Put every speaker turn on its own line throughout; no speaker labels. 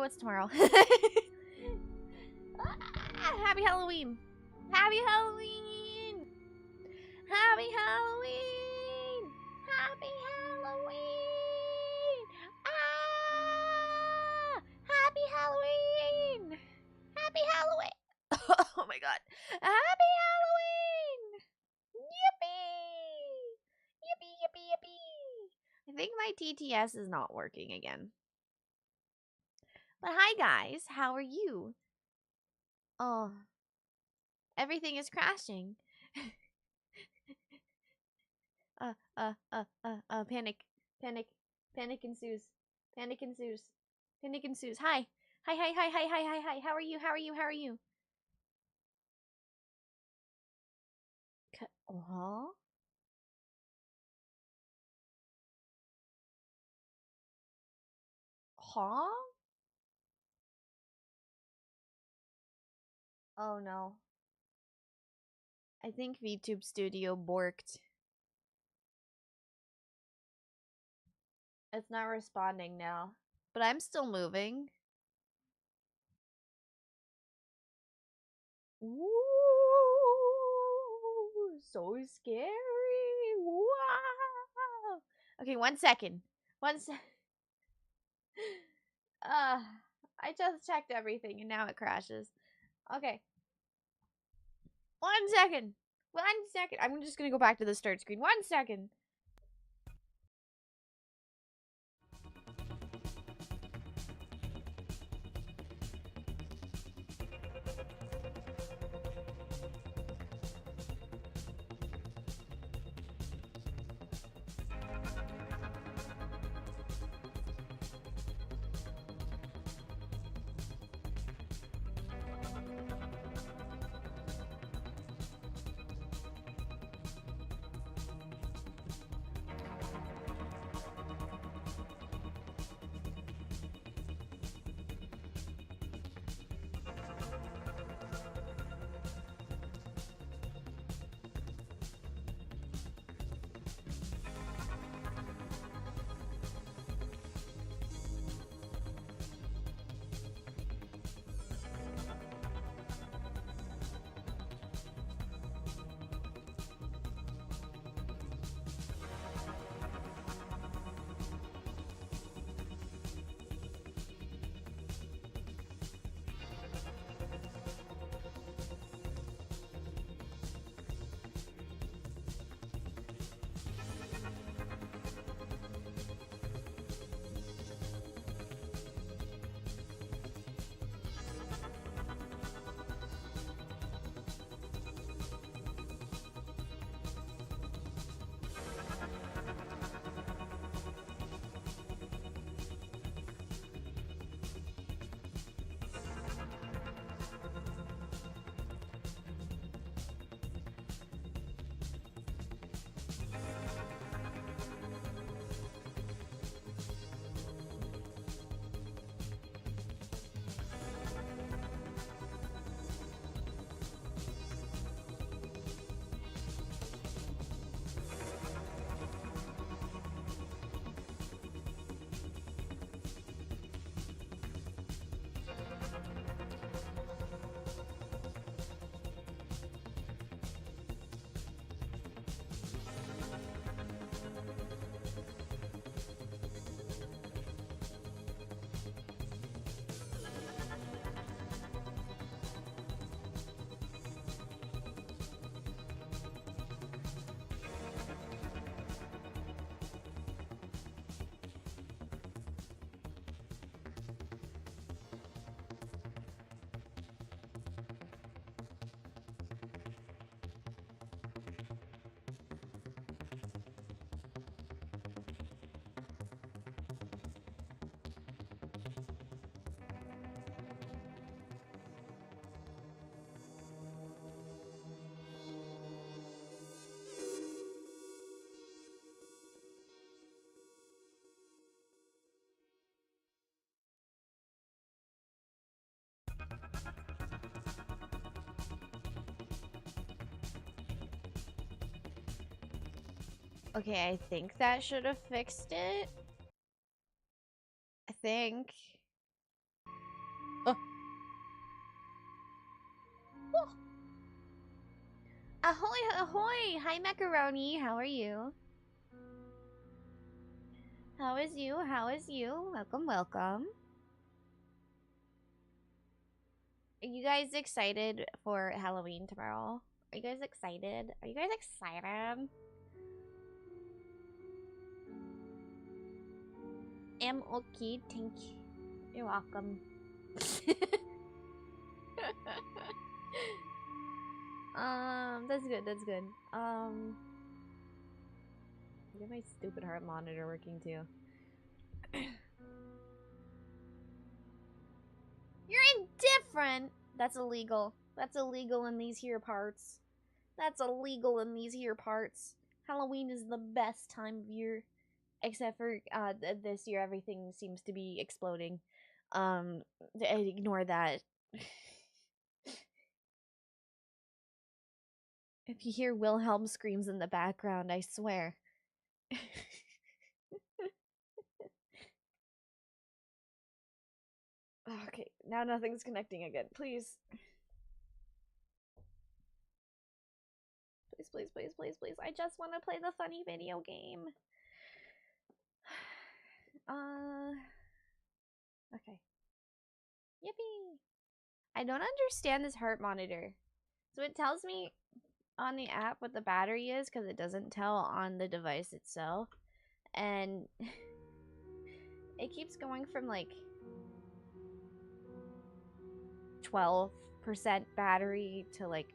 it's tomorrow. Happy Halloween! Happy Halloween! Happy Halloween! Happy Halloween! Ah! Happy Halloween! Happy Halloween! Oh my god. Happy Halloween! Yippee! Yippee, yippee, yippee! I think my TTS is not working again. But hi guys, how are you? Oh, everything is crashing. Panic, panic, panic ensues, panic ensues, panic ensues. Hi, hi, hi, hi, hi, hi, hi, hi. How are you? How are you? How are you? Huh? Huh? Oh no. I think VTube Studio borked. It's not responding now. But I'm still moving. Ooh, so scary. Wow. Okay, 1 second. I just checked everything and now it crashes. Okay. 1 second. 1 second. I'm just gonna go back to the start screen. 1 second. Okay, I think that should have fixed it. I think. Ahoy, ahoy! Hi, Macaroni. How are you? How is you? How is you? Welcome, welcome. Are you guys excited for Halloween tomorrow? Are you guys excited? Are you guys excited? I'm okay, thank you. You're welcome. That's good, that's good. Get my stupid heart monitor working too. You're indifferent! That's illegal. That's illegal in these here parts. That's illegal in these here parts. Halloween is the best time of year. Except for this year, everything seems to be exploding. Ignore that. If you hear Wilhelm screams in the background, I swear. Okay, now nothing's connecting again. Please. Please, please, please, please, please. I just want to play the funny video game. Okay. Yippee! I don't understand this heart monitor. So it tells me on the app what the battery is because it doesn't tell on the device itself. And it keeps going from like 12% battery to like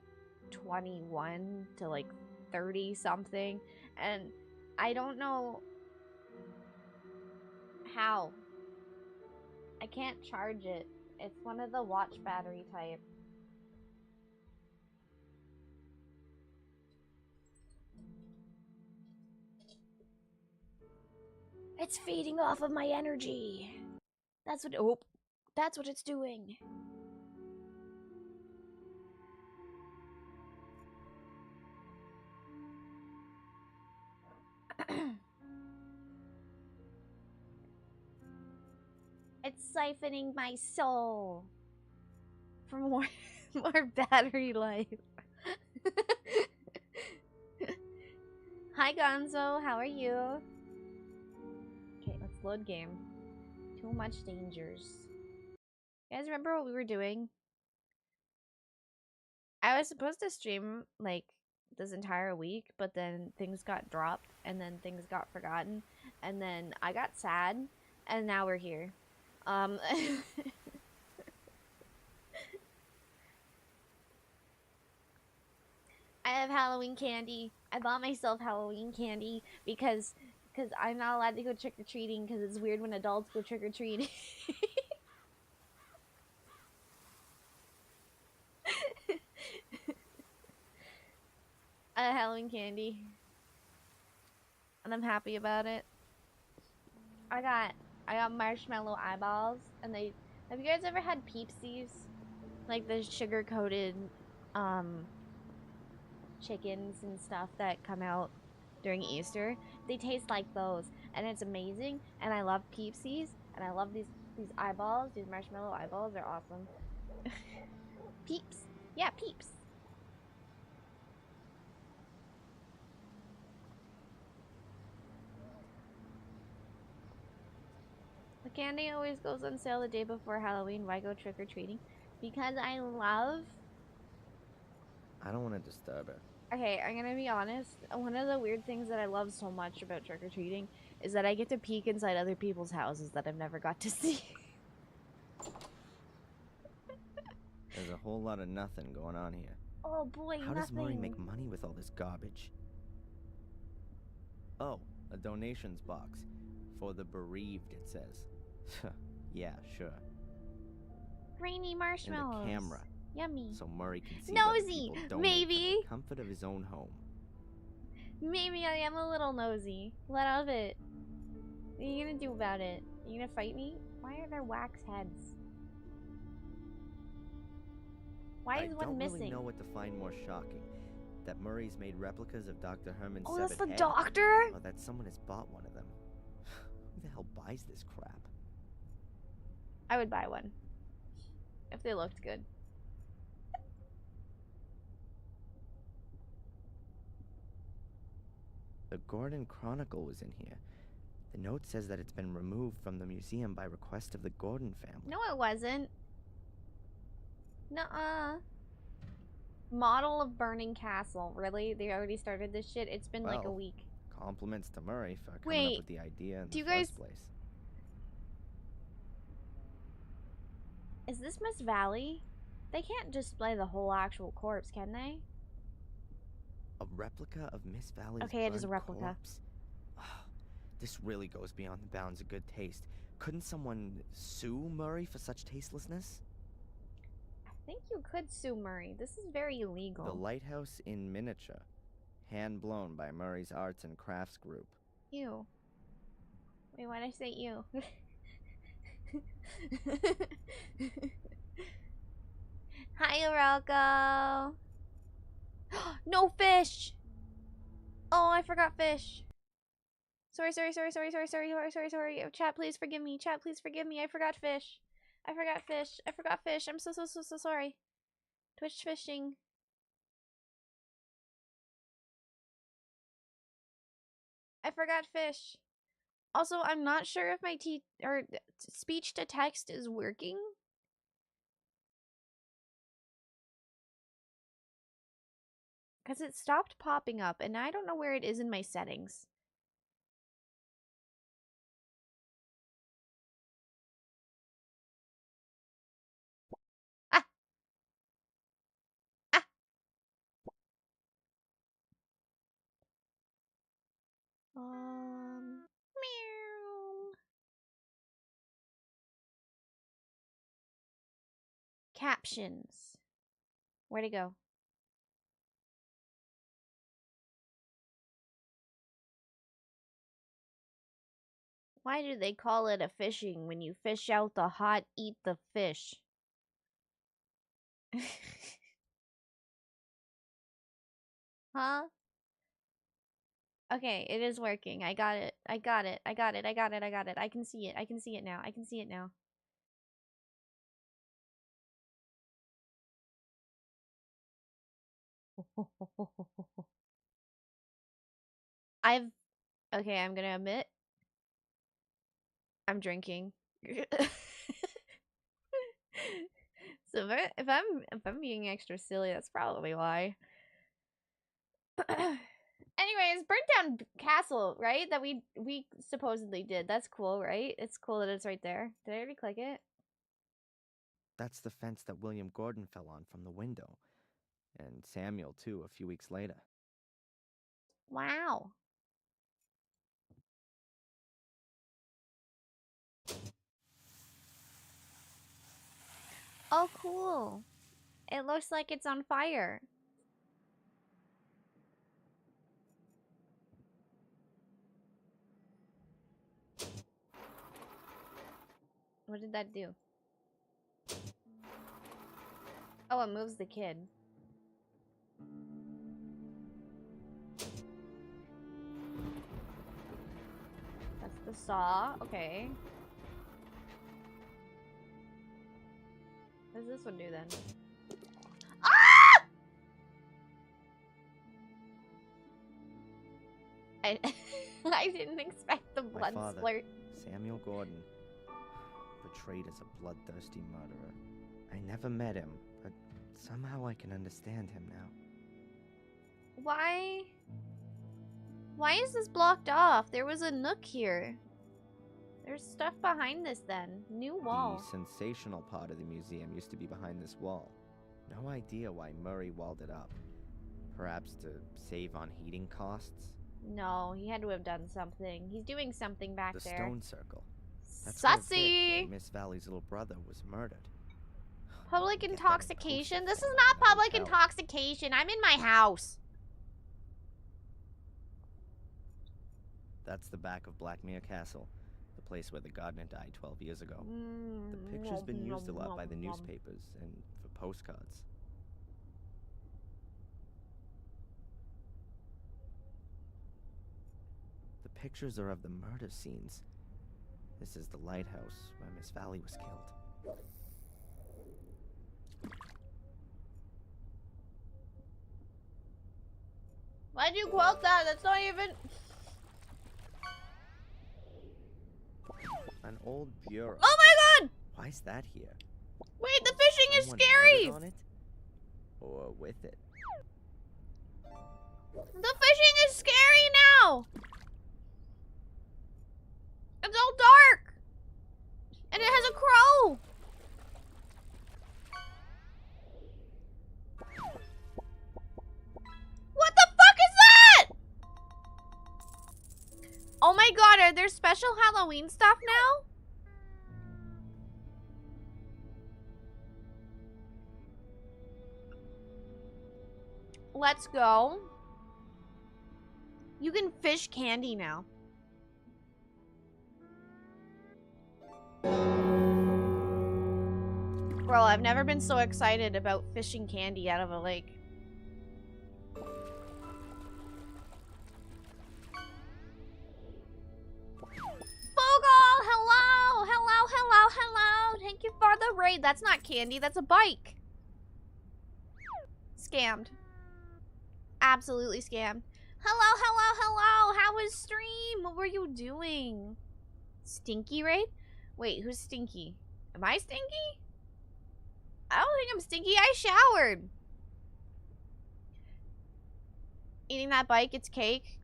21 to like 30 something. And I don't know how. I can't charge it. It's one of the watch battery type. It's feeding off of my energy. That's what that's what it's doing. It's siphoning my soul for more battery life. Hi Gonzo, how are you? Okay, let's load game. Too much dangers. You guys remember what we were doing? I was supposed to stream like this entire week, but then things got dropped and then things got forgotten and then I got sad and now we're here. I have Halloween candy. I bought myself Halloween candy because I'm not allowed to go trick-or-treating because it's weird when adults go trick-or-treating. I have Halloween candy. And I'm happy about it. I got marshmallow eyeballs and they have you guys ever had Peepsies? Like the sugar-coated chickens and stuff that come out during Easter. They taste like those and it's amazing and I love Peepsies and I love these eyeballs, these marshmallow eyeballs. They're awesome. Peeps. Yeah, Peeps. The candy always goes on sale the day before Halloween. Why go trick-or-treating? Because I don't want to disturb her. Okay, I'm gonna be honest. One of the weird things that I love so much about trick-or-treating is that I get to peek inside other people's houses that I've never got to see. There's a whole lot of nothing going on here. Oh boy, How does Murray make money with all this garbage? Oh, a donations box. For the bereaved, it says. Yeah, sure. Grainy marshmallows. And a camera. Yummy. So Murray can see nosy, maybe. From the comfort of his own home. Maybe I am a little nosy. What of it? What are you gonna do about it? Are you gonna fight me? Why are there wax heads? Why is one missing? I don't really know what to find more shocking. That Murray's made replicas of Dr. Herman's severed head. Oh, that's the doctor? Or that someone has bought one of them. Who the hell buys this crap? I would buy one. If they looked good.
The Gordon Chronicle was in here. The note says that it's been removed from the museum by request of the Gordon family.
No, it wasn't. Nuh-uh. Model of burning castle. Really? They already started this shit? It's been like a week.
Compliments to Murray for coming up with the idea in the first place.
Is this Miss Valley? They can't display the whole actual corpse, can they?
A replica of Miss Valley's
Okay, it is a replica.
Corpse? This really goes beyond the bounds of good taste. Couldn't someone sue Murray for such tastelessness?
I think you could sue Murray. This is very illegal.
The lighthouse in miniature. Hand blown by Murray's arts and crafts group.
Ew. Wait, why'd I say ew? Hi, Orelko. No fish! Oh, I forgot fish. Sorry. Chat, please forgive me. Chat, please forgive me. I forgot fish. I forgot fish. I'm so sorry. Twitch fishing. I forgot fish. Also, I'm not sure if my speech to text is working. Because it stopped popping up, and I don't know where it is in my settings. Meow. Captions. Where'd it go? Why do they call it a fishing when you fish out the hot, eat the fish? Huh? Okay, it is working. I got it. I can see it. I can see it now. Okay, I'm gonna admit. I'm drinking. So if I'm being extra silly, that's probably why. Anyways, burnt down castle, right? That we supposedly did. That's cool, right? It's cool that it's right there. Did I already click it?
That's the fence that William Gordon fell on from the window. And Samuel, too, a few weeks later.
Wow. Oh, cool. It looks like it's on fire. What did that do? Oh, it moves the kid. That's the saw. Okay. What does this one do then? Ah! I didn't expect the blood splurt.
Samuel Gordon, portrayed as a bloodthirsty murderer. I never met him, but somehow I can understand him now.
Why is this blocked off? There was a nook here. There's stuff behind this then. New wall.
The sensational part of the museum used to be behind this wall. No idea why Murray walled it up. Perhaps to save on heating costs?
No, he had to have done something. He's doing something back there.
The stone circle. That's
Sussy!
Miss Valley's little brother was murdered.
Public intoxication? This is not public intoxication. I'm in my house.
That's the back of Blackmere Castle, the place where the gardener died 12 years ago. The picture's been used a lot by the newspapers and for postcards. The pictures are of the murder scenes. This is the lighthouse where Miss Valley was killed.
Why'd you quote that? That's not even...
An old bureau.
Oh my god!
Why is that here?
Wait, the fishing is
Someone
scary!
murdered on it? Or with it?
The fishing is scary now! It's all dark! And it has a crow! What the fuck is that? Oh my god, are there special Halloween stuff now? Let's go. You can fish candy now. Bro, I've never been so excited about fishing candy out of a lake. Bogle! Hello! Hello, hello, hello! Thank you for the raid. That's not candy, that's a bike. Scammed. Absolutely scammed. Hello, hello, hello! How was stream? What were you doing? Stinky raid? Wait, who's stinky? Am I stinky? I don't think I'm stinky. I showered. Eating that bike, it's cake.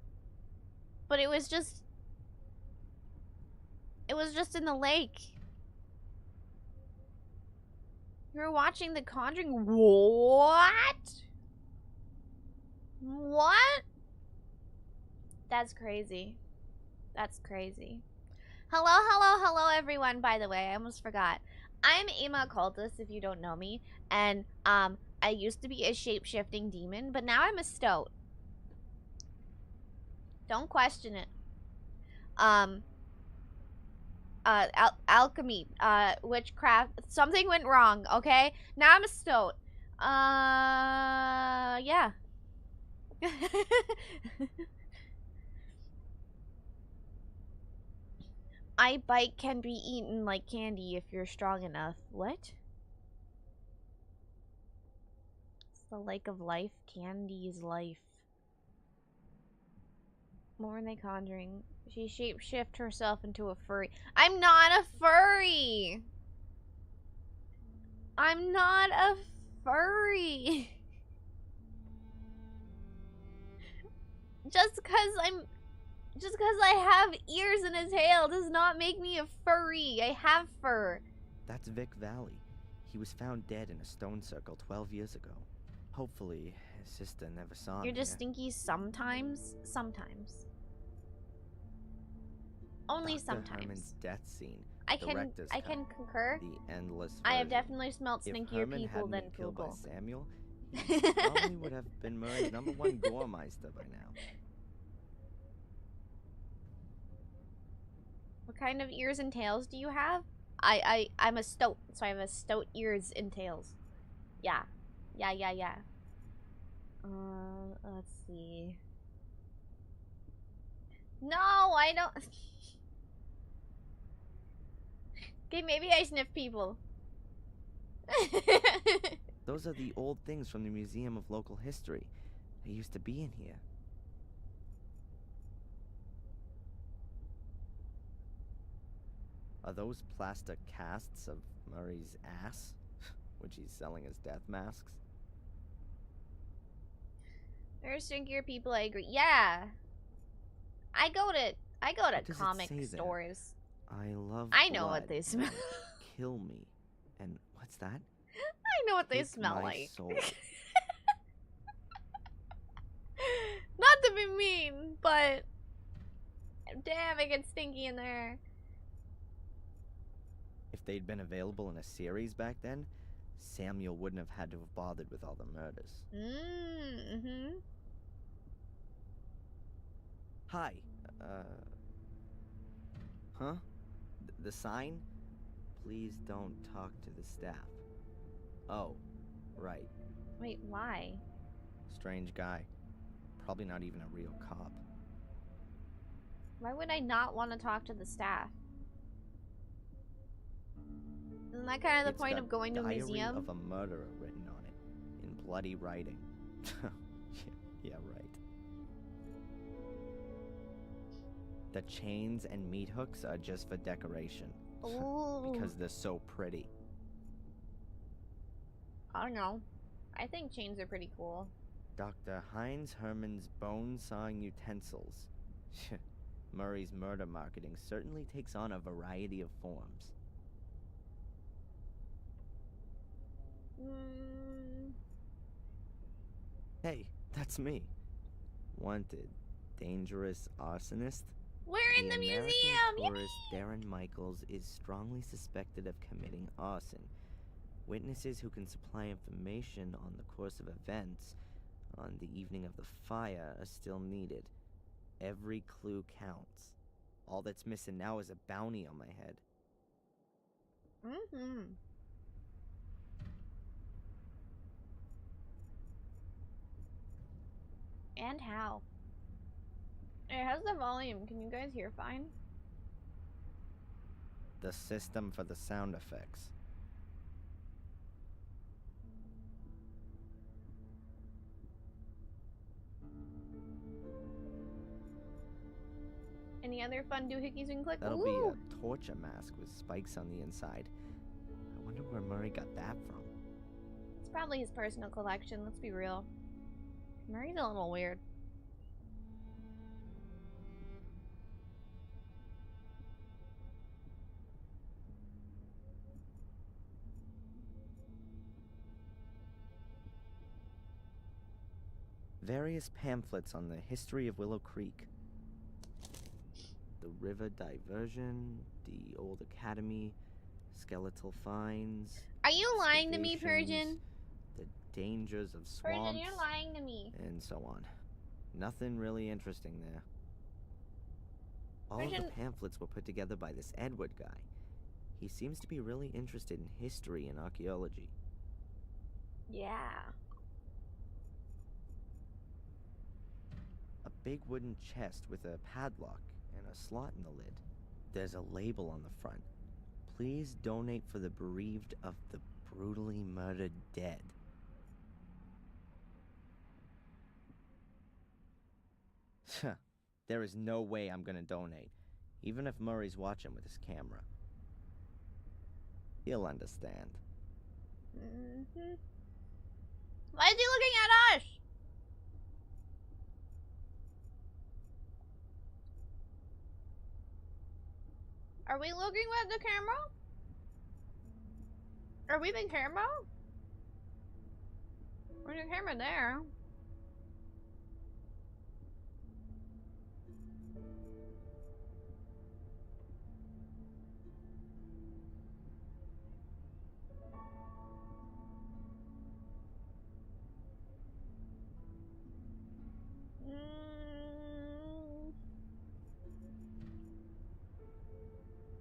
But it was just... It was just in the lake. You were watching The Conjuring. What? What? That's crazy. That's crazy. Hello, hello, hello, everyone, by the way. I almost forgot. I'm Aima Occultis, if you don't know me. And, I used to be a shape-shifting demon, but now I'm a Stoat. Don't question it. Alchemy, witchcraft, something went wrong, okay? Now I'm a Stoat. Yeah. I bite can be eaten like candy if you're strong enough. What? It's the lake of life. Candy is life. What were they conjuring? She shapeshift herself into a furry. I'm not a furry! I'm not a furry! Just because I have ears and a tail does not make me a furry. I have fur.
That's Vic Valley. He was found dead in a stone circle 12 years ago. Hopefully, his sister never saw him.
You're just stinky sometimes? Sometimes. Only
Dr.
sometimes.
Herman's death scene.
I can concur.
The endless
I have
version.
definitely smelt stinkier
If Herman
people
hadn't
than
been killed by
Google.
Samuel, he probably would have been Murray's #1 Goremeister by now.
What kind of ears and tails do you have? I'm a Stoat, so I have a Stoat ears and tails. Yeah. Yeah. Let's see. No, I don't. Okay, maybe I sniff people.
Those are the old things from the Museum of Local History. They used to be in here. Are those plaster casts of Murray's ass, which he's selling as death masks?
There's stinkier people, I agree. Yeah. I go to comic stores. I know what they smell.
Kill me. And what's that?
I know what they smell like.
Soul.
Not to be mean, but damn, it gets stinky in there.
If they'd been available in a series back then, Samuel wouldn't have had to have bothered with all the murders. Hi. Huh? The sign? Please don't talk to the staff. Oh, right.
Wait, why?
Strange guy. Probably not even a real cop.
Why would I not want to talk to the staff? Isn't that kind of the point of going to a museum?
Diary of a murderer written on it, in bloody writing. Yeah, right. The chains and meat hooks are just for decoration.
Ooh.
Because they're so pretty.
I don't know. I think chains are pretty cool.
Dr. Heinz Herman's bone-sawing utensils. Murray's murder marketing certainly takes on a variety of forms. Hey, that's me. Wanted. Dangerous arsonist.
We're in the
American
museum!
tourist Darren Michaels is strongly suspected of committing arson. Witnesses who can supply information on the course of events on the evening of the fire are still needed. Every clue counts. All that's missing now is a bounty on my head.
Mm-hmm. And how? Hey, how's the volume? Can you guys hear fine?
The system for the sound effects.
Any other fun doohickeys we can click?
That'll
Ooh.
be a torture mask with spikes on the inside. I wonder where Murray got that from.
It's probably his personal collection, let's be real. Murray's a little weird.
Various pamphlets on the history of Willow Creek. The river diversion, the old academy, skeletal finds.
Are you lying to me, Persian?
The dangers of swamps.
Persian, you're lying to me.
And so on. Nothing really interesting there. All of the pamphlets were put together by this Edward guy. He seems to be really interested in history and archaeology.
Yeah.
A big wooden chest with a padlock and a slot in the lid. There's a label on the front. Please donate for the bereaved of the brutally murdered dead. There is no way I'm gonna donate, even if Murray's watching with his camera. He'll understand.
Mm-hmm. Why is he looking at us? Are we looking at the camera? Are we the camera? Where's the camera there?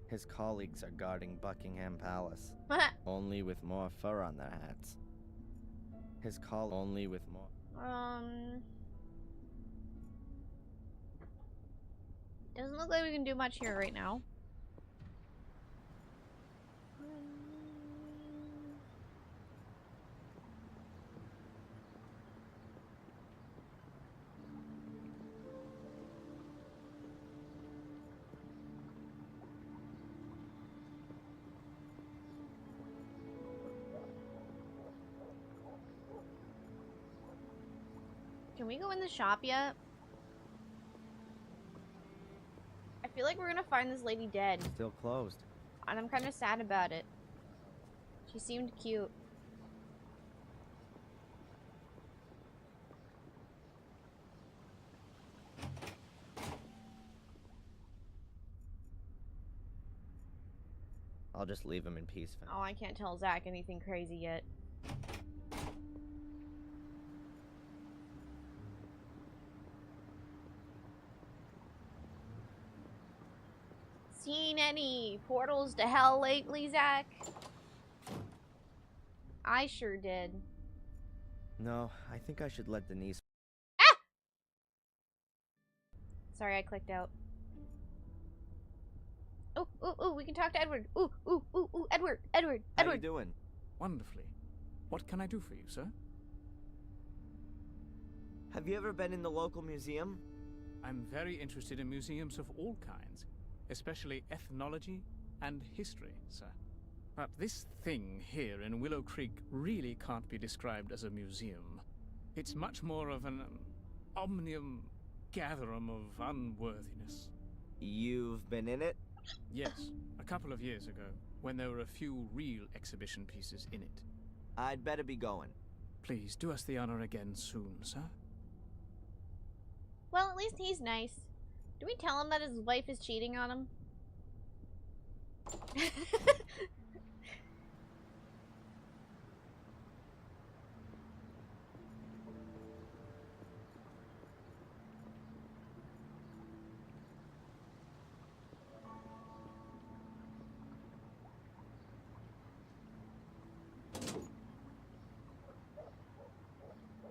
His colleagues are guarding Buckingham Palace, only with more fur on their hats. His call only with more.
Doesn't look like we can do much here right now. Can we go in the shop yet? I feel like we're gonna find this lady dead.
Still closed.
And I'm kind of sad about it. She seemed cute.
I'll just leave him in peace for now.
Oh, I can't tell Zach anything crazy yet. Seen any portals to hell lately, Zach? I sure did.
No, I think I should let Denise.
Ah! Sorry, I clicked out. Ooh, ooh, ooh, we can talk to Edward. Ooh, ooh, ooh, ooh, Edward, Edward, Edward.
How you doing?
Wonderfully. What can I do for you, sir?
Have you ever been in the local museum?
I'm very interested in museums of all kinds, especially ethnology and history, sir. But this thing here in Willow Creek really can't be described as a museum. It's much more of an omnium gatherum of unworthiness.
You've been in it?
Yes, a couple of years ago, when there were a few real exhibition pieces in it.
I'd better be going.
Please do us the honor again soon, sir.
Well, at least he's nice. Do we tell him that his wife is cheating on him?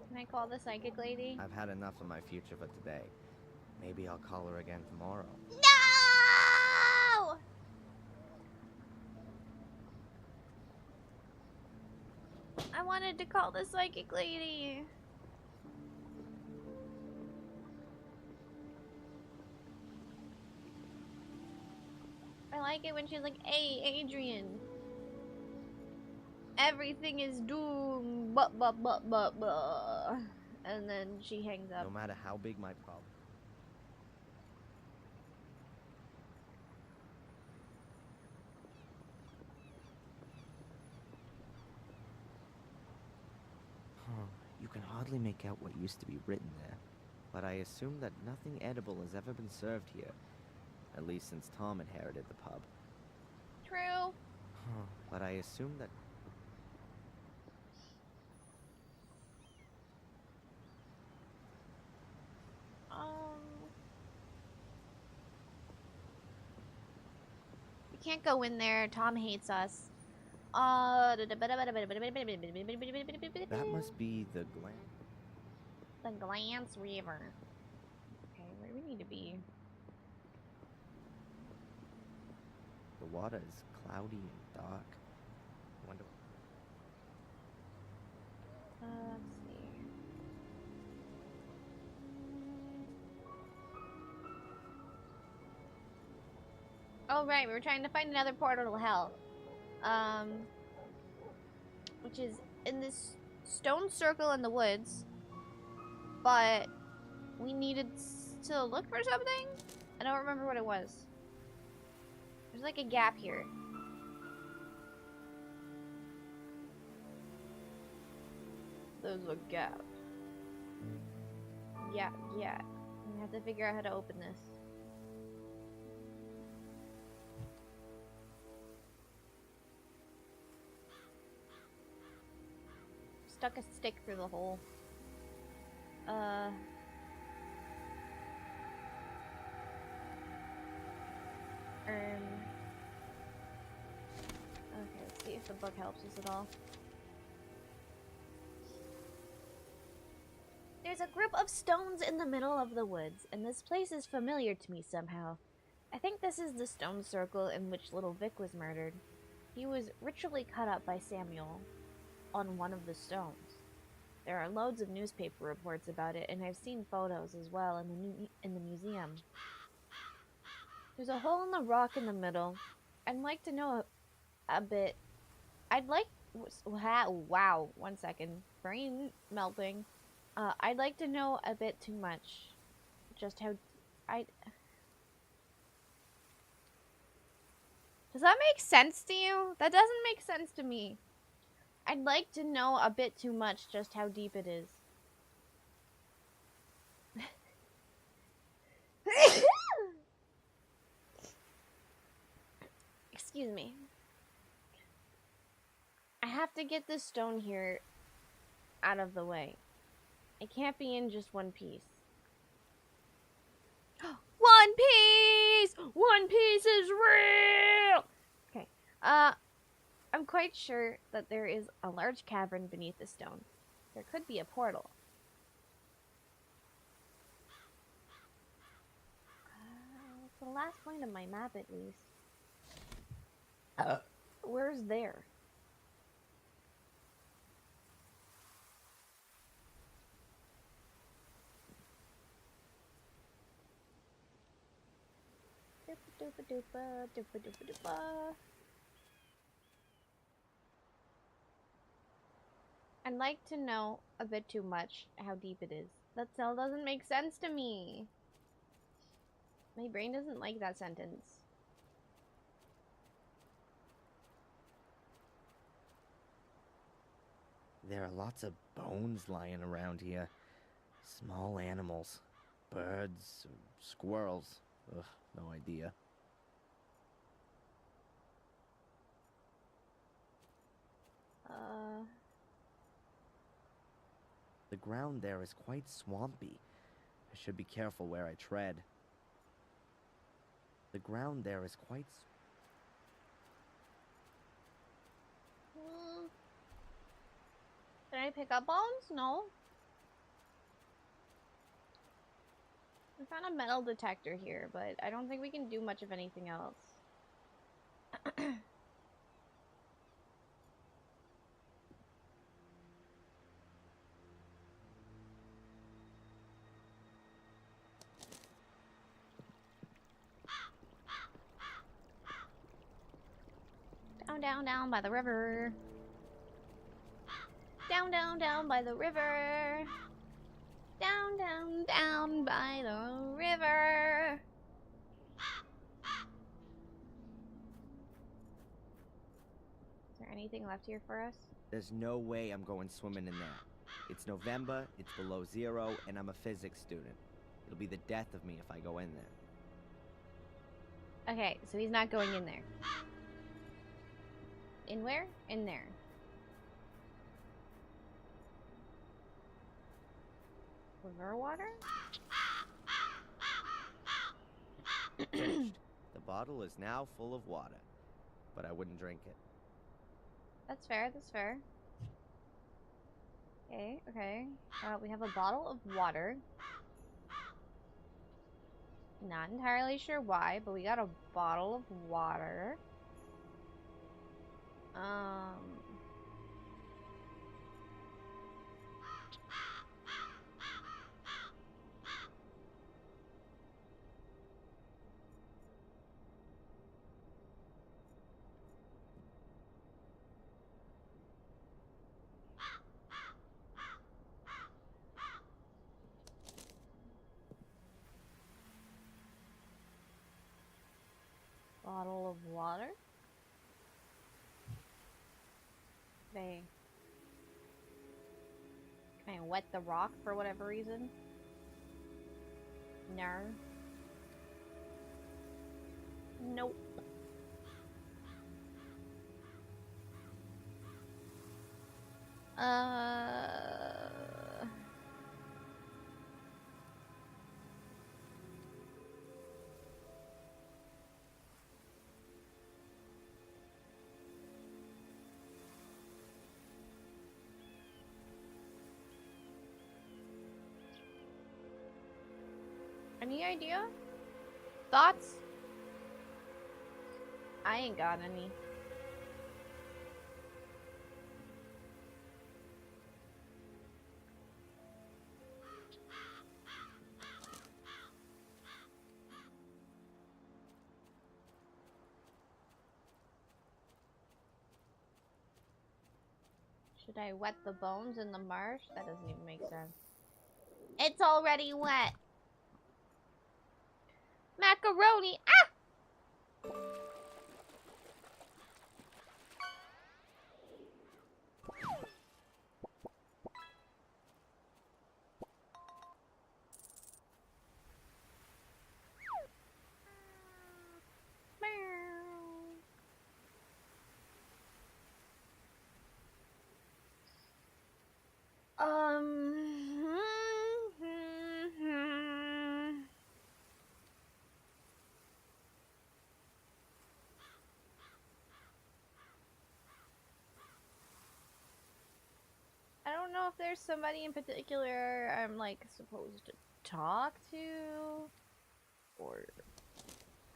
Can I call the psychic lady?
I've had enough of my future for today. Maybe I'll call her again tomorrow.
No! I wanted to call the psychic lady. I like it when she's like, "Hey, Adrian. Everything is doomed, but. And then she hangs up.
No matter how big my problem. You can hardly make out what used to be written there, but I assume that nothing edible has ever been served here, at least since Tom inherited the pub.
True.
But I assume that...
We can't go in there. Tom hates us. That
must be the gland.
The Glance River. Okay, where do we need to be?
The water is cloudy and dark. I wonder...
Let's see. Oh right, we were trying to find another portal to hell. Which is in this stone circle in the woods. But we needed to look for something? I don't remember what it was. There's like a gap here. There's a gap. Yeah. We have to figure out how to open this. Stuck a stick through the hole. Okay, let's see if the book helps us at all. There's a group of stones in the middle of the woods, and this place is familiar to me somehow. I think this is the stone circle in which little Vic was murdered. He was ritually cut up by Samuel on one of the stones. There are loads of newspaper reports about it, and I've seen photos as well in the museum. There's a hole in the rock in the middle. I'd like to know a bit. Wow, 1 second. Brain melting. I'd like to know a bit too much. Just how... Does that make sense to you? That doesn't make sense to me. I'd like to know a bit too much just how deep it is. Excuse me. I have to get this stone here out of the way. It can't be in just one piece. One Piece! One Piece is real! Okay, I'm quite sure that there is a large cavern beneath the stone. There could be a portal. It's the last point of my map, at least. Where's there? doopa doopa doopa doopa doopa. I'd like to know a bit too much how deep it is. That cell doesn't make sense to me. My brain doesn't like that sentence.
There are lots of bones lying around here. Small animals. Birds, squirrels. Ugh, no idea. The ground there is quite swampy. I should be careful where I tread. The ground there is quite...
Can I pick up bones? No. We found a metal detector here, but I don't think we can do much of anything else. Down, down, down by the river. Down, down, down by the river. Down, down, down by the river. Is there anything left here for us?
There's no way I'm going swimming in there. It's November, it's below 0, and I'm a physics student. It'll be the death of me if I go in there.
Okay, so he's not going in there. In where? In there. River water?
Finished. The bottle is now full of water, but I wouldn't drink it.
That's fair, that's fair. Okay, okay. We have a bottle of water. Not entirely sure why, but we got a bottle of water. Bottle of water? Can I wet the rock for whatever reason? No. Nope. Any idea? Thoughts? I ain't got any. Should I wet the bones in the marsh? That doesn't even make sense. It's already wet. Macaroni. Ah! I don't know if there's somebody in particular I'm like supposed to talk to or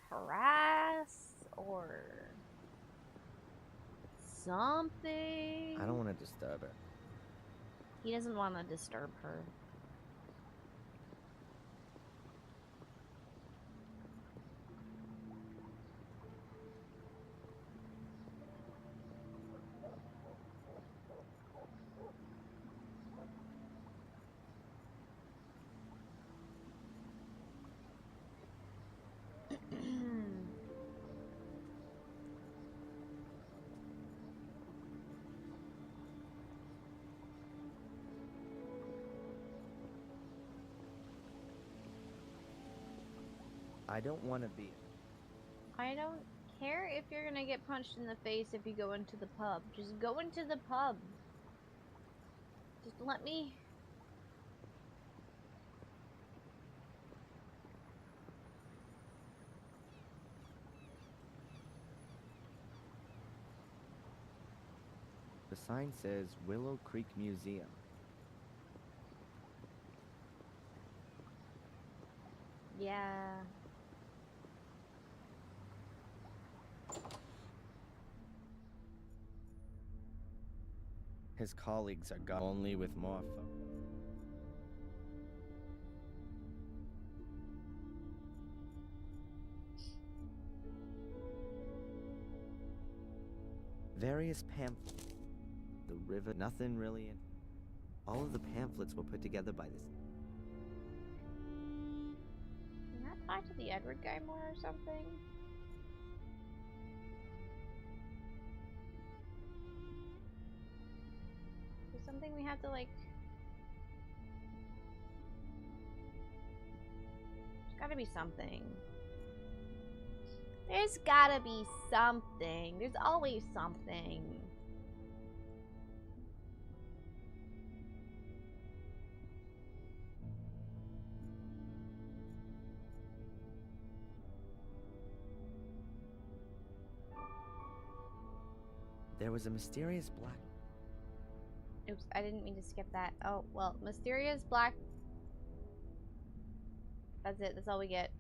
harass or something.
I don't want to disturb her.
He doesn't want to disturb her.
I don't want to be.
I don't care if you're gonna get punched in the face if you go into the pub. Just go into the pub. Just let me...
The sign says Willow Creek Museum.
Yeah.
His colleagues are gone only with more various pamphlets. The river, nothing really in. All of the pamphlets were put together by this.
Can that tie to the Edward guy more or something? There's something we have to like... There's gotta be something. There's gotta be something. There's always something.
There was a mysterious black...
Oops, I didn't mean to skip that. Oh, well, mysterious black... That's it, that's all we get.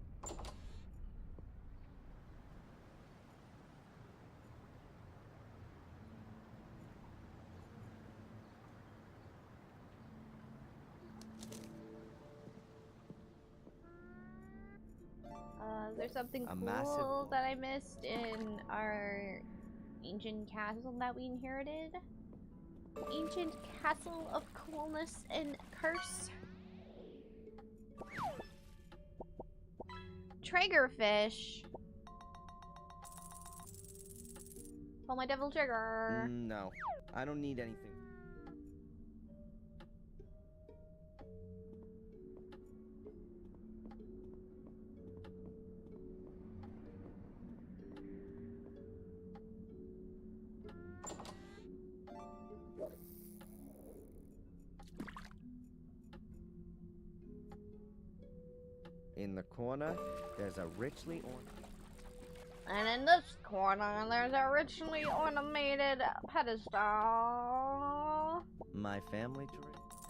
There's something cool that I missed in our ancient castle that we inherited. Ancient castle of coolness and curse. Triggerfish. Pull my devil trigger.
No, I don't need anything. In the corner, there's a richly ornamented...
And in this corner, there's a richly ornamented pedestal.
My family tree.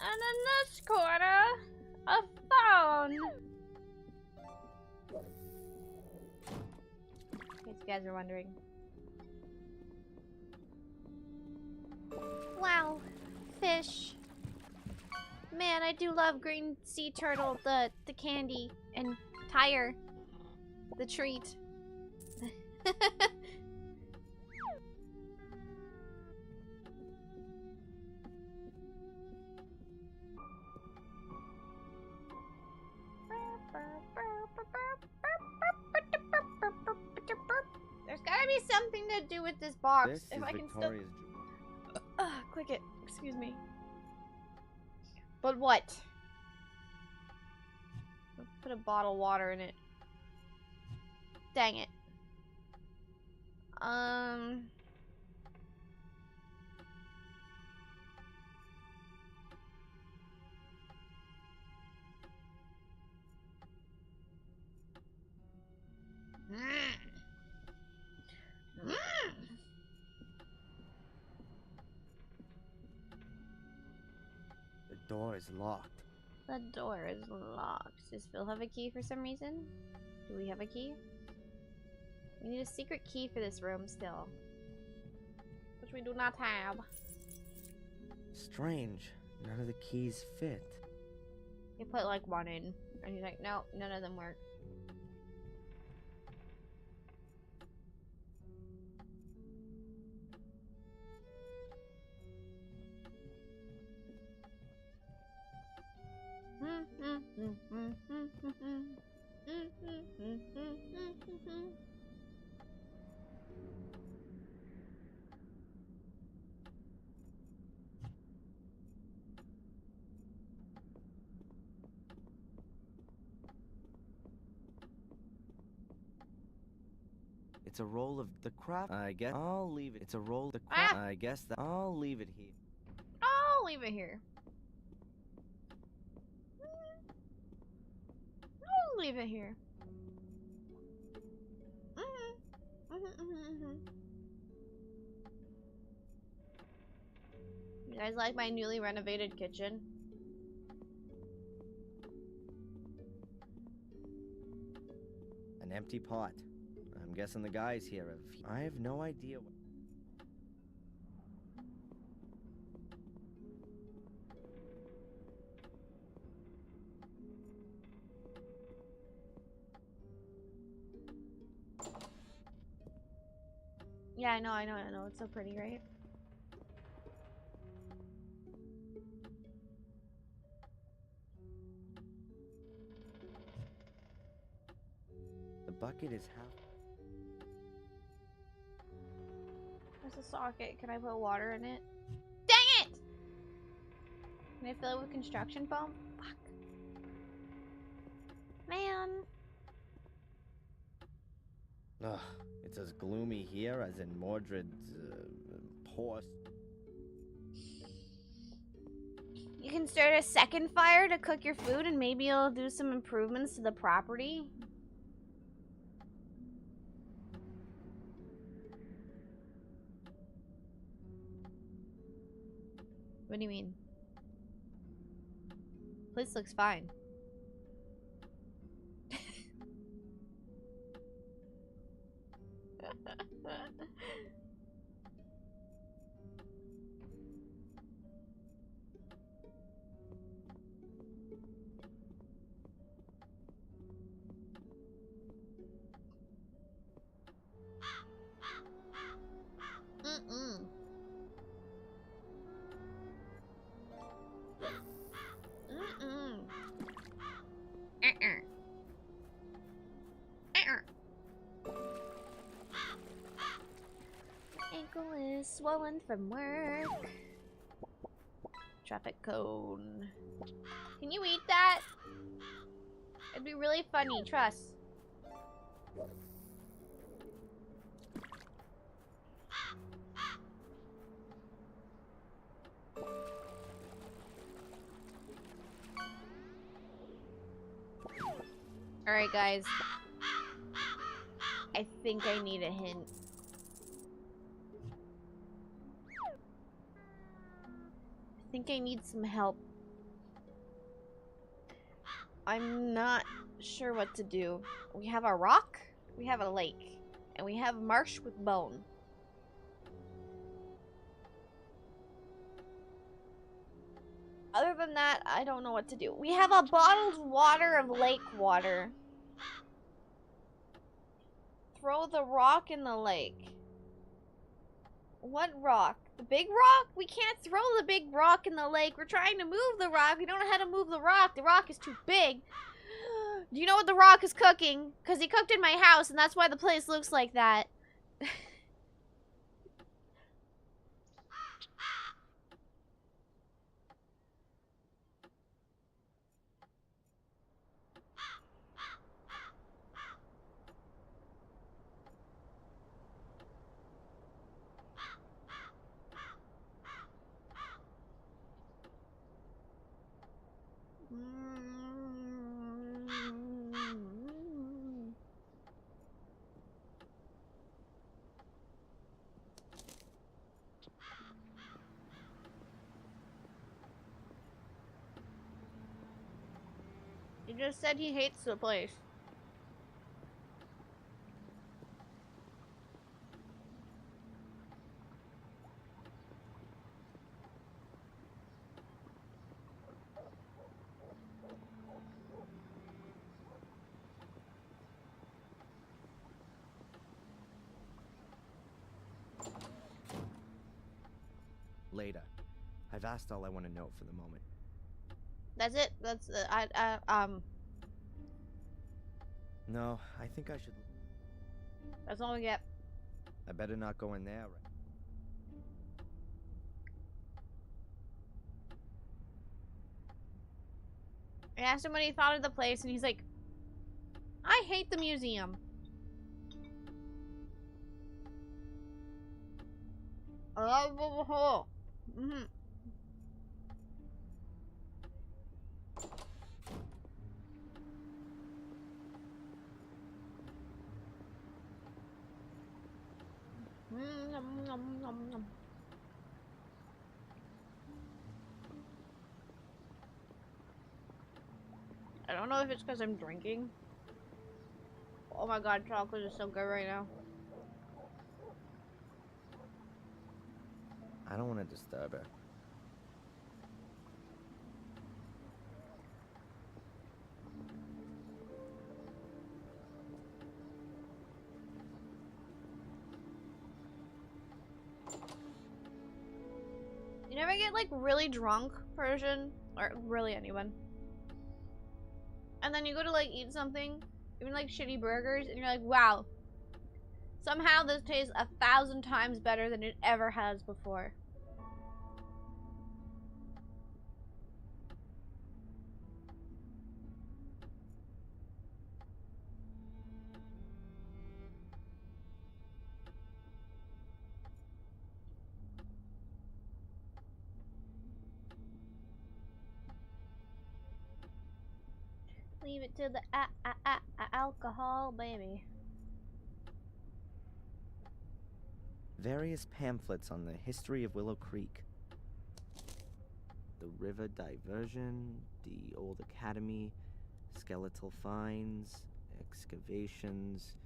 And in this corner, a phone. In case you guys are wondering. Wow, fish. Man, I do love green sea turtle, the candy, and tire, the treat. There's gotta be something to do with this box.
This
if
is
I can
Victoria's
still click it. Excuse me. But what? Let's put a bottle of water in it. Dang it.
The door is locked.
The door is locked. Does Phil have a key for some reason? Do we have a key? We need a secret key for this room still. Which we do not have.
Strange. None of the keys fit.
He put like one in. And he's like, no, none of them work.
It's a roll of the craft. I guess I'll leave it. It's a roll of the craft. I guess that I'll leave it here.
I'll leave it here. I'll leave it here. You guys like my newly renovated kitchen?
An empty pot. I'm guessing the guys here have... I have no idea what...
Yeah, I know. It's so pretty, right?
The bucket is half...
There's a socket. Can I put water in it? Dang it! Can I fill it with construction foam? Fuck. Man.
Ugh, it's as gloomy here as in Mordred's, horse.
You can start a second fire to cook your food and maybe it'll do some improvements to the property. What do you mean? Place looks fine. Ankle is swollen from work. Traffic cone. Can you eat that? It'd be really funny, trust. Alright, guys. I think I need a hint. I think I need some help. I'm not sure what to do. We have a rock, we have a lake, and we have marsh with bone. Other than that, I don't know what to do. We have a bottled water of lake water. Throw the rock in the lake. What rock? The big rock? We can't throw the big rock in the lake. We're trying to move the rock. We don't know how to move the rock. The rock is too big. Do you know what the rock is cooking? Because he cooked in my house, and that's why the place looks like that. He just said he hates the place.
Later. I've asked all I want to know for the moment.
That's it? That's,
No, I think I should...
that's all we get.
I better not go in there.
I asked him what he thought of the place, and he's like, I hate the museum. Mm-hmm. I don't know if it's because I'm drinking. Oh my god, chocolate is so good right now.
I don't want to disturb her.
You never get like really drunk, Persian, or really anyone, and then you go to like eat something, even like shitty burgers, and you're like, wow, somehow this tastes 1,000 times better than it ever has before. Leave it to the alcohol, baby.
Various pamphlets on the history of Willow Creek. The river diversion, the old academy, skeletal finds, excavations,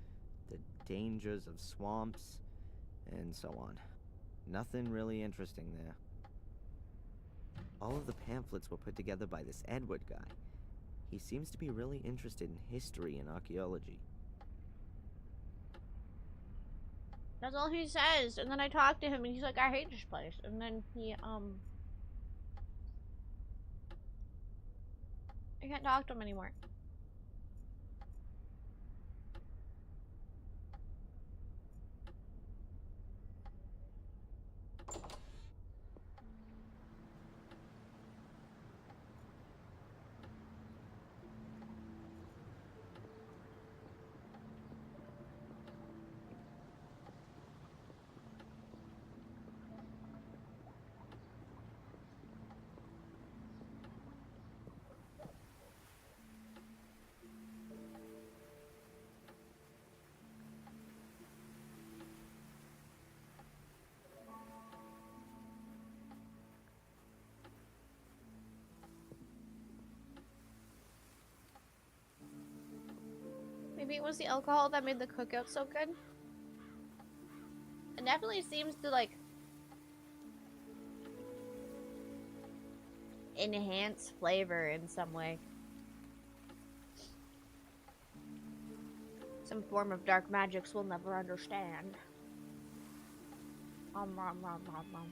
the dangers of swamps, and so on. Nothing really interesting there. All of the pamphlets were put together by this Edward guy. He seems to be really interested in history and archaeology.
That's all he says, and then I talk to him and he's like, I hate this place, and then he, I can't talk to him anymore. Maybe it was the alcohol that made the cookout so good. It definitely seems to like enhance flavor in some way. Some form of dark magics we'll never understand. Nom, nom, nom, nom.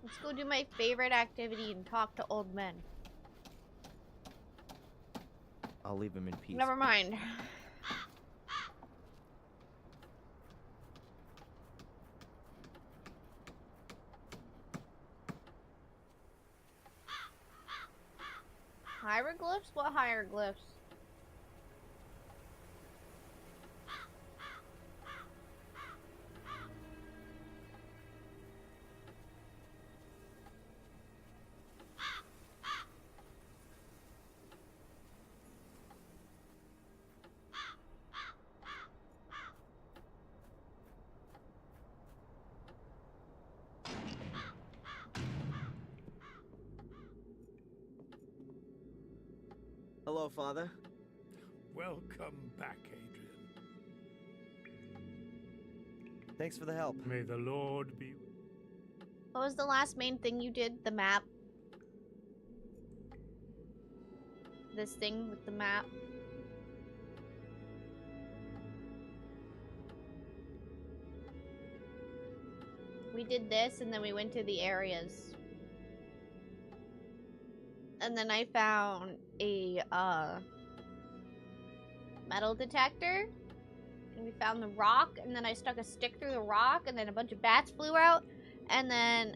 Let's go do my favorite activity and talk to old men.
I'll leave him in peace.
Never mind. Hieroglyphs? What hieroglyphs?
Hello, Father.
Welcome back, Adrian.
Thanks for the help.
May the Lord be with you.
What was the last main thing you did? The map? This thing with the map? We did this, and then we went to the areas. And then I found a, metal detector. And we found the rock, and then I stuck a stick through the rock, and then a bunch of bats flew out. And then,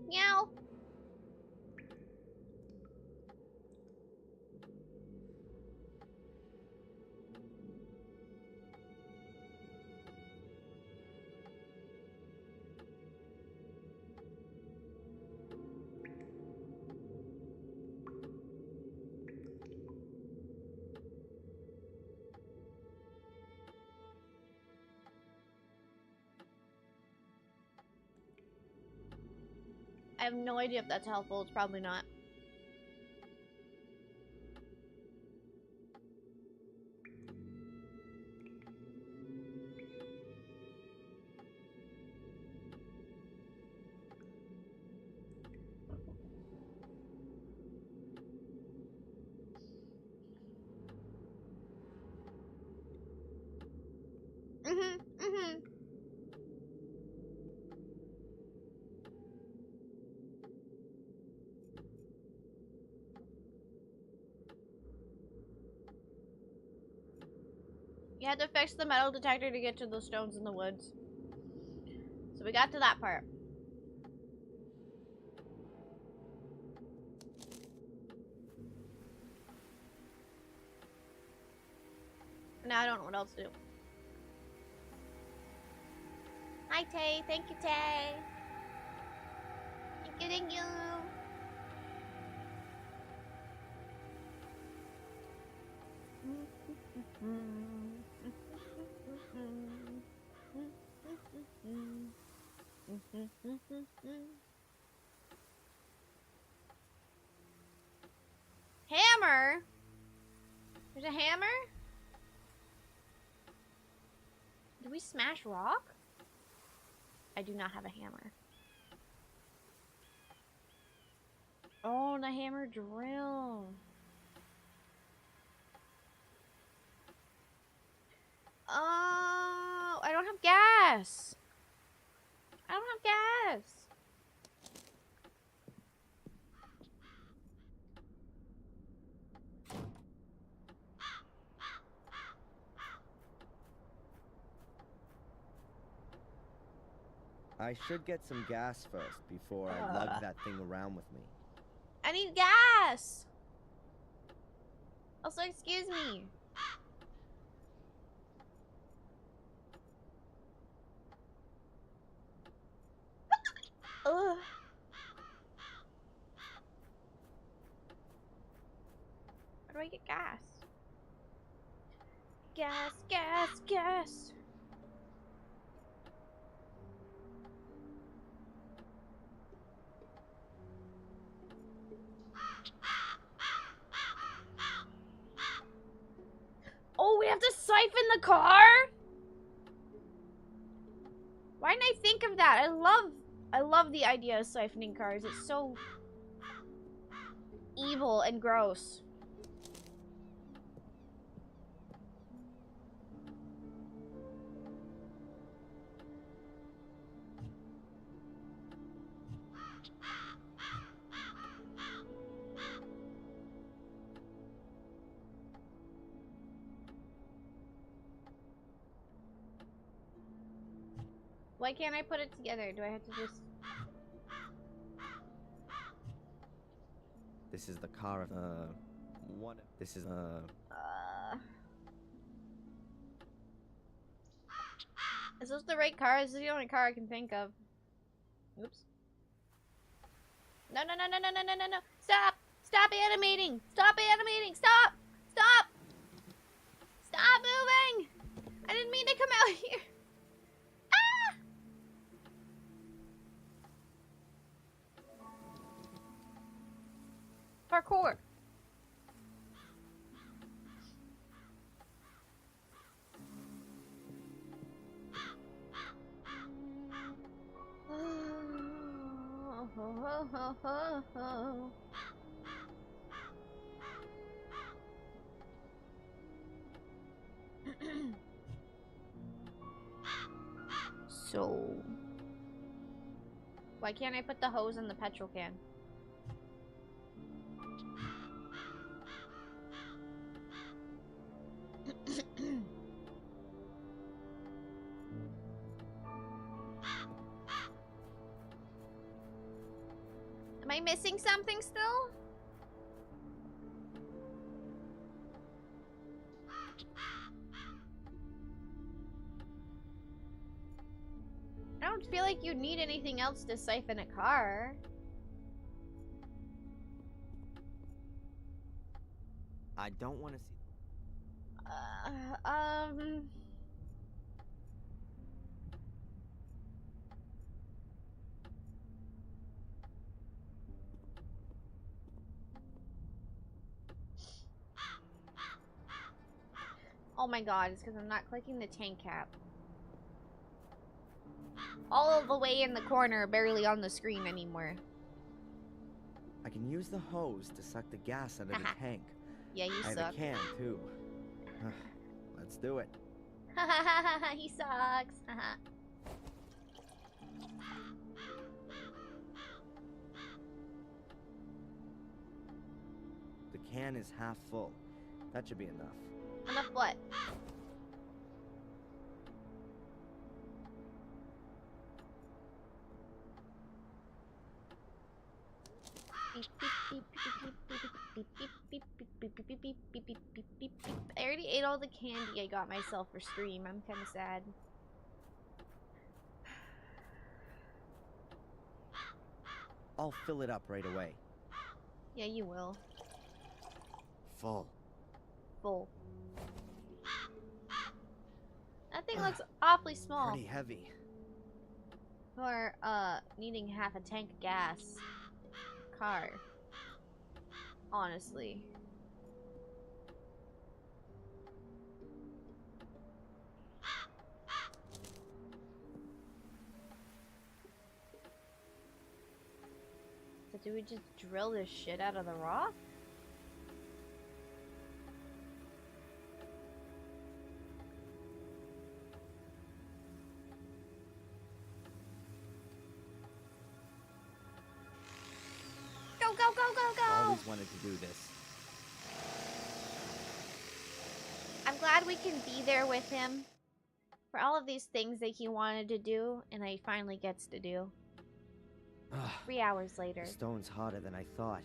meow. I have no idea if that's helpful. It's probably not. You had to fix the metal detector to get to the stones in the woods. So we got to that part. Now I don't know what else to do. Hi, Tay. Thank you, Tay. Thank you. Hammer? There's a hammer? Do we smash rock? I do not have a hammer. Oh, the hammer drill. Oh, I don't have gas. I don't have gas.
I should get some gas first before I lug that thing around with me.
I need gas. Also, excuse me. Ugh. How do I get gas? Gas. Oh, we have to siphon the car? Why didn't I think of that? I love the idea of siphoning cars. It's so evil and gross. Why can't I put it together? Do I have to just...
This is the car of, what? This is,
Is this the right car? This is the only car I can think of. Oops. No. Stop! Stop animating! Stop animating! Stop! Stop! Stop moving! I didn't mean to come out here. Ah! Parkour. So, why can't I put the hose in the petrol can? Am I missing something still? I don't feel like you need anything else to siphon a car.
I don't want to see.
Oh my god, it's because I'm not clicking the tank cap. All the way in the corner, barely on the screen anymore.
I can use the hose to suck the gas out of the tank.
Yeah, you
I
suck.
have a can, too. Let's do it.
He sucks.
The can is half full. That should be enough.
Enough what? I already ate all the candy I got myself for stream. I'm kind of sad.
I'll fill it up right away.
Yeah, you will.
Full.
Full. That thing looks awfully small.
Pretty heavy.
For, needing half a tank of gas. Car. Honestly. So do we just drill this shit out of the rock? Go, go, go, go, go!
Always wanted to do this.
I'm glad we can be there with him for all of these things that he wanted to do and that he finally gets to do. 3 hours later.
The stone's hotter than I thought.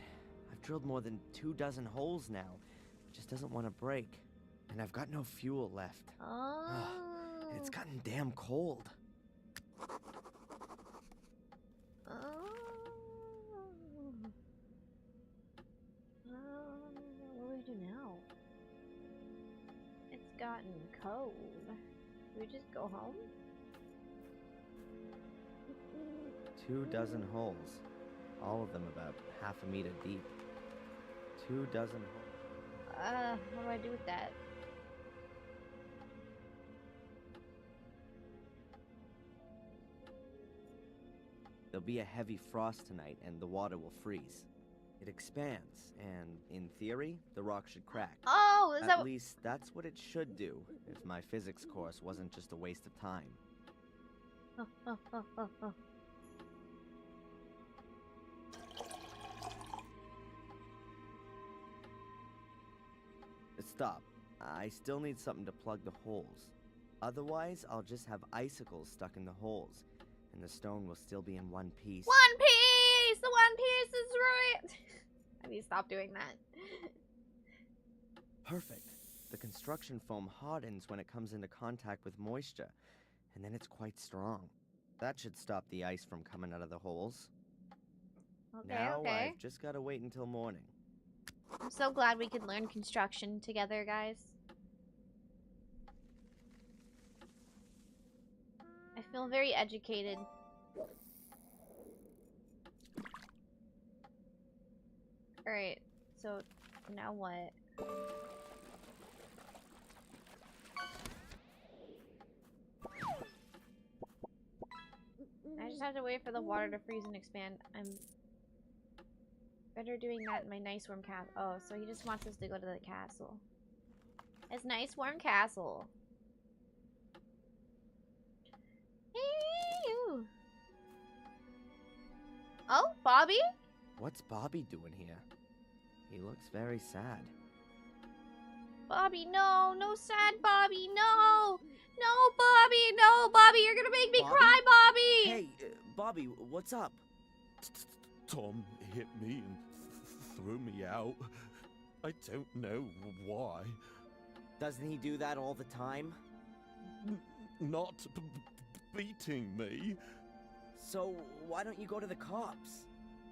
I've drilled more than 24 holes now. It just doesn't want to break. And I've got no fuel left.
Oh.
And it's gotten damn cold.
Oh. What do we do now? It's gotten cold. Do we just go home?
24 holes. All of them about half a meter deep. 24 holes.
What do I do with that?
There'll be a heavy frost tonight and the water will freeze. It expands, and in theory, the rock should crack.
Oh, is that
At least that's what it should do, if my physics course wasn't just a waste of time. Stop. I still need something to plug the holes. Otherwise, I'll just have icicles stuck in the holes, and the stone will still be in one piece.
One Piece! The One Piece is right! I need to stop doing that.
Perfect. The construction foam hardens when it comes into contact with moisture, and then it's quite strong. That should stop the ice from coming out of the holes.
Okay,
Now
okay.
I've just got to wait until morning.
I'm so glad we could learn construction together, guys. I feel very educated. Alright, so now what? I just have to wait for the water to freeze and expand. I'm better doing that in my nice warm castle. Oh, so he just wants us to go to the castle. It's nice warm castle. Ew. Oh, Bobby?
What's Bobby doing here? He looks very sad.
Bobby, no, no sad Bobby, no! No, Bobby, no, Bobby, you're gonna make me
Bobby?
cry, Bobby!
Hey, Bobby, what's up?
Tom hit me and threw me out. I don't know why.
Doesn't he do that all the time?
Not beating me.
So, why don't you go to the cops?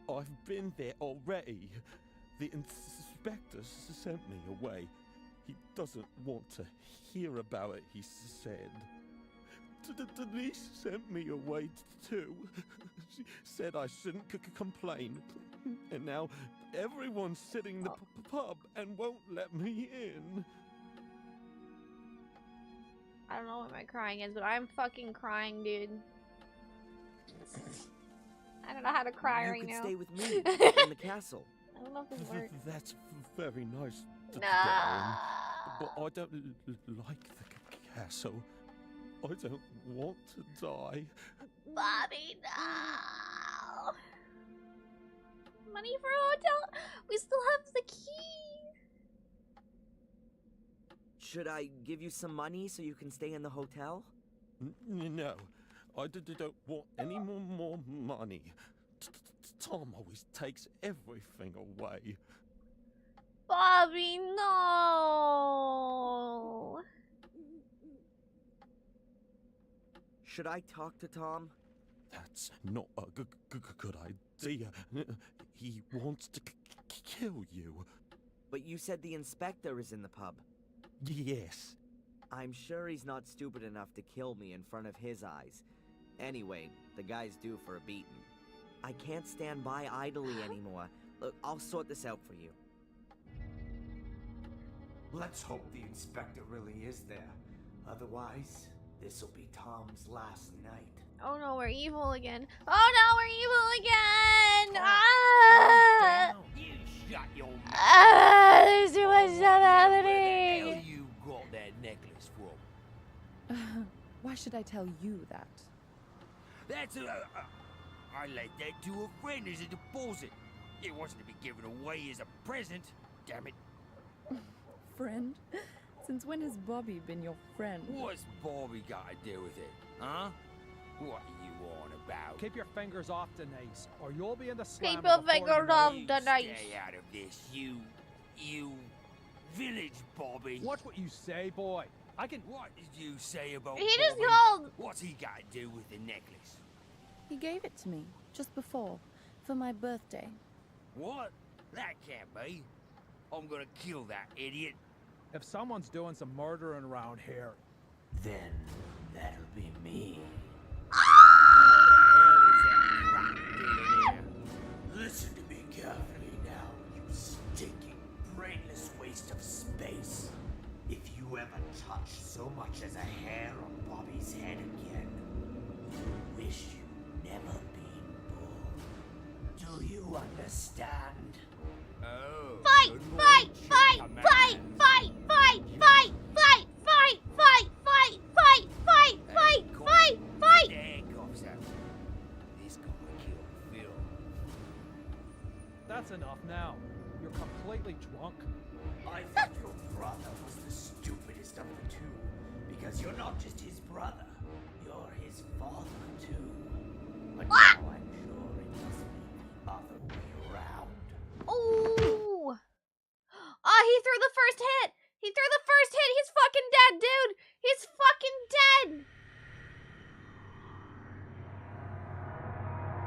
I've been there already. The inspector sent me away. He doesn't want to hear about it, he said. Denise sent me away too. She said I shouldn't complain. And now everyone's sitting in the pub and won't let me in.
I don't know what my crying is, but I'm fucking crying, dude. I don't know how to cry right now.
You can stay with me in the castle.
I don't know if this works.
That's very nice,
No.
Darren. But I don't like the castle. I don't want to die.
Bobby, no! Money for a hotel? We still have the key!
Should I give you some money so you can stay in the hotel?
No, I don't want any more money. Tom always takes everything away.
Bobby, no!
Should I talk to Tom?
That's not a good idea. He wants to kill you.
But you said the inspector is in the pub.
Yes.
I'm sure he's not stupid enough to kill me in front of his eyes. Anyway, the guy's due for a beating. I can't stand by idly anymore. Look, I'll sort this out for you.
Let's hope the inspector really is there. Otherwise, this'll be Tom's last night.
Oh no, we're evil again. Oh no, we're evil again! Ah!
You shut your mouth.
Ah, there's too much stuff
Where the
happening!
hell you got that necklace from?
Why should I tell you that?
That's I let that to a friend as a deposit. It wasn't to be given away as a present. Damn it.
Friend? Since when has Bobby been your friend?
What's Bobby got to do with it? Huh? What are you on about?
Keep your fingers off Denise, or you'll be in the slammer
Keep your
before you
fingers
know
off
it.
You
the
stay
dice.
out of this, you village Bobby.
Watch what you say, boy. I can.
What did you say about
He just
Bobby?
called!
What's he got to do with the necklace?
He gave it to me just before, for my birthday.
What? That can't be. I'm gonna kill that idiot.
If someone's doing some murdering around here,
Then that'll be me.
What the hell is that crap doing here?
Listen to me carefully now, you stinking, brainless waste of space. If you ever touch so much as a hair on Bobby's head again, you wish you'd never been born. Do you understand?
Oh.
Fight!
good
Fight!
morning,
Fight!
Command.
Fight! Fight! Fight! Fight! Fight! Fight! Fight! Fight! Fight! Fight!
Hey,
Fight!
Corey,
Fight! Fight!
get the handcuffs out. This guy killed Phil.
that's enough now. You're completely drunk.
I thought your brother was the stupidest of the two, because you're not just his brother, you're his father too. But now I'm sure it must be the other way around.
Oh! Ah, he threw the first hit! He threw the first hit! He's fucking dead, dude! He's fucking dead!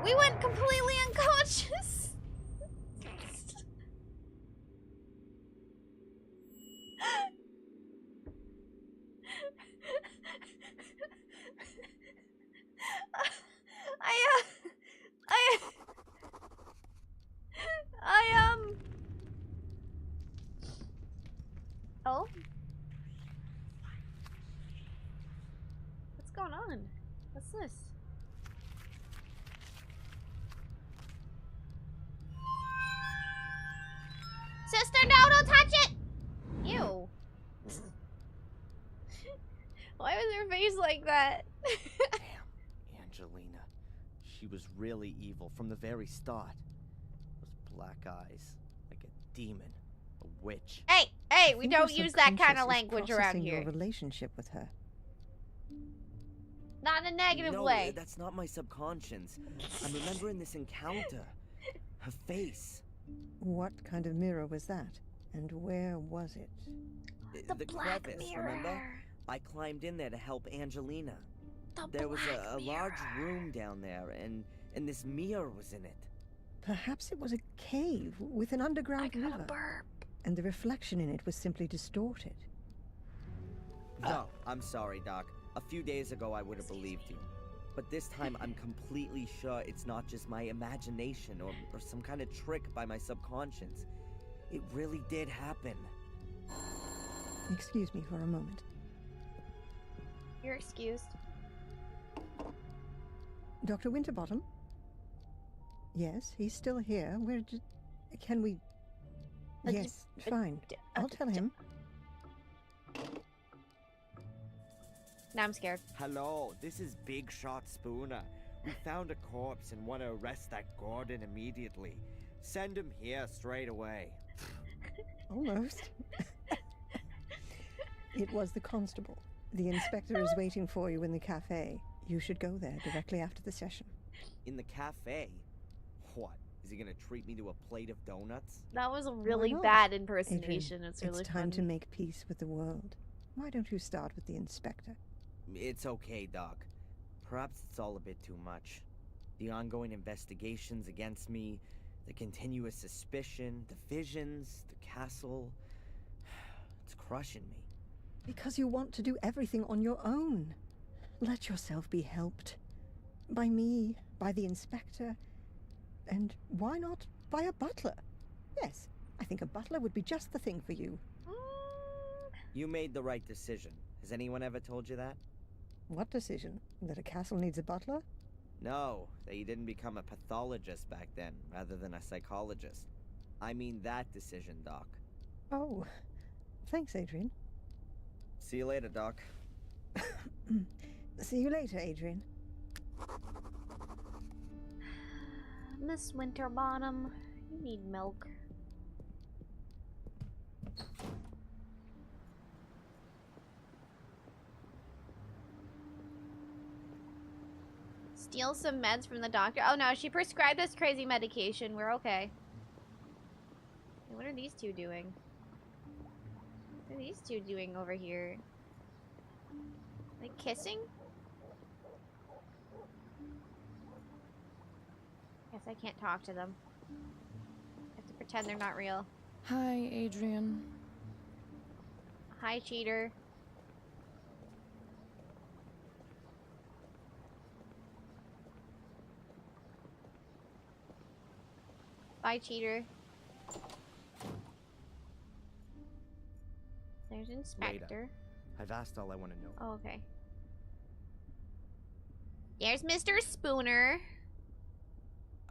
We went completely unconscious! Oh? What's going on? What's this? Sister, no, don't touch it! Ew. like that.
Damn, Angelina. She was really evil from the very start. Those black eyes, like a demon, a witch.
Hey,
I
we
think
don't
your
use that kind
subconscious
of
is
language around
processing
here.
Your relationship with her.
Not in a negative
No,
way.
that's not my subconscious. I'm remembering this encounter. Her face.
What kind of mirror was that? And where was it?
The black
crevice,
mirror.
remember? I climbed in there to help Angelina. There was a large room down there, and this mirror was in it.
Perhaps it was a cave with an underground
I got
river.
a burp.
And the reflection in it was simply distorted.
No, I'm sorry, Doc. A few days ago I would have believed you. But this time I'm completely sure it's not just my imagination or some kind of trick by my subconscious. It really did happen.
Excuse me for a moment.
You're excused.
Dr. Winterbottom? Yes, he's still here. Where did... Can we... Yes, fine. I'll tell him.
Now I'm scared.
Hello, this is Big Shot Spooner. We found a corpse and want to arrest that Gordon immediately. Send him here straight away.
Almost. It was the constable. The inspector is waiting for you in the cafe. You should go there directly after the session.
In the cafe? What? Is he gonna treat me to a plate of donuts?
That was a really
not?
bad
Adrian,
impersonation. It's really
time
funny.
to make peace with the world. Why don't you start with the inspector?
It's okay, Doc. Perhaps it's all a bit too much. The ongoing investigations against me, the continuous suspicion, the visions, the castle. It's crushing me.
Because you want to do everything on your own. Let yourself be helped. By me, by the inspector, and why not by a butler? Yes, I think a butler would be just the thing for you.
You made the right decision. Has anyone ever told you that?
What decision? That a castle needs a butler?
No, that you didn't become a pathologist back then, rather than a psychologist. I mean that decision, Doc.
Oh, thanks, Adrian.
See you later, Doc.
See you later, Adrian.
Miss Winterbottom, you need milk. Steal some meds from the doctor. Oh no, she prescribed this crazy medication. We're okay. Hey, what are these two doing? What are these two doing over here? Like kissing? Guess I can't talk to them. I have to pretend they're not real.
Hi, Adrian.
Hi, cheater. Bye, cheater. There's Inspector.
I've asked all I want to know.
Oh, okay. There's Mr. Spooner.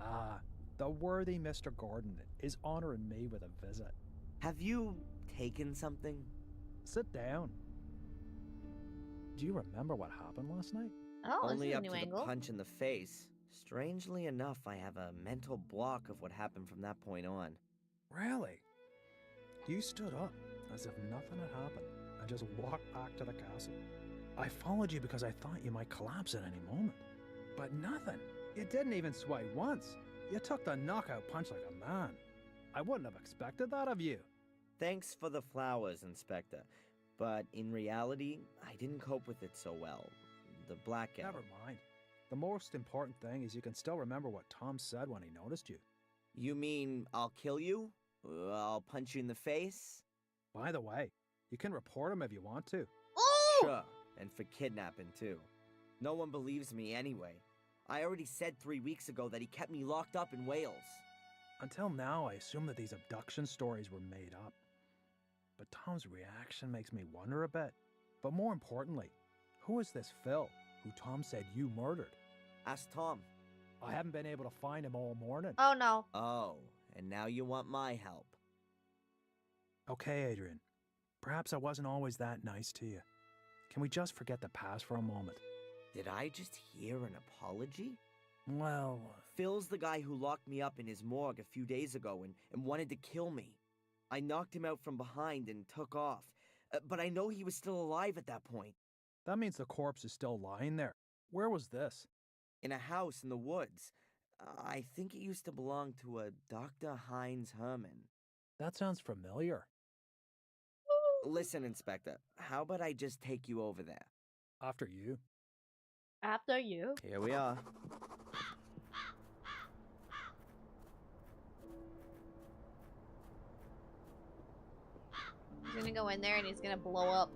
Ah, the worthy Mr. Gordon is honoring me with a visit.
Have you taken something?
Sit down. Do you remember what happened last night?
Oh,
Only
this is a
up
new
to
angle.
the punch in the face. Strangely enough, I have a mental block of what happened from that point on.
Really? You stood up as if nothing had happened and just walked back to the castle. I followed you because I thought you might collapse at any moment. But nothing. You didn't even sway once. You took the knockout punch like a man. I wouldn't have expected that of you.
Thanks for the flowers, Inspector. But in reality, I didn't cope with it so well. The blackout.
Never mind. The most important thing is you can still remember what Tom said when he noticed you.
You mean I'll kill you? I'll punch you in the face?
By the way, you can report him if you want to.
Ooh!
Sure, and for kidnapping too. No one believes me anyway. I already said 3 weeks ago that he kept me locked up in Wales.
Until now, I assumed that these abduction stories were made up. But Tom's reaction makes me wonder a bit. But more importantly, who is this Phil, who Tom said you murdered?
Ask Tom.
I haven't been able to find him all morning.
Oh no.
Oh, and now you want my help.
Okay, Adrian. Perhaps I wasn't always that nice to you. Can we just forget the past for a moment?
Did I just hear an apology?
Well,
Phil's the guy who locked me up in his morgue a few days ago and wanted to kill me. I knocked him out from behind and took off, but I know he was still alive at that point.
that means the corpse is still lying there. Where was this?
In a house in the woods. I think it used to belong to a Dr. Heinz Herman.
That sounds familiar.
Listen, Inspector, how about I just take you over there?
After you.
After you.
Here we are.
He's gonna go in there and he's gonna blow up.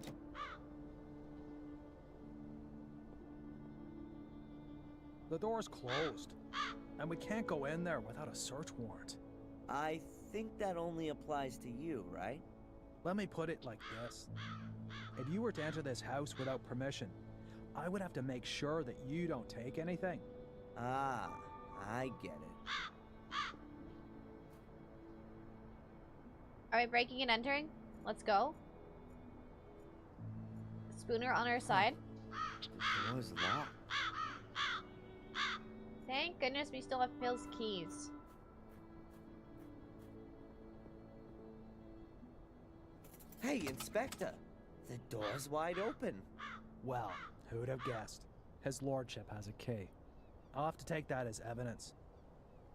The door's closed, and we can't go in there without a search warrant.
I think that only applies to you, right?
Let me put it like this. If you were to enter this house without permission, I would have to make sure that you don't take anything.
Ah, I get it.
Are we breaking and entering? Let's go. Spooner on our side.
The door's locked.
Thank goodness we still have Phil's keys.
Hey, Inspector! The door's wide open.
Well, who'd have guessed? His lordship has a key. I'll have to take that as evidence.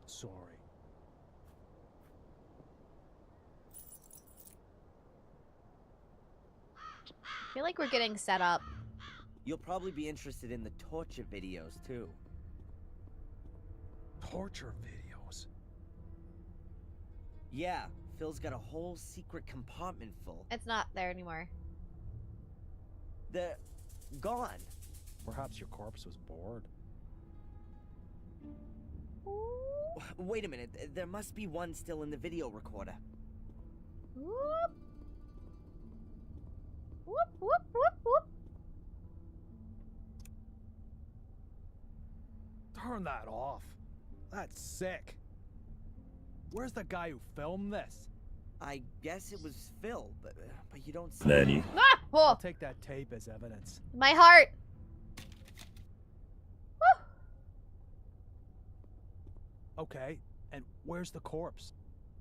Sorry.
I feel like we're getting set up.
You'll probably be interested in the torture videos, too.
Torture videos?
Yeah, Phil's got a whole secret compartment full.
It's not there anymore.
They're gone.
Perhaps your corpse was bored.
Wait a minute, there must be one still in the video recorder.
Whoop. Whoop, whoop, whoop, whoop.
Turn that off. That's sick. Where's the guy who filmed this?
I guess it was Phil, but you don't see.
Nani?
Ah!
I'll
Oh,
take that tape as evidence.
my heart. Woo.
Okay, and where's the corpse?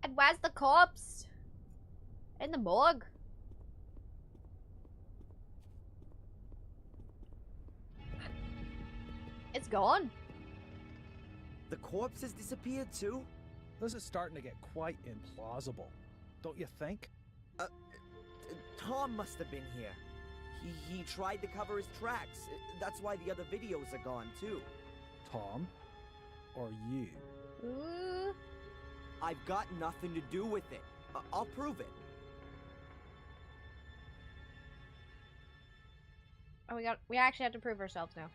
And where's the corpse? In the morgue. It's gone.
The corpse has disappeared too?
This is starting to get quite implausible. Don't you think?
Tom must have been here. He tried to cover his tracks. That's why the other videos are gone too.
Tom? Or you?
Ooh.
I've got nothing to do with it. I'll prove it.
Oh, we actually have to prove ourselves now.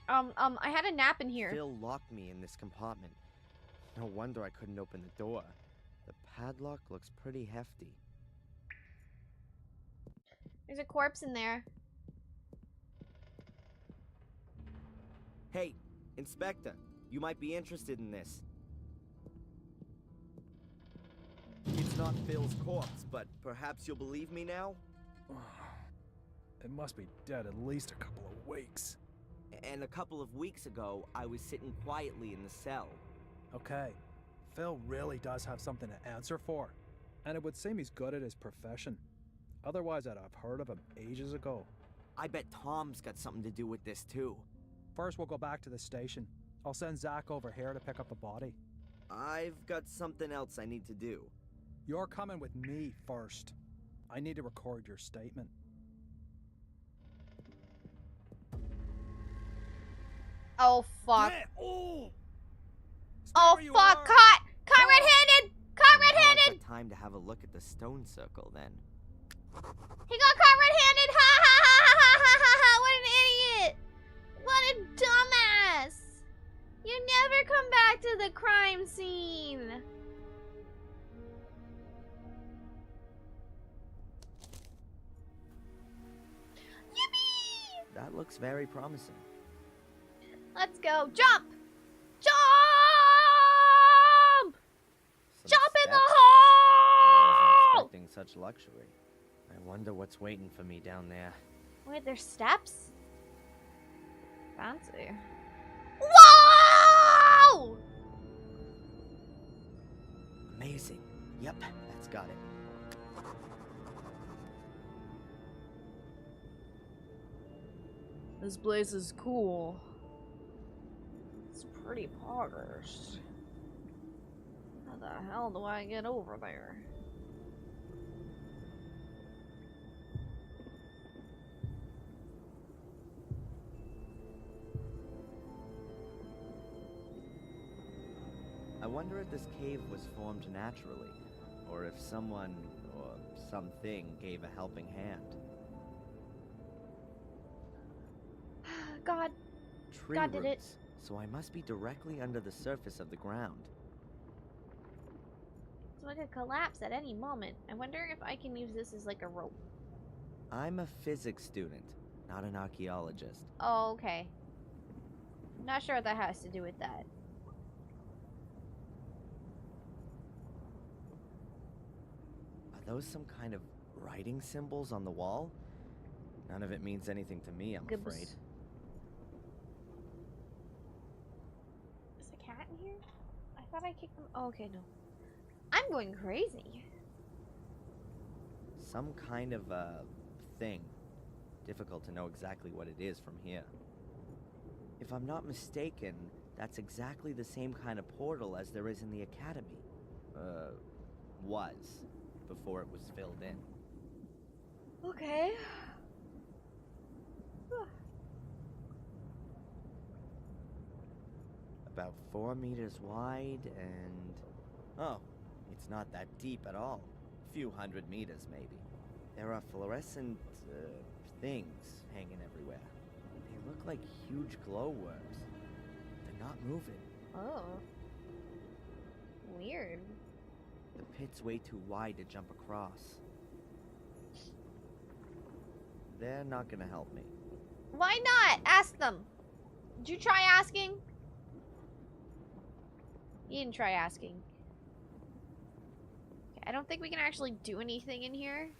I had a nap in here.
Phil locked me in this compartment. No wonder I couldn't open the door. The padlock looks pretty hefty.
There's a corpse in there.
Hey, Inspector, you might be interested in this. It's not Phil's corpse, but perhaps you'll believe me now?
It must be dead at least a couple of weeks.
And a couple of weeks ago, I was sitting quietly in the cell.
Okay, Phil really does have something to answer for. And it would seem he's good at his profession. Otherwise, I'd have heard of him ages ago.
I bet Tom's got something to do with this too.
First, we'll go back to the station. I'll send Zach over here to pick up the body.
I've got something else I need to do.
You're coming with me first. I need to record your statement.
Oh, fuck.
Oh!
Oh, fuck. Caught! Caught red-handed! Caught
Now's
red-handed!
the time to have a look at the stone circle then.
He got caught red-handed! Ha ha ha ha ha ha ha! What an idiot! What a dumbass! You never come back to the crime scene! Yippee!
That looks very promising.
Let's go. Jump! Jump!
Some
Jump in the
steps? I
hole!
wasn't expecting such luxury. I wonder what's waiting for me down there.
Wait, there's steps? Fancy. Whoa!
Amazing. Yep, that's got it.
This place is cool. It's pretty poggers. How the hell do I get over there?
I wonder if this cave was formed naturally, or if someone or something gave a helping hand.
God.
Tree
God
roots,
did it.
so I must be directly under the surface of the ground.
So it could collapse at any moment. I wonder if I can use this as like a rope.
I'm a physics student, not an archaeologist.
Oh, okay. Not sure what that has to do with that.
Are those some kind of writing symbols on the wall? None of it means anything to me, I'm
Gibbs.
afraid.
Is a cat in here? I thought I kicked them. Oh, okay, no. I'm going crazy.
Some kind of, thing. Difficult to know exactly what it is from here. If I'm not mistaken, that's exactly the same kind of portal as there is in the academy. Was. Before it was filled in.
Okay.
About 4 meters wide and... Oh, it's not that deep at all. A few 100 meters, maybe. There are fluorescent, things hanging everywhere. They look like huge glowworms. They're not moving.
Oh. Weird.
The pit's way too wide to jump across. They're not gonna help me.
Why not? Ask them. Did you try asking? You didn't try asking. Okay, I don't think we can actually do anything in here.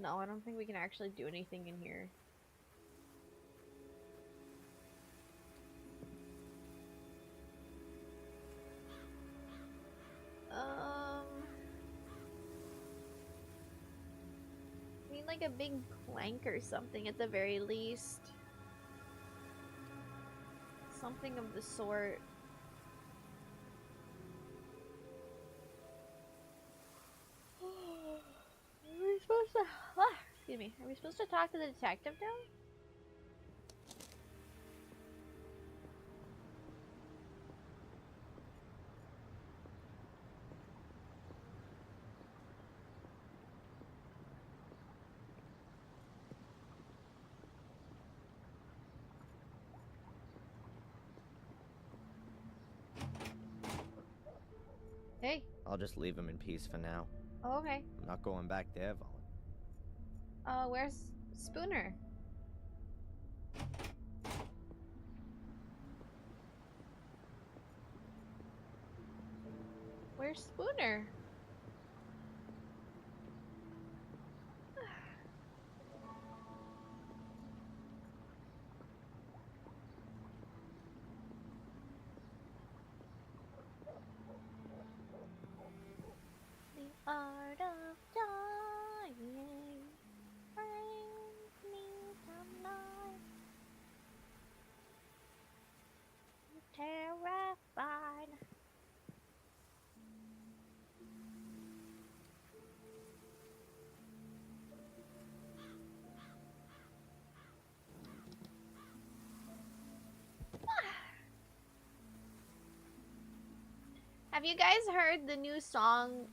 No, I don't think we can actually do anything in here. I need like a big plank or something at the very least. Something of the sort. Are we supposed to... excuse me. Are we supposed to talk to the detective now? Hey.
I'll just leave him in peace for now.
Oh, okay.
I'm not going back there, Vaughn.
Where's Spooner? Where's Spooner? The art of dying brings me to life. Terrified. Have you guys heard the new song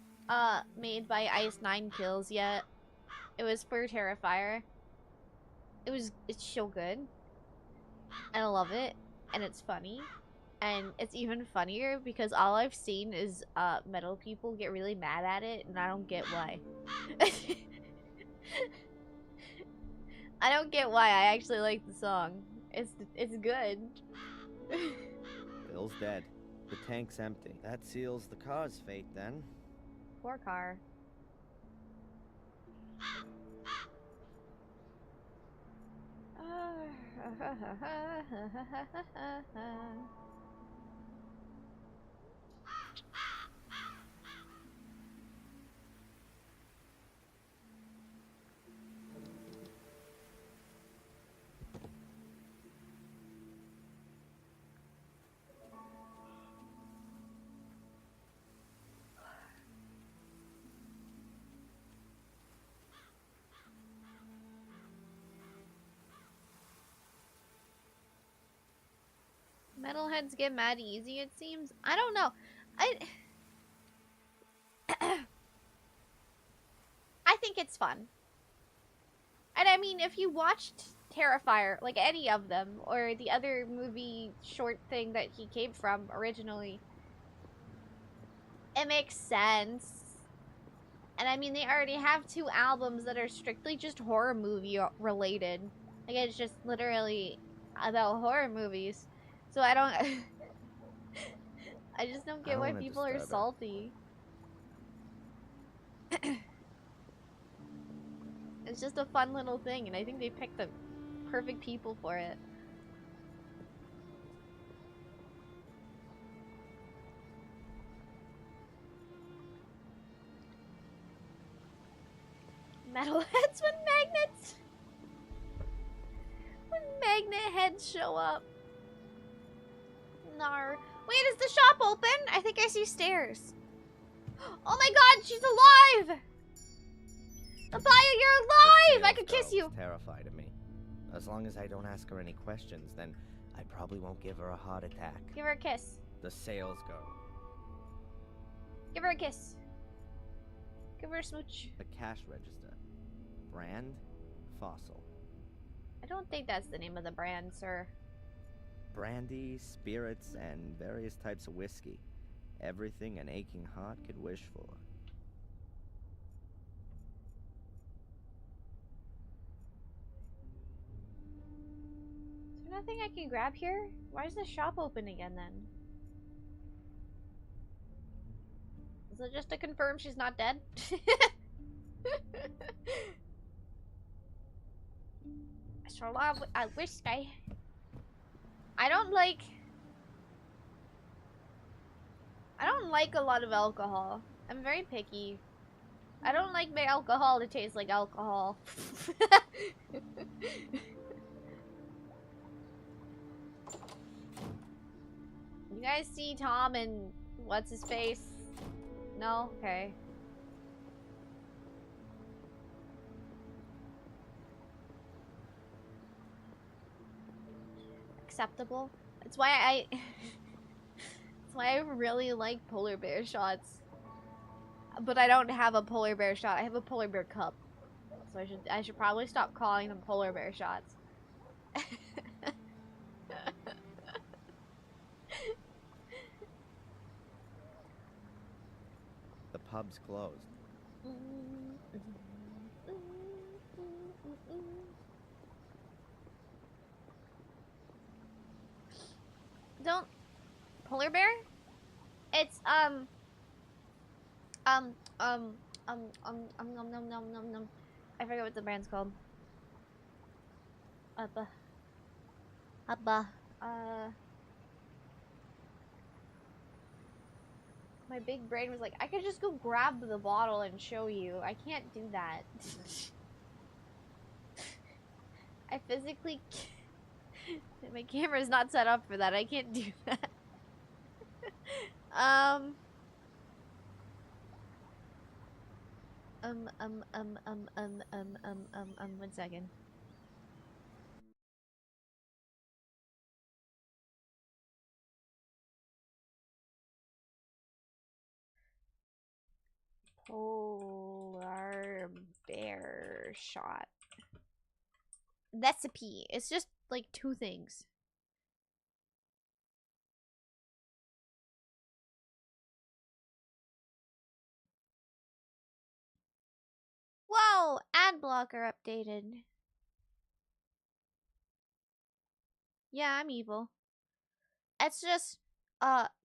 made by Ice 9 Kills yet? It was for Terrifier. It's so good. And I love it. And it's funny. And it's even funnier because all I've seen is metal people get really mad at it, and I don't get why. I don't get why. I actually like the song. It's good.
Bill's dead. The tank's empty. That seals the car's fate, then.
Poor car. Metalheads get mad easy, it seems. I don't know. I think it's fun. And I mean, if you watched Terrifier, like any of them, or the other movie short thing that he came from originally, it makes sense. And I mean, they already have 2 albums that are strictly just horror movie related. Like, it's just literally about horror movies. So I don't... I just don't get why people are salty. It's just a fun little thing, and I think they picked the perfect people for it. Metalheads with magnets! When magnet heads show up. Nar. Wait, is the shop open? I think I see stairs. Oh my god, she's alive! Abaya, you're alive! I could kiss you!
Terrified of me. As long as I don't ask her any questions, then I probably won't give her a heart attack.
Give her a kiss.
The sales go.
Give her a kiss. Give her a smooch.
The cash register. Brand? Fossil.
I don't think that's the name of the brand, sir.
Brandy, spirits, and various types of whiskey. Everything an aching heart could wish for.
Is there nothing I can grab here? Why is the shop open again then? Is it just to confirm she's not dead? I sure love a whiskey. I don't like a lot of alcohol. I'm very picky. I don't like my alcohol to taste like alcohol. You guys see Tom and what's his face? No? Okay. Acceptable. That's why that's why I really like polar bear shots. But I don't have a polar bear shot. I have a polar bear cup. So I should probably stop calling them polar bear shots.
The pub's closed.
Don't polar bear? It's I forget what the brand's called. My big brain was like, I could just go grab the bottle and show you. I can't do that. I physically my camera's not set up for that. I can't do that. One second. Polar bear shot. Recipe. It's just like 2 things. Whoa! Ad blocker updated. Yeah, I'm evil. It's just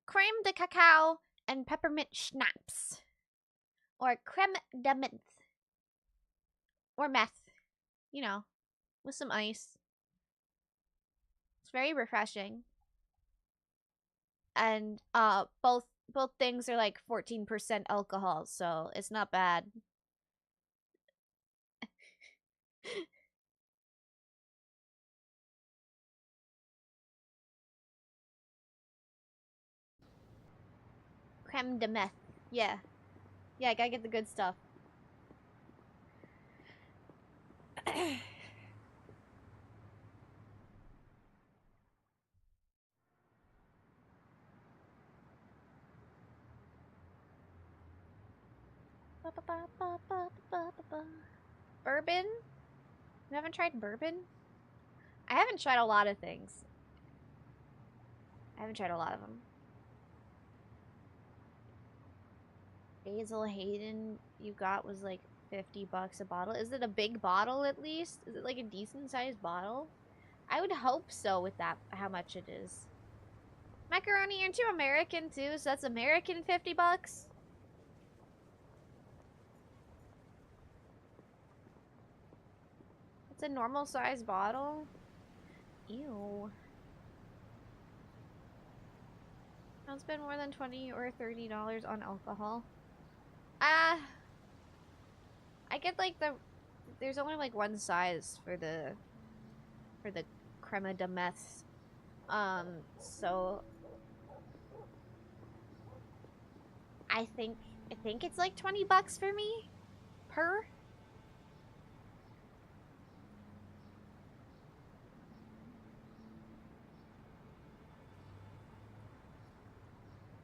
creme de cacao and peppermint schnapps. Or creme de menthe. Or meth. You know, with some ice. It's very refreshing. And both things are like 14% alcohol, so it's not bad. Creme de menthe. Yeah. Yeah, I gotta get the good stuff. Bourbon? You haven't tried bourbon? I haven't tried a lot of things. I haven't tried a lot of them. Basil Hayden you got was like $50 a bottle. Is it a big bottle at least? Is it like a decent sized bottle? I would hope so with that, how much it is. Macaroni, aren't you American too? So that's American $50? It's a normal size bottle? Ew. Don't spend more than $20 or $30 on alcohol. I get like there's only like one size for the creme de menthe. So I think it's like $20 for me per.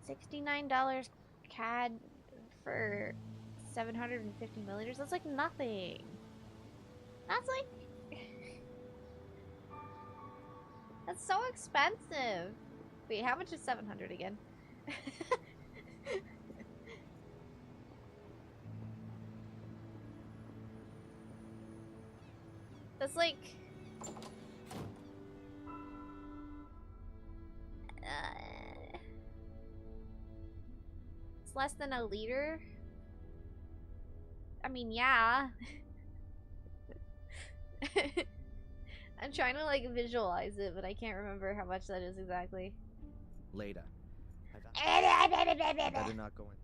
$69 CAD for 750 milliliters. That's like nothing. That's like that's so expensive. Wait, how much is 700 again? That's like it's less than a liter. I mean, yeah. I'm trying to like visualize it, but I can't remember how much that is exactly.
Later. Better not go in.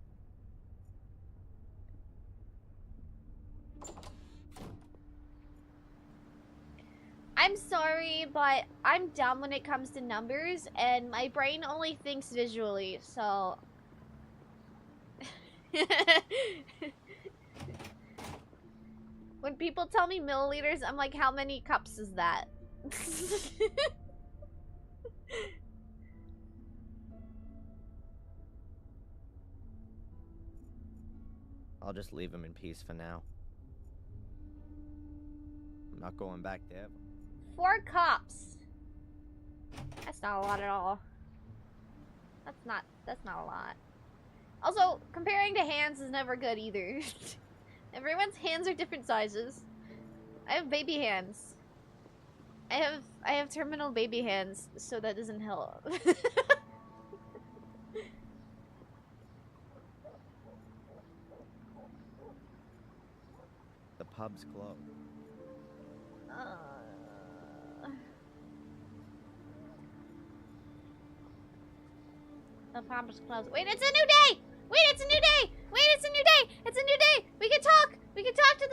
I'm sorry, but I'm dumb when it comes to numbers, and my brain only thinks visually, so... When people tell me milliliters, I'm like, how many cups is that?
I'll just leave him in peace for now. I'm not going back there.
4 cups. That's not a lot at all. That's not a lot. Also, comparing to hands is never good either. Everyone's hands are different sizes. I have baby hands. I have terminal baby hands, so that doesn't help.
The pub's closed.
The pub's closed. Wait, it's a new day! Wait, it's a new day! Wait, it's a new day! It's a new day! We can talk! We can talk to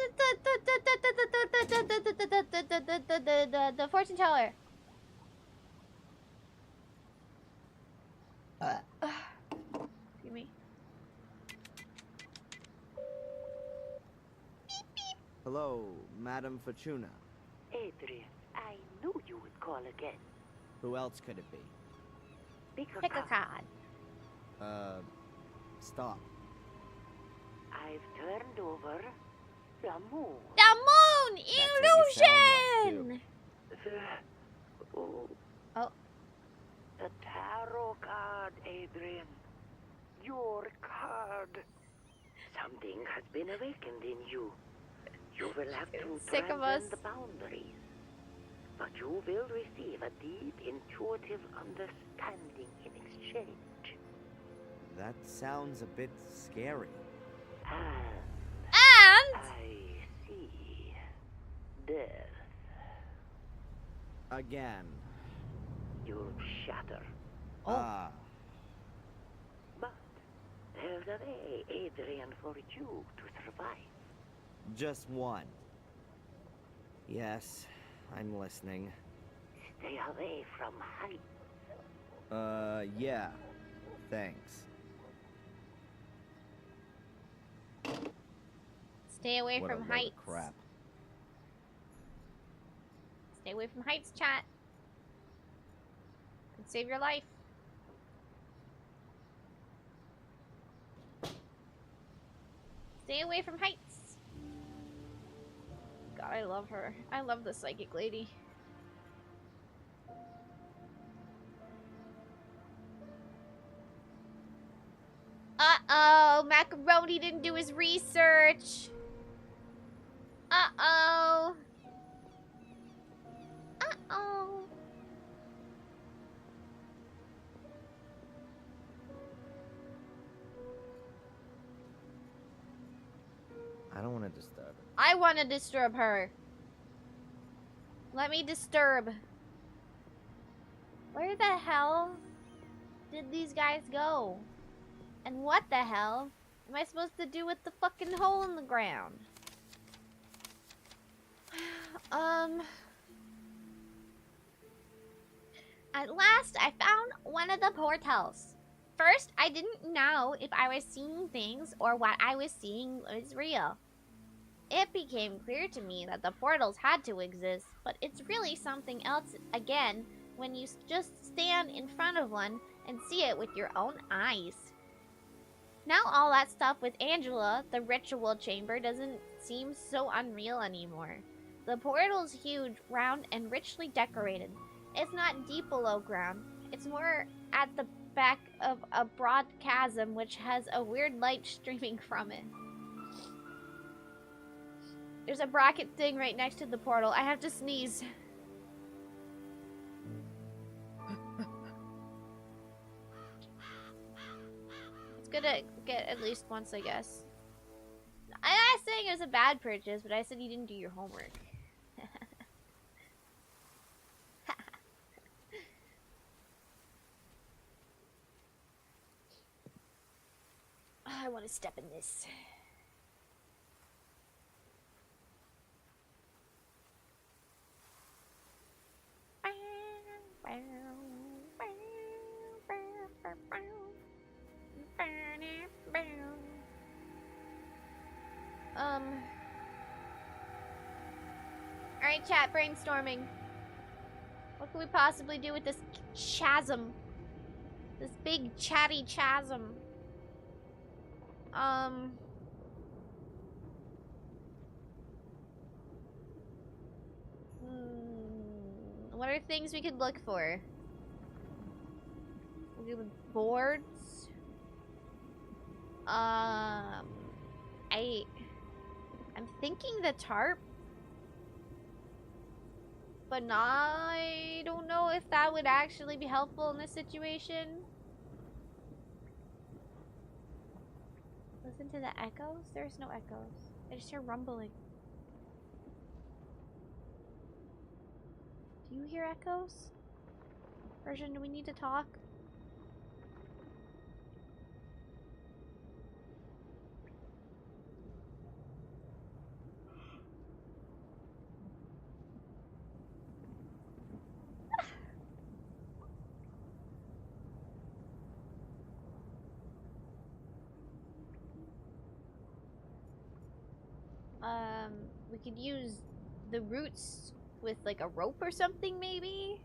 the fortune teller. Excuse me.
Hello, Madam Fortuna.
Adrian, I knew you would call again.
Who else could it be?
Pick a card.
Stop.
I've turned over the moon.
The moon! Illusion!
Oh. The tarot card, Adrian. Your card. Something has been awakened in you. You will have to
Sick of us.
transcend the boundaries. but you will receive a deep, intuitive understanding in exchange.
That sounds a bit scary.
And I see death.
Again.
You'll shatter.
Ah.
But there's a way, Adrian, for you to survive.
Just one. Yes, I'm listening.
Stay away from heights.
Yeah. Thanks.
Stay away
What a
from
load of
heights.
crap.
Stay away from heights, chat. Could save your life. Stay away from heights. God, I love her. I love the psychic lady. Uh-oh, Macaroni didn't do his research. Uh-oh. Uh-oh.
I don't want to disturb her.
I want to disturb her. Let me disturb. Where the hell did these guys go? And what the hell am I supposed to do with the fucking hole in the ground? At last, I found one of the portals. First, I didn't know if I was seeing things or what I was seeing was real. It became clear to me that the portals had to exist, but it's really something else again when you just stand in front of one and see it with your own eyes. Now all that stuff with Angela, the ritual chamber, doesn't seem so unreal anymore. The portal's huge, round, and richly decorated. It's not deep below ground. It's more at the back of a broad chasm which has a weird light streaming from it. There's a bracket thing right next to the portal. I have to sneeze. It's gonna get at least once, I guess. I'm not saying it was a bad purchase, but I said you didn't do your homework. I want to step in this. Alright, chat, brainstorming. What could we possibly do with this chasm? This big chatty chasm. What are things we could look for? We'll do boards. I'm thinking the tarp. But I don't know if that would actually be helpful in this situation. Listen to the echoes? There's no echoes. I just hear rumbling. Do you hear echoes? Version, do we need to talk? We could use the roots with like a rope or something, maybe?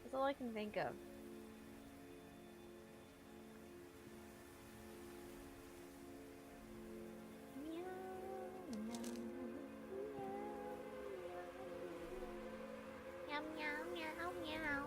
That's all I can think of. Meow, meow, meow, meow.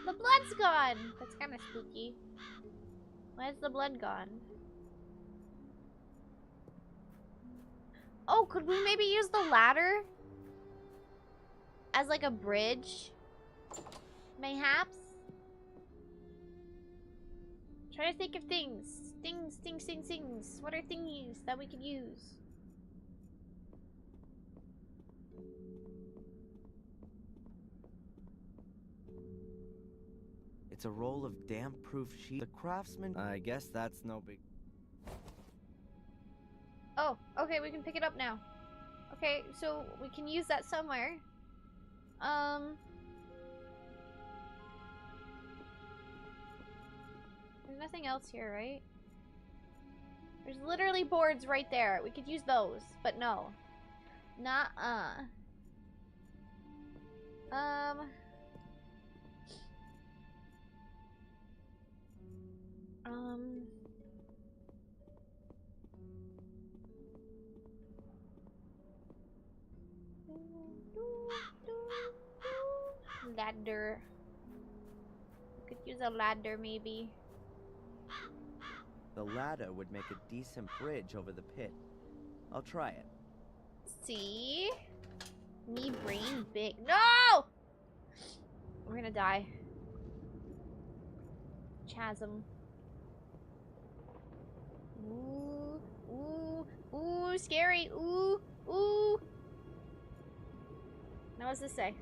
The blood's gone. That's kind of spooky. Where's the blood gone? Oh, could we maybe use the ladder as like a bridge? Mayhaps? Try to think of things. Things. What are thingies that we could use?
It's a roll of damp-proof sheet. The craftsman... I guess that's no big...
Oh, okay, we can pick it up now. Okay, so we can use that somewhere. There's nothing else here, right? There's literally boards right there. We could use those, but no. Nuh-uh. Ladder. Could use a ladder, maybe.
The ladder would make a decent bridge over the pit. I'll try it.
See? Me brain big. No! We're gonna die. Chasm. Ooh, ooh, ooh, scary. Ooh, ooh. Now what's this say?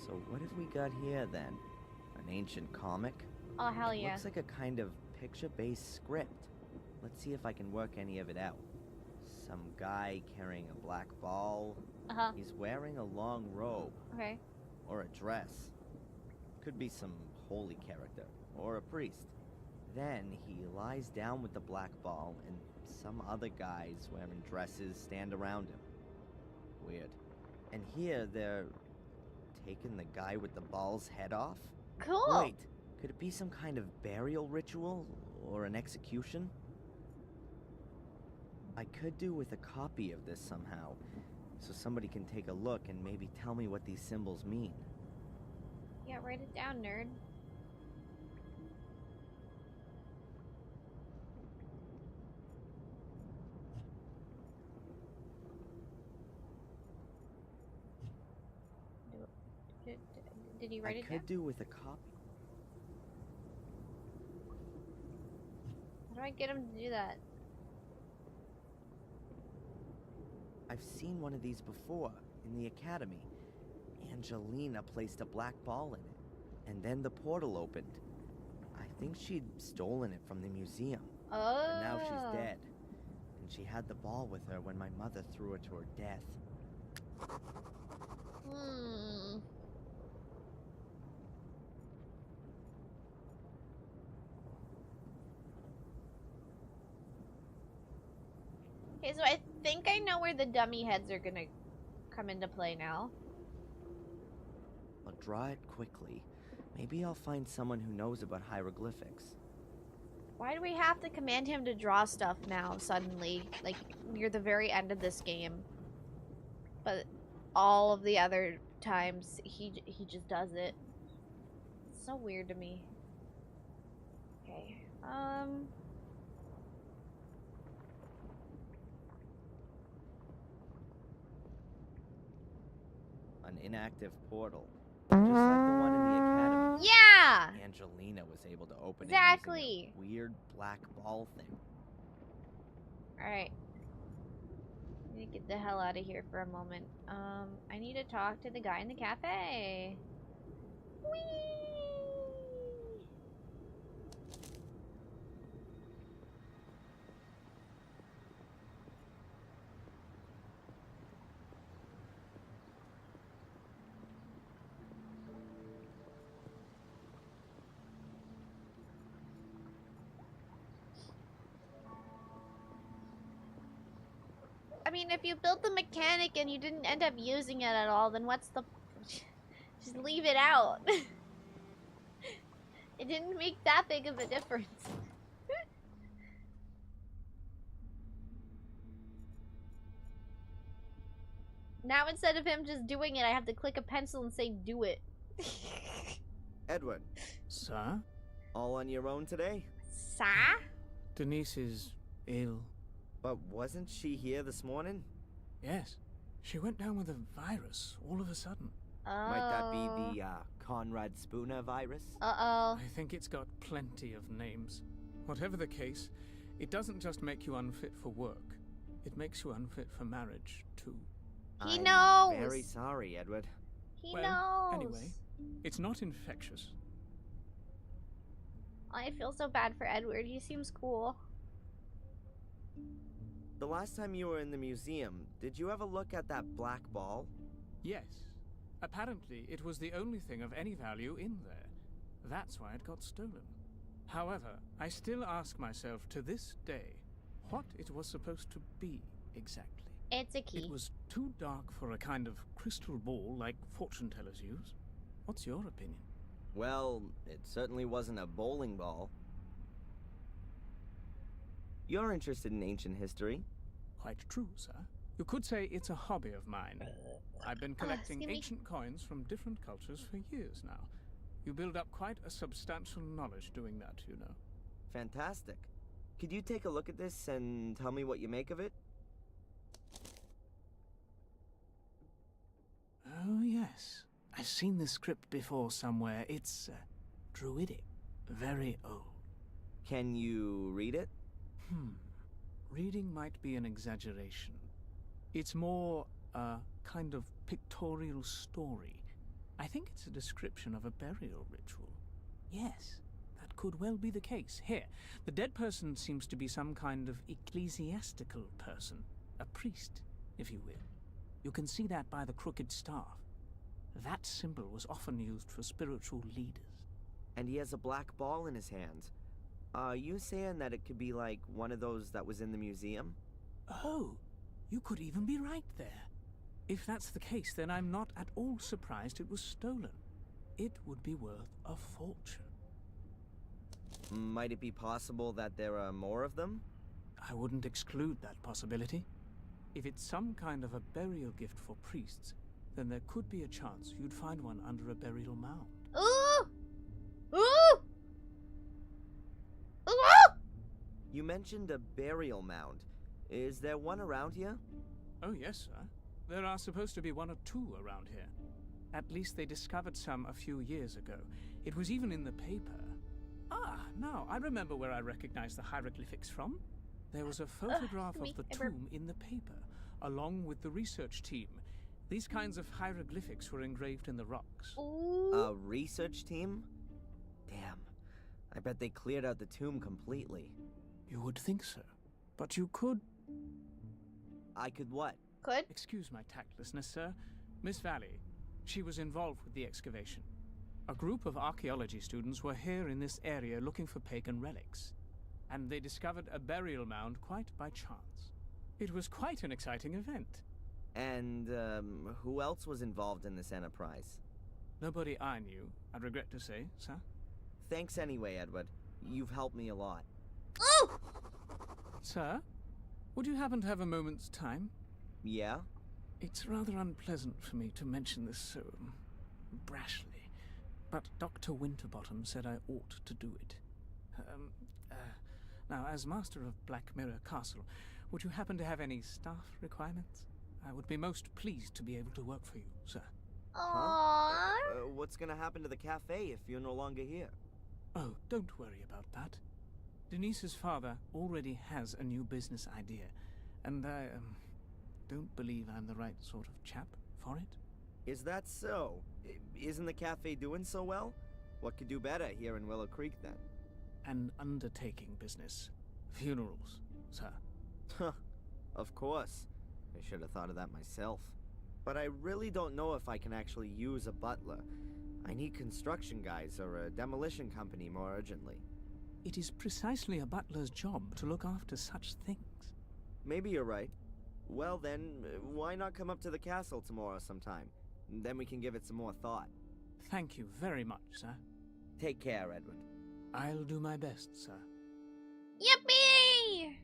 So what have we got here then? An ancient comic?
Oh, hell yeah.
Looks like a kind of picture-based script. Let's see if I can work any of it out. Some guy carrying a black ball.
Uh-huh.
He's wearing a long robe.
Okay.
Or a dress. Could be some holy character. Or a priest. Then he lies down with the black ball and some other guys wearing dresses stand around him. Weird. And here they're taking the guy with the ball's head off?
Cool.
Wait, could it be some kind of burial ritual or an execution? I could do with a copy of this somehow, so somebody can take a look and maybe tell me what these symbols mean.
Yeah, write it down, nerd. Did you write it down?
I could do with a copy.
How do I get him to do that?
I've seen one of these before, in the academy. Angelina placed a black ball in it, and then the portal opened. I think she'd stolen it from the museum.
Oh.
And now she's dead. And she had the ball with her when my mother threw her to her death.
Hmm. Okay, so I think I know where the dummy heads are gonna come into play now.
I'll draw it quickly. Maybe I'll find someone who knows about hieroglyphics.
Why do we have to command him to draw stuff now, suddenly? Like, near the very end of this game. But all of the other times, he just does it. It's so weird to me. Okay,
An inactive portal. Just like the one in the academy.
Yeah!
Angelina was able to open
Exactly.
it using a weird black ball thing.
Alright. I need to get the hell out of here for a moment. I need to talk to the guy in the cafe. Whee! I mean, if you built the mechanic and you didn't end up using it at all, then what's the... Just leave it out. It didn't make that big of a difference. Now instead of him just doing it, I have to click a pencil and say do it.
Edward.
Sir?
All on your own today?
Sir?
Denise is ill.
But wasn't she here this morning?
Yes. She went down with a virus all of a sudden.
Oh.
Might that be the Conrad Spooner virus?
Uh-oh.
I think it's got plenty of names. Whatever the case, it doesn't just make you unfit for work. It makes you unfit for marriage, too.
He
I'm
knows.
Very sorry, Edward.
He
well,
knows.
Anyway, it's not infectious.
I feel so bad for Edward. He seems cool.
The last time you were in the museum, did you ever look at that black ball?
Yes. Apparently, it was the only thing of any value in there. That's why it got stolen. However, I still ask myself to this day what it was supposed to be exactly.
It's a key.
It was too dark for a kind of crystal ball like fortune tellers use. What's your opinion?
Well, it certainly wasn't a bowling ball. You're interested in ancient history?
Quite true, sir. You could say it's a hobby of mine. I've been collecting ancient coins from different cultures for years now. You build up quite a substantial knowledge doing that, you know.
Fantastic. Could you take a look at this and tell me what you make of it?
Oh, yes. I've seen this script before somewhere. It's druidic. Very old.
Can you read it?
Reading might be an exaggeration. It's more a kind of pictorial story. I think it's a description of a burial ritual. Yes, that could well be the case. Here, the dead person seems to be some kind of ecclesiastical person. A priest, if you will. You can see that by the crooked staff. That symbol was often used for spiritual leaders.
And he has a black ball in his hand. Are you saying that it could be like one of those that was in the museum?
Oh, you could even be right there. If that's the case, then I'm not at all surprised it was stolen. It would be worth a fortune.
Might it be possible that there are more of them?
I wouldn't exclude that possibility. If it's some kind of a burial gift for priests, then there could be a chance you'd find one under a burial mound.
Ooh! Ooh! Ooh!
You mentioned a burial mound. Is there one around here?
Oh, yes, sir. There are supposed to be one or two around here. At least they discovered some a few years ago. It was even in the paper. Ah, now I remember where I recognized the hieroglyphics from. There was a photograph of the tomb in the paper, along with the research team. These kinds of hieroglyphics were engraved in the rocks.
Ooh.
A research team? Damn. I bet they cleared out the tomb completely.
You would think so. But you could...
I could what?
Could?
Excuse my tactlessness, sir. Miss Valley, she was involved with the excavation. A group of archaeology students were here in this area looking for pagan relics. And they discovered a burial mound quite by chance. It was quite an exciting event.
And, who else was involved in this enterprise?
Nobody I knew, I regret to say, sir.
Thanks anyway, Edward. You've helped me a lot.
Oh!
Sir, would you happen to have a moment's time?
Yeah?
It's rather unpleasant for me to mention this so brashly, but Dr. Winterbottom said I ought to do it. Now, as master of Black Mirror Castle, would you happen to have any staff requirements? I would be most pleased to be able to work for you, sir.
Aww.
What's gonna happen to the cafe if you're no longer here?
Oh, don't worry about that. Denise's father already has a new business idea, and I, don't believe I'm the right sort of chap for it.
Is that so? Isn't the cafe doing so well? What could do better here in Willow Creek, then?
An undertaking business. Funerals, sir.
Huh. Of course. I should have thought of that myself. But I really don't know if I can actually use a butler. I need construction guys or a demolition company more urgently.
It is precisely a butler's job to look after such things.
Maybe you're right. Well then, why not come up to the castle tomorrow sometime? Then we can give it some more thought.
Thank you very much, sir.
Take care, Edward.
I'll do my best, sir.
Yippee!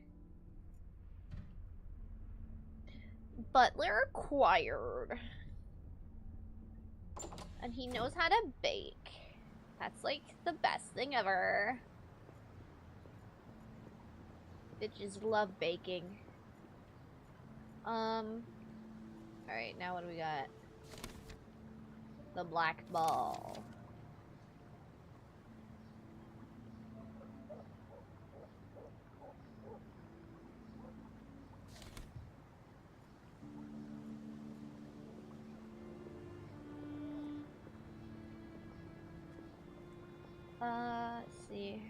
Butler acquired. And he knows how to bake. That's like the best thing ever. Bitches love baking. Alright, now what do we got? The black ball. Let's see.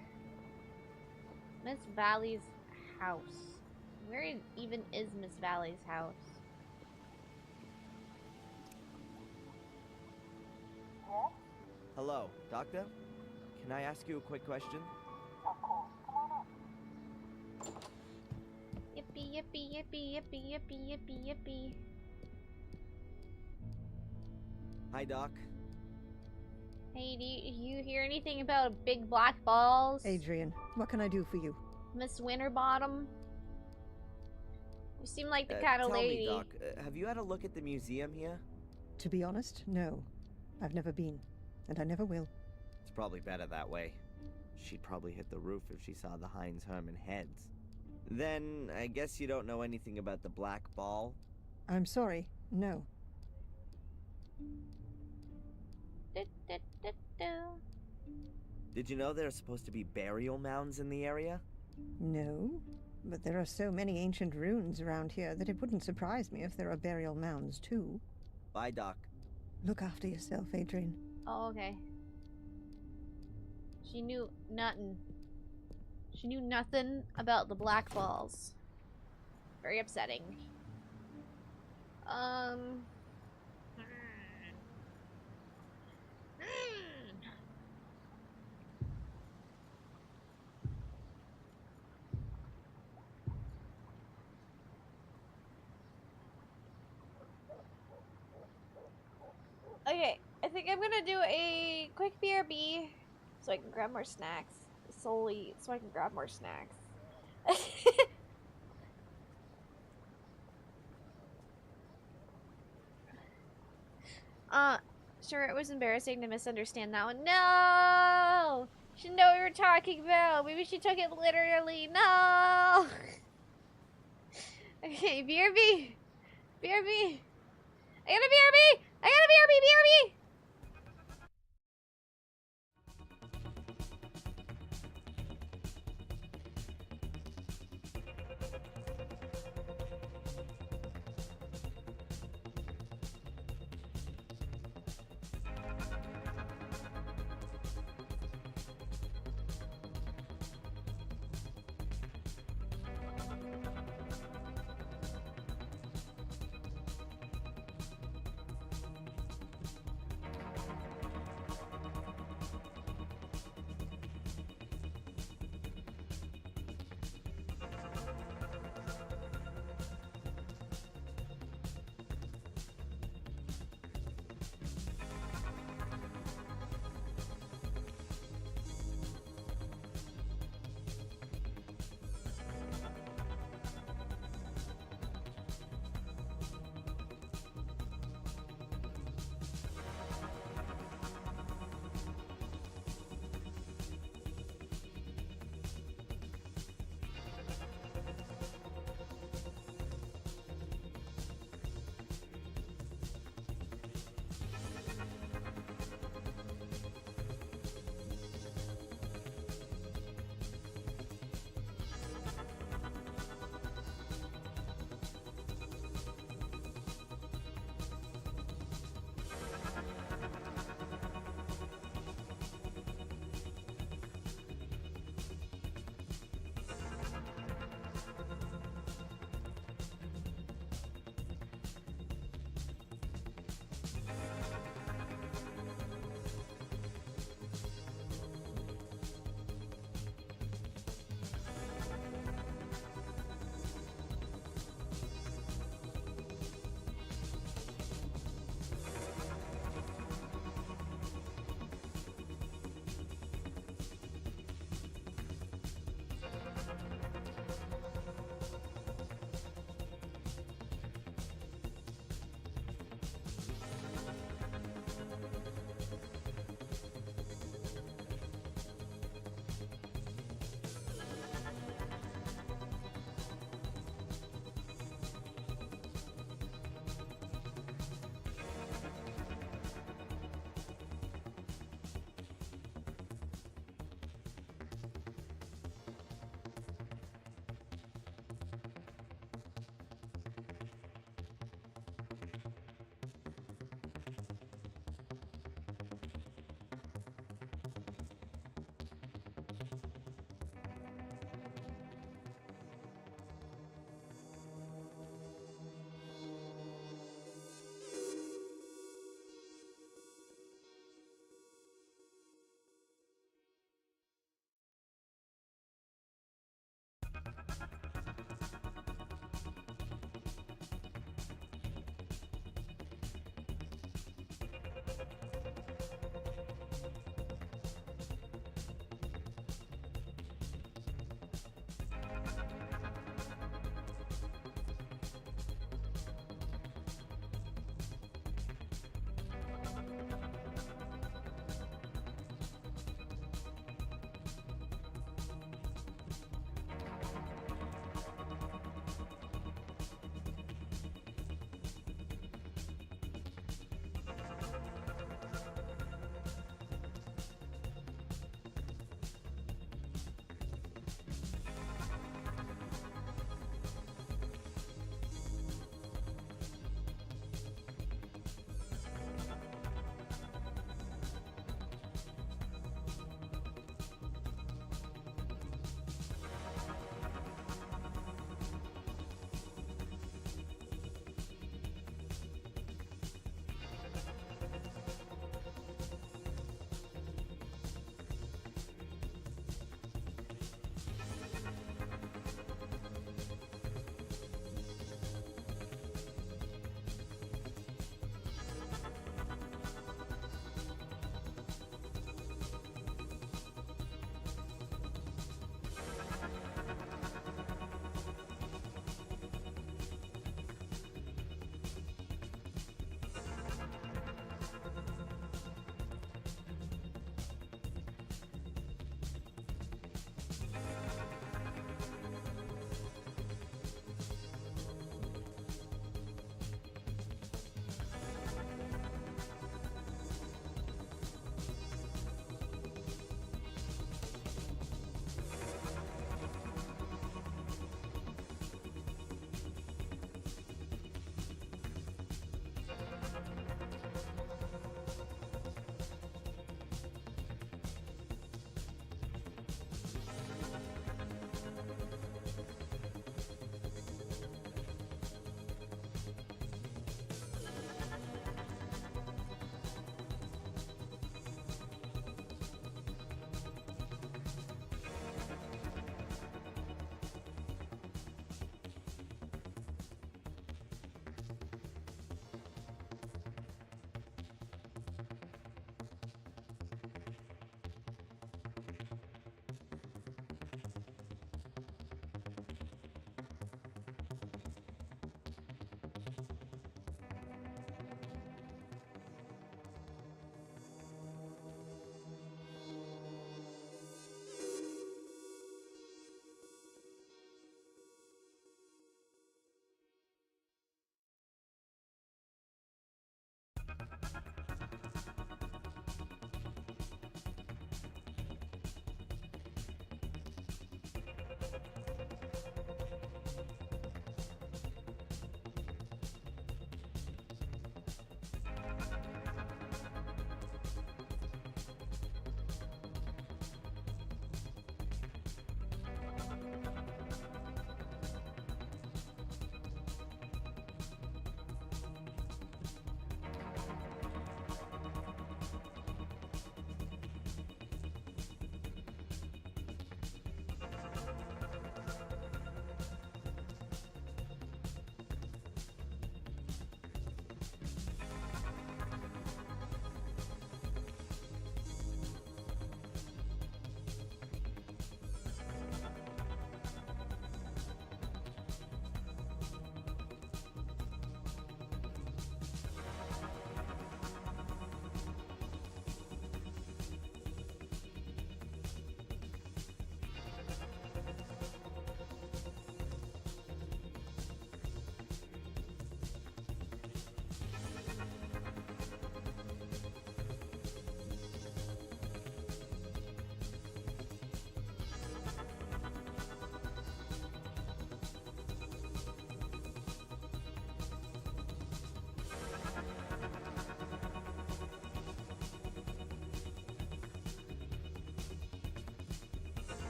Miss Valley's house. Where even is Miss Valley's house?
Hello, Doctor? Can I ask you a quick question?
Yippee, yippee, yippee, yippee, yippee, yippee, yippee.
Hi, Doc.
Hey, do you hear anything about big black balls?
Adrian, what can I do for you?
Miss Winterbottom? You seem like the kind of
tell
lady.
me, Doc, have you had a look at the museum here?
To be honest, no. I've never been, and I never will.
It's probably better that way. She'd probably hit the roof if she saw the Heinz Herman heads. Then, I guess you don't know anything about the black ball?
I'm sorry, no.
Did you know there are supposed to be burial mounds in the area?
No, but there are so many ancient ruins around here that it wouldn't surprise me if there are burial mounds too.
Bye, Doc.
Look after yourself, Adrian.
Oh, okay. She knew nothing. She knew nothing about the black balls. Very upsetting. Okay, I think I'm gonna do a quick BRB so I can grab more snacks. Solely so I can grab more snacks. Sure, it was embarrassing to misunderstand that one. No! Should know what we were talking about. Maybe she took it literally. No! Okay, BRB. BRB. I got a BRB! I got a BRB! BRB!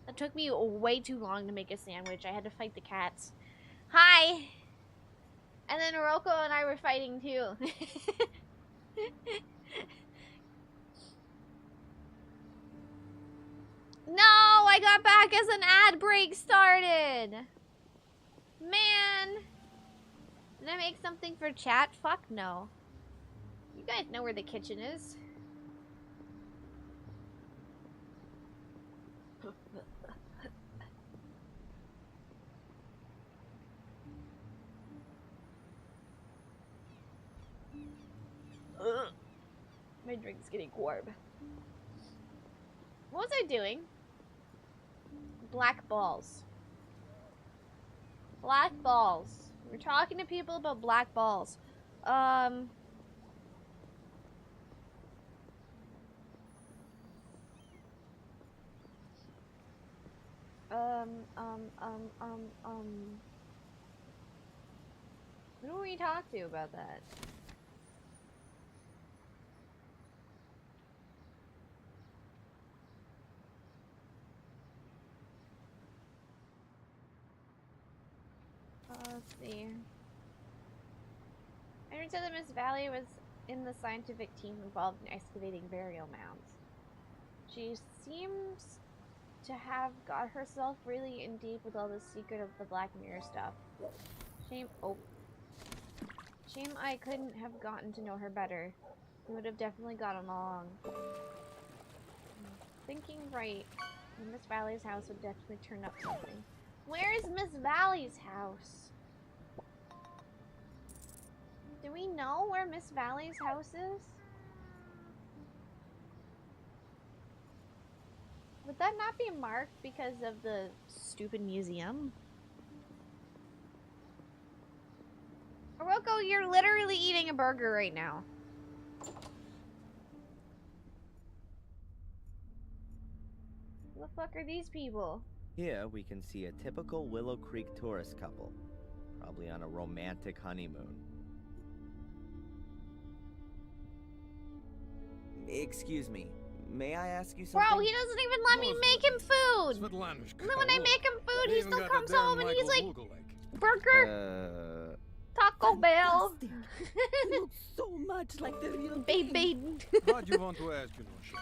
That took me way too long to make a sandwich. I had to fight the cats. Hi! And then Rocco and I were fighting too. No! I got back as an ad break started! Man! Did I make something for chat? Fuck no. You guys know where the kitchen is. My drink's getting warm. What was I doing? Black balls. Black balls. We're talking to people about black balls. Who do we talk to about that? Let's see. I heard that Miss Valley was in the scientific team involved in excavating burial mounds. She seems to have got herself really in deep with all the secret of the Black Mirror stuff. Shame I couldn't have gotten to know her better. We would have definitely gotten along. Thinking right. Miss Valley's house would definitely turn up something. Where is Miss Valley's house? Do we know where Miss Valley's house is? Would that not be marked because of the stupid museum? Oroko, you're literally eating a burger right now. Who the fuck are these people?
Here we can see a typical Willow Creek tourist couple, probably on a romantic honeymoon. Excuse me, may I ask you something?
Bro, he doesn't even let me make him food! And then when I make him food, he still comes home and he's like, burger, Taco Bell.
Looks so much like the real
baby.
What do you want to ask, Eurasian?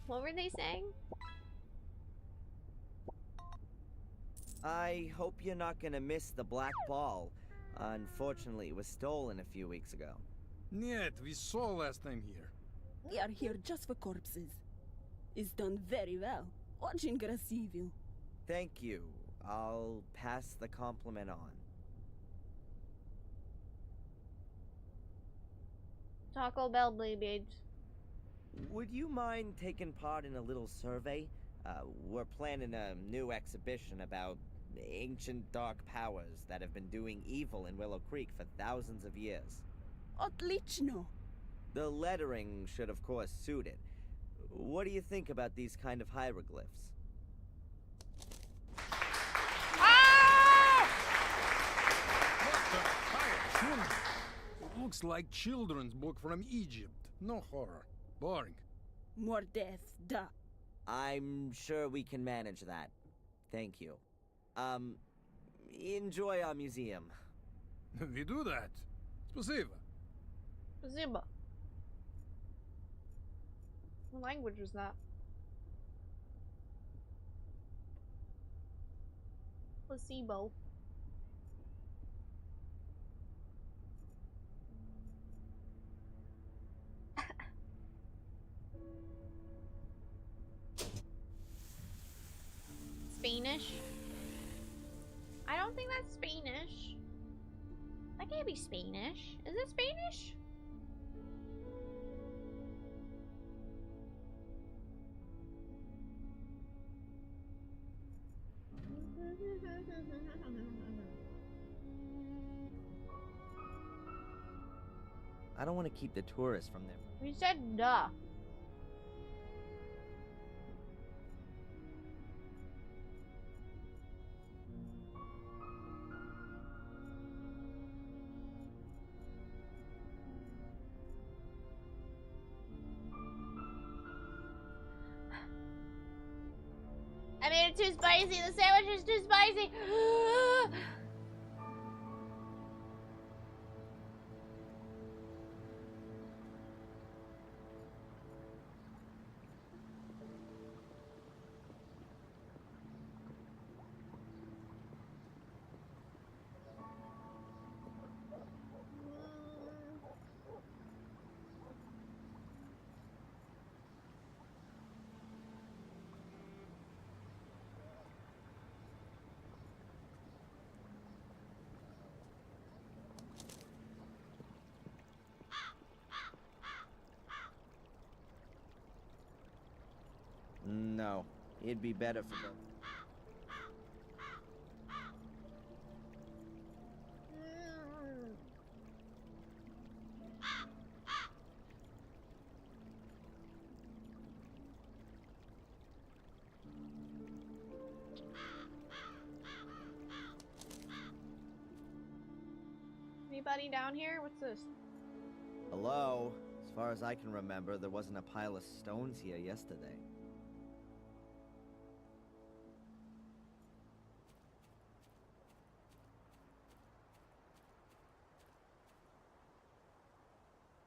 What were they saying?
I hope you're not gonna miss the black ball. Unfortunately, it was stolen a few weeks ago.
Нет, we saw last time here.
We are here just for corpses. It's done very well. Очень красиво.
Thank you. I'll pass the compliment on.
Taco Bell, baby.
Would you mind taking part in a little survey? We're planning a new exhibition about ancient dark powers that have been doing evil in Willow Creek for thousands of years.
Отлично.
The lettering should of course suit it. What do you think about these kind of hieroglyphs?
It looks like children's book from Egypt. No horror. Boring.
More death, da.
I'm sure we can manage that. Thank you. Enjoy our museum.
We do that. Спасибо.
Zimba. What language was that? Placebo. Spanish? I don't think that's Spanish. That can't be Spanish. Is it Spanish?
I don't want to keep the tourists from them.
You said duh. made it too spicy. The sandwich is too spicy.
No, it'd be better for the...
Anybody down here? What's this?
Hello? As far as I can remember, there wasn't a pile of stones here yesterday.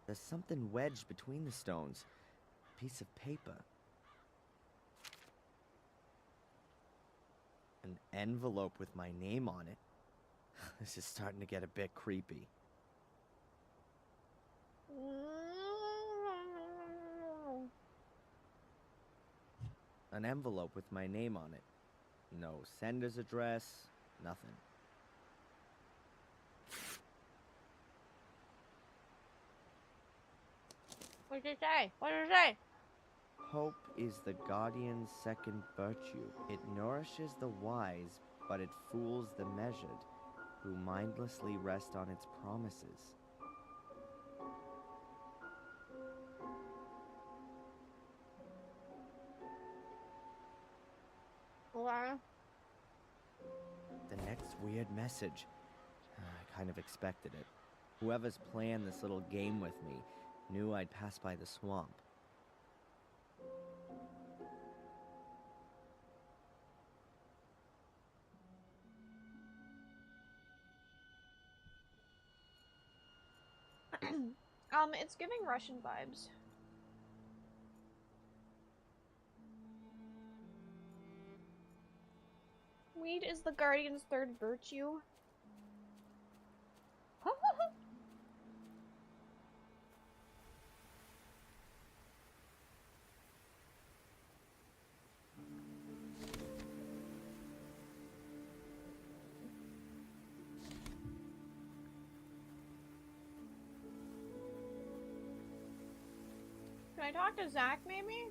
There's something wedged between the stones. A piece of paper. An envelope with my name on it. This is starting to get a bit creepy. An envelope with my name on it. No sender's address, nothing.
What did it say? What did it say?
Hope is the guardian's second virtue. It nourishes the wise, but it fools the measured, who mindlessly rest on its promises.
What?
The next weird message. I kind of expected it. Whoever's planned this little game with me knew I'd pass by the swamp.
It's giving Russian vibes. Weed is the guardian's third virtue. Can I talk to Zach, maybe?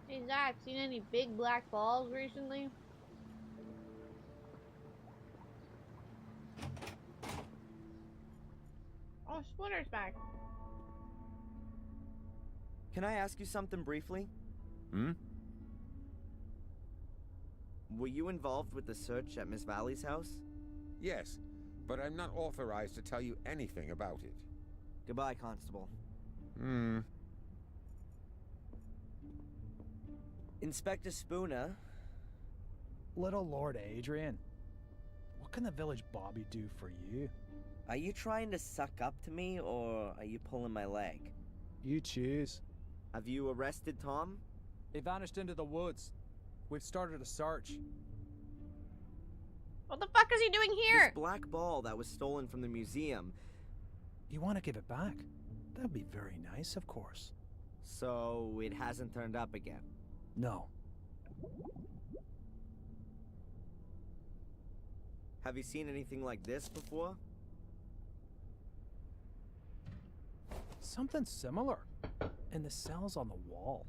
Hey Zach, seen any big black balls recently? Oh, Splinter's back.
Can I ask you something briefly?
Hmm?
Were you involved with the search at Miss Valley's house?
Yes, but I'm not authorized to tell you anything about it.
Goodbye, Constable. Inspector Spooner.
Little Lord Adrian, what can the village Bobby do for you?
Are you trying to suck up to me, or are you pulling my leg?
You choose.
Have you arrested Tom?
He vanished into the woods. We've started a search.
What the fuck is he doing here?
This black ball that was stolen from the museum.
You want to give it back? That'd be very nice, of course.
So it hasn't turned up again?
No.
Have you seen anything like this before?
Something similar. In the cells on the wall.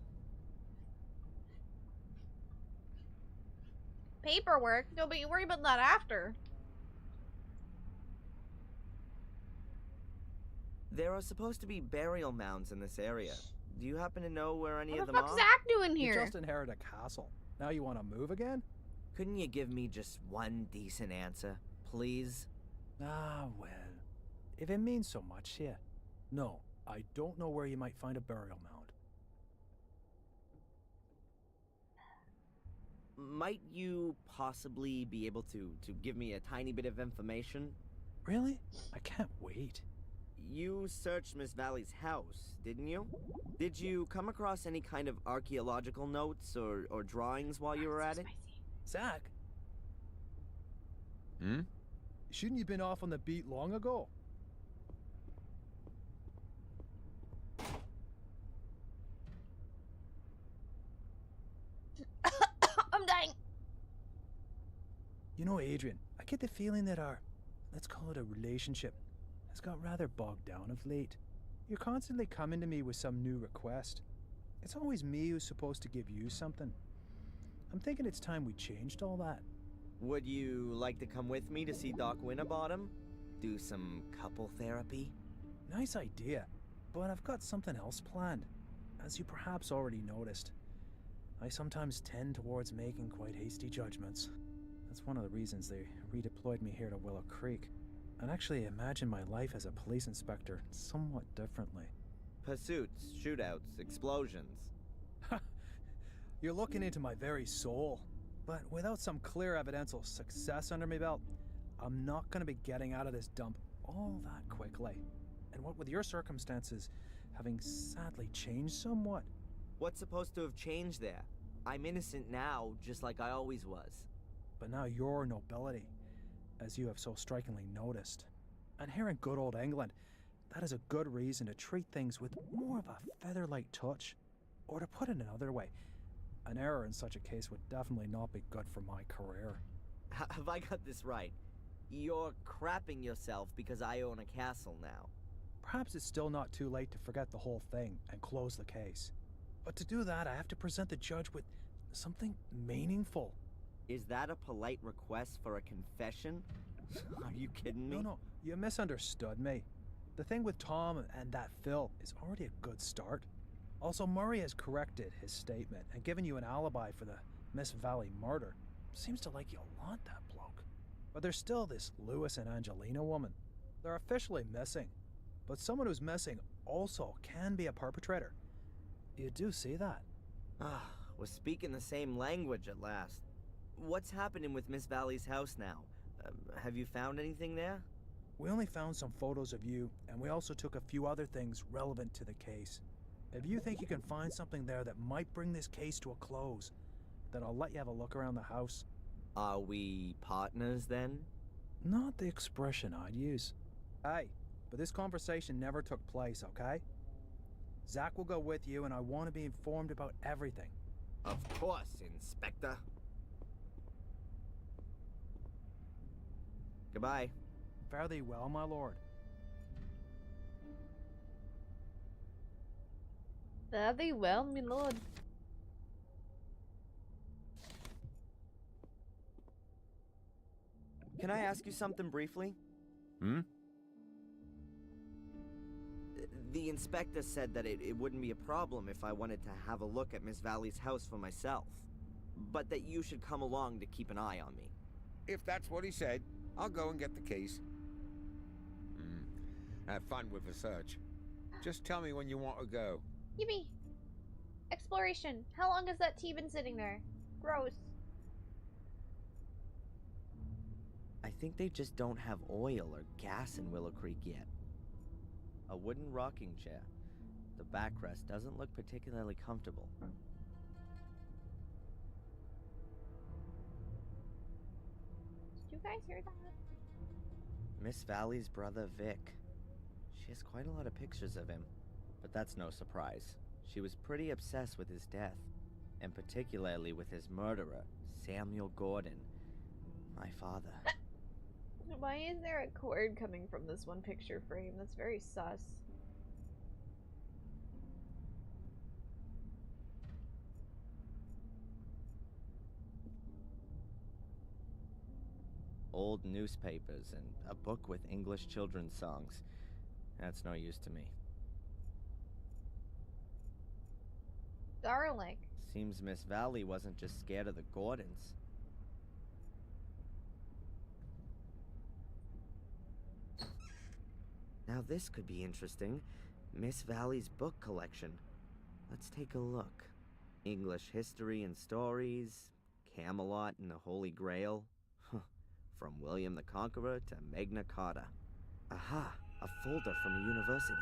Paperwork? No, but you worry about that after.
There are supposed to be burial mounds in this area. Do you happen to know where any
What
of
the
them
fuck's
are?
Zach doing here?
You just inherited a castle. Now you want to move again?
Couldn't you give me just one decent answer, please?
Ah, well. If it means so much, here. No, I don't know where you might find a burial mound.
Might you possibly be able to give me a tiny bit of information?
Really? I can't wait.
You searched Miss Valley's house, didn't you? Did you come across any kind of archaeological notes or drawings while you were at it?
Zach?
Hmm?
Shouldn't you been off on the beat long ago?
I'm dying.
You know, Adrian, I get the feeling that our, let's call it a relationship, has got rather bogged down of late. You're constantly coming to me with some new request. It's always me who's supposed to give you something. I'm thinking it's time we changed all that.
Would you like to come with me to see Doc Winterbottom? Do some couple therapy?
Nice idea, but I've got something else planned. As you perhaps already noticed, I sometimes tend towards making quite hasty judgments. That's one of the reasons they redeployed me here to Willow Creek. And actually imagine my life as a police inspector somewhat differently.
Pursuits, shootouts, explosions.
You're looking into my very soul. But without some clear evidential success under my belt, I'm not going to be getting out of this dump all that quickly. And what with your circumstances having sadly changed somewhat.
What's supposed to have changed there? I'm innocent now, just like I always was.
But now your nobility, as you have so strikingly noticed. And here in good old England, that is a good reason to treat things with more of a feather-light touch. Or to put it another way, an error in such a case would definitely not be good for my career.
Have I got this right? You're crapping yourself because I own a castle now.
Perhaps it's still not too late to forget the whole thing and close the case. But to do that, I have to present the judge with something meaningful.
Is that a polite request for a confession? Are you kidding me?
No, you misunderstood me. The thing with Tom and that Phil is already a good start. Also, Murray has corrected his statement and given you an alibi for the Miss Valley murder. Seems to like you a lot, that bloke. But there's still this Lewis and Angelina woman. They're officially missing. But someone who's missing also can be a perpetrator. You do see that?
Ah, we're speaking the same language at last. What's happening with Miss Valley's house now? Have you found anything there?
We only found some photos of you, and we also took a few other things relevant to the case. If you think you can find something there that might bring this case to a close, then I'll let you have a look around the house.
Are we partners then?
Not the expression I'd use. Hey, but this conversation never took place, okay? Zach will go with you, and I want to be informed about everything.
Of course, Inspector. Goodbye.
Fare thee well, my lord.
Fare thee well, my lord.
Can I ask you something briefly?
Hmm?
The inspector said that it wouldn't be a problem if I wanted to have a look at Miss Valley's house for myself, but that you should come along to keep an eye on me.
If that's what he said, I'll go and get the case. Have fun with the search. Just tell me when you want to go.
Yippee! Exploration. How long has that tea been sitting there? Gross.
I think they just don't have oil or gas in Willow Creek yet. A wooden rocking chair. The backrest doesn't look particularly comfortable.
Did you guys hear that?
Miss Valley's brother, Vic. She has quite a lot of pictures of him, but that's no surprise. She was pretty obsessed with his death, and particularly with his murderer, Samuel Gordon, my father.
Why is there a cord coming from this one picture frame? That's very sus.
Old newspapers and a book with English children's songs. That's no use to me.
Garlic.
Seems Miss Valley wasn't just scared of the Gordons. Now this could be interesting. Miss Valley's book collection. Let's take a look. English history and stories, Camelot and the Holy Grail. From William the Conqueror to Magna Carta. Aha, a folder from a university.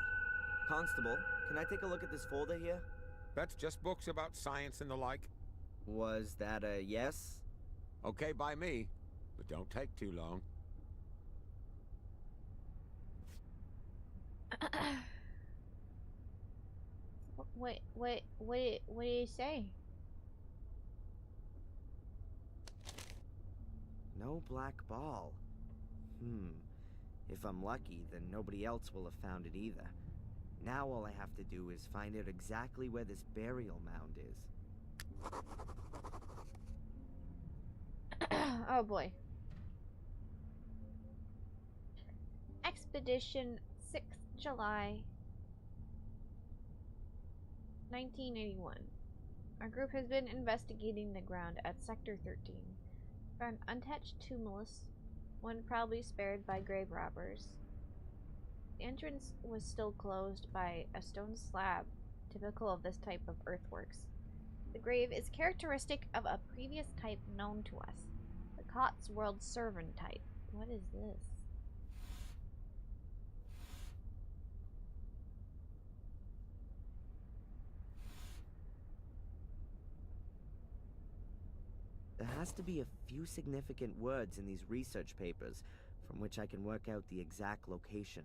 Constable, can I take a look at this folder here?
That's just books about science and the like.
Was that a yes?
Okay by me, but don't take too long.
What did he say?
No black ball. If I'm lucky, then nobody else will have found it either. Now all I have to do is find out exactly where this burial mound is.
Oh boy. Expedition 6th July 1981. Our group has been investigating the ground at Sector 13. Found untouched tumulus, one probably spared by grave robbers. The entrance was still closed by a stone slab, typical of this type of earthworks. The grave is characteristic of a previous type known to us, the Cotswold servant type. What is this?
There has to be a few significant words in these research papers from which I can work out the exact location.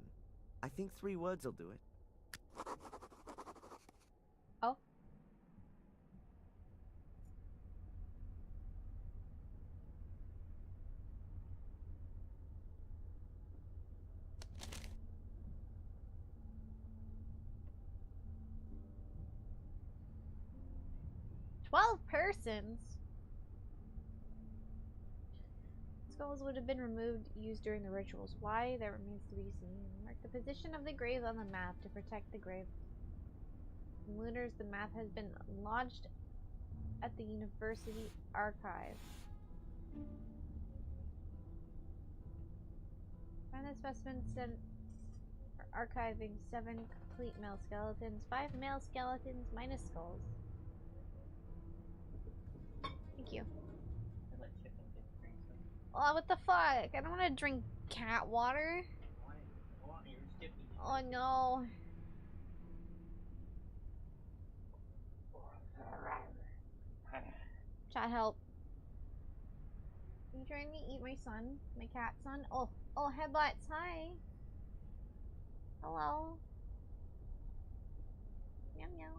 I think 3 words will do it.
Oh. "12 persons? Skulls would have been used during the rituals. Why? That remains to be seen. Mark the position of the grave on the map to protect the grave. From looters, the map has been lodged at the university archive. Find the specimen sent for archiving 7 complete male skeletons, 5 male skeletons minus skulls. Thank you. Oh, what the fuck? I don't want to drink cat water. Oh no. Chat, help. Are you trying to eat my son? My cat son? Oh, headbutts, hi. Hello. Meow meow.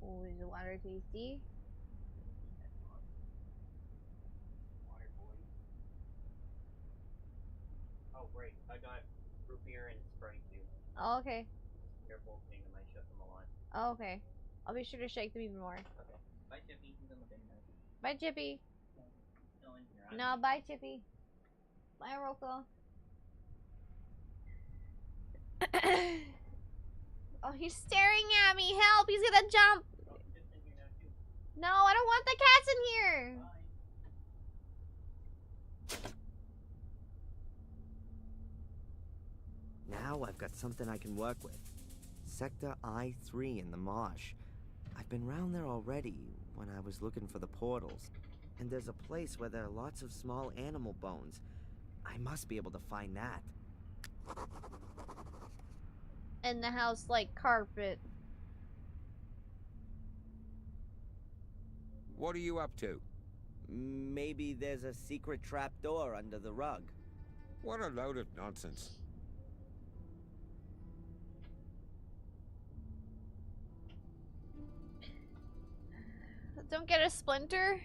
Oh, is the water tasty?
Oh, great. I got root beer and Sprite too.
Oh, okay.
They're both named, I might shut them a lot.
Oh, okay. I'll be sure to shake them even more.
Okay. Bye, Chippy. He's in the bin now.
Bye, Chippy.
Still in here.
No, bye, Chippy. Bye, Rocco. Oh, he's staring at me. Help! He's gonna jump. No, I don't want the cats in here.
Now I've got something I can work with. Sector I-3 in the marsh. I've been round there already when I was looking for the portals. And there's a place where there are lots of small animal bones. I must be able to find that.
In the house like carpet.
What are you up to?
Maybe there's a secret trapdoor under the rug.
What a load of nonsense.
Don't get a splinter.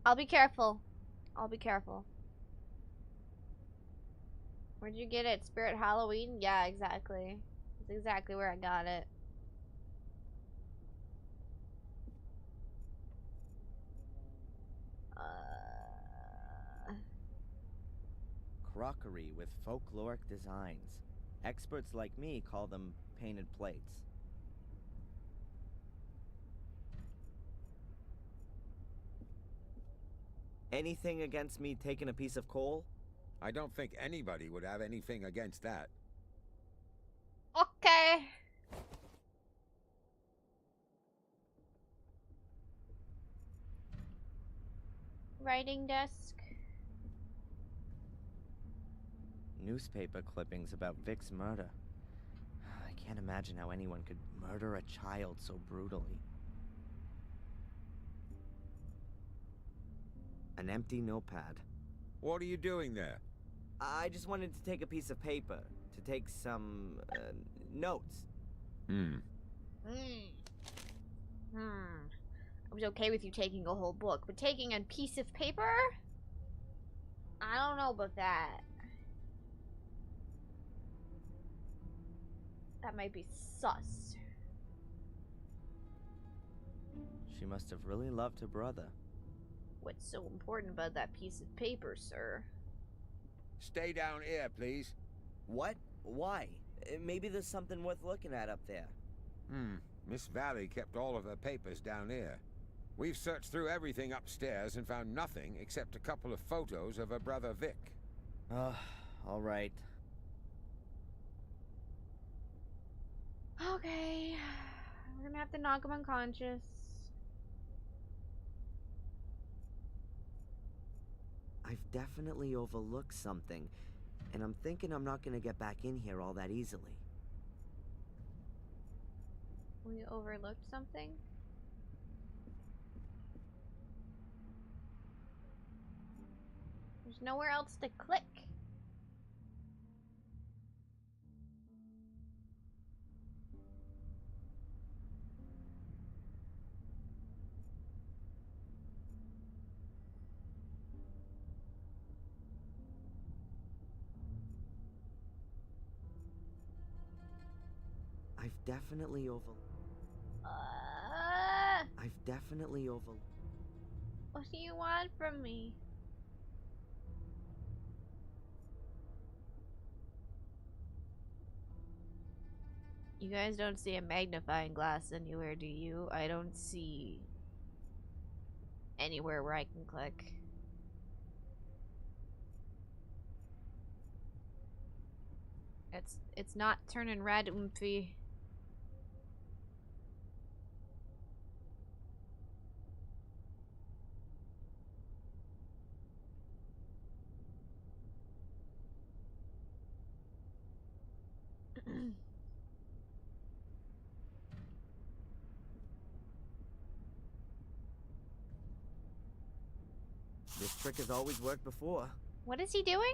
I'll be careful. I'll be careful. Where'd you get it? Spirit Halloween? Yeah, exactly. That's exactly where I got it.
Crockery with folkloric designs. Experts like me call them painted plates. Anything against me taking a piece of coal?
I don't think anybody would have anything against that.
Okay. Writing desk.
Newspaper clippings about Vic's murder. I can't imagine how anyone could murder a child so brutally. An empty notepad.
What are you doing there?
I just wanted to take a piece of paper to take some notes.
I was okay with you taking a whole book, but taking a piece of paper? I don't know about that. That might be sus.
She must have really loved her brother.
What's so important about that piece of paper, sir?
Stay down here, please.
What? Why? Maybe there's something worth looking at up there.
Miss Valley kept all of her papers down here. We've searched through everything upstairs and found nothing except a couple of photos of her brother Vic.
All right.
Okay. We're gonna have to knock him unconscious.
I've definitely overlooked something, and I'm thinking I'm not gonna get back in here all that easily.
We overlooked something? There's nowhere else to click.
I've definitely
What do you want from me? You guys don't see a magnifying glass anywhere, do you? I don't see anywhere where I can click. It's not turning red, oomphy.
This trick has always worked before.
What is he doing?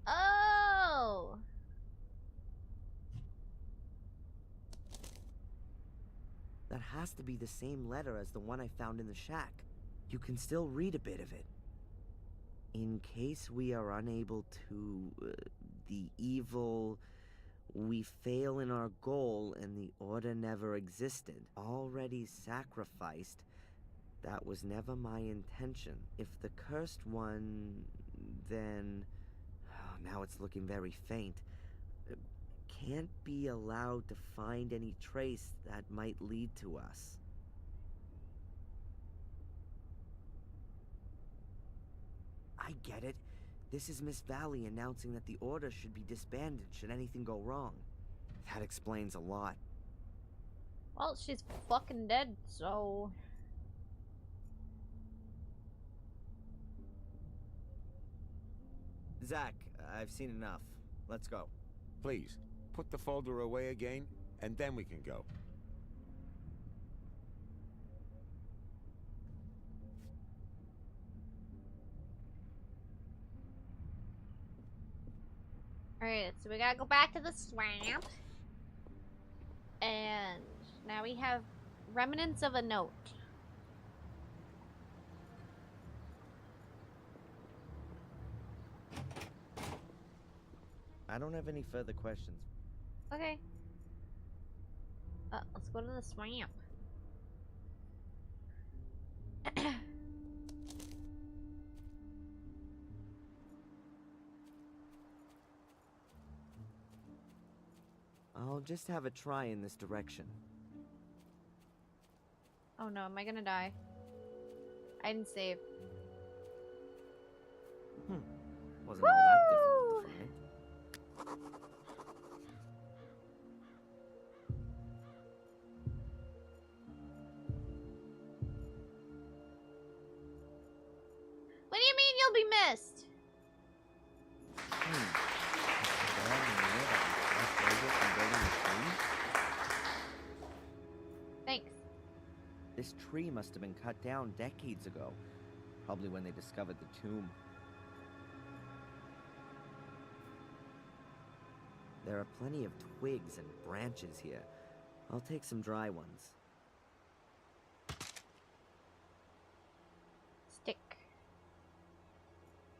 Oh!
That has to be the same letter as the one I found in the shack. You can still read a bit of it. In case we are unable to, the evil, we fail in our goal and the order never existed. Already sacrificed. That was never my intention. If the cursed one, then... Oh, now it's looking very faint. Can't be allowed to find any trace that might lead to us. I get it. This is Miss Valley announcing that the order should be disbanded should anything go wrong. That explains a lot.
Well, she's fucking dead, so...
Zach, I've seen enough. Let's go.
Please, put the folder away again, and then we can go.
Alright, so we gotta go back to the swamp. And now we have remnants of a note.
I don't have any further questions.
Okay. Let's go to the swamp.
I'll just have a try in this direction.
Oh no, am I gonna die? I didn't save.
Wasn't all that difficult to find.
What do you mean you'll be missed? Thanks.
This tree must have been cut down decades ago. Probably when they discovered the tomb. There are plenty of twigs and branches here. I'll take some dry ones.
Stick.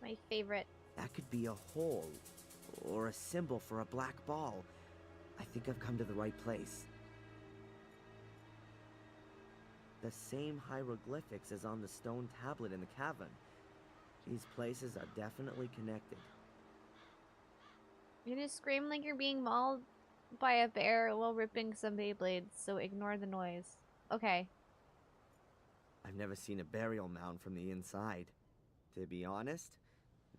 My favorite.
That could be a hole, or a symbol for a black ball. I think I've come to the right place. The same hieroglyphics as on the stone tablet in the cavern. These places are definitely connected.
You just scream like you're being mauled by a bear while ripping some Beyblades, so ignore the noise. Okay.
I've never seen a burial mound from the inside. To be honest,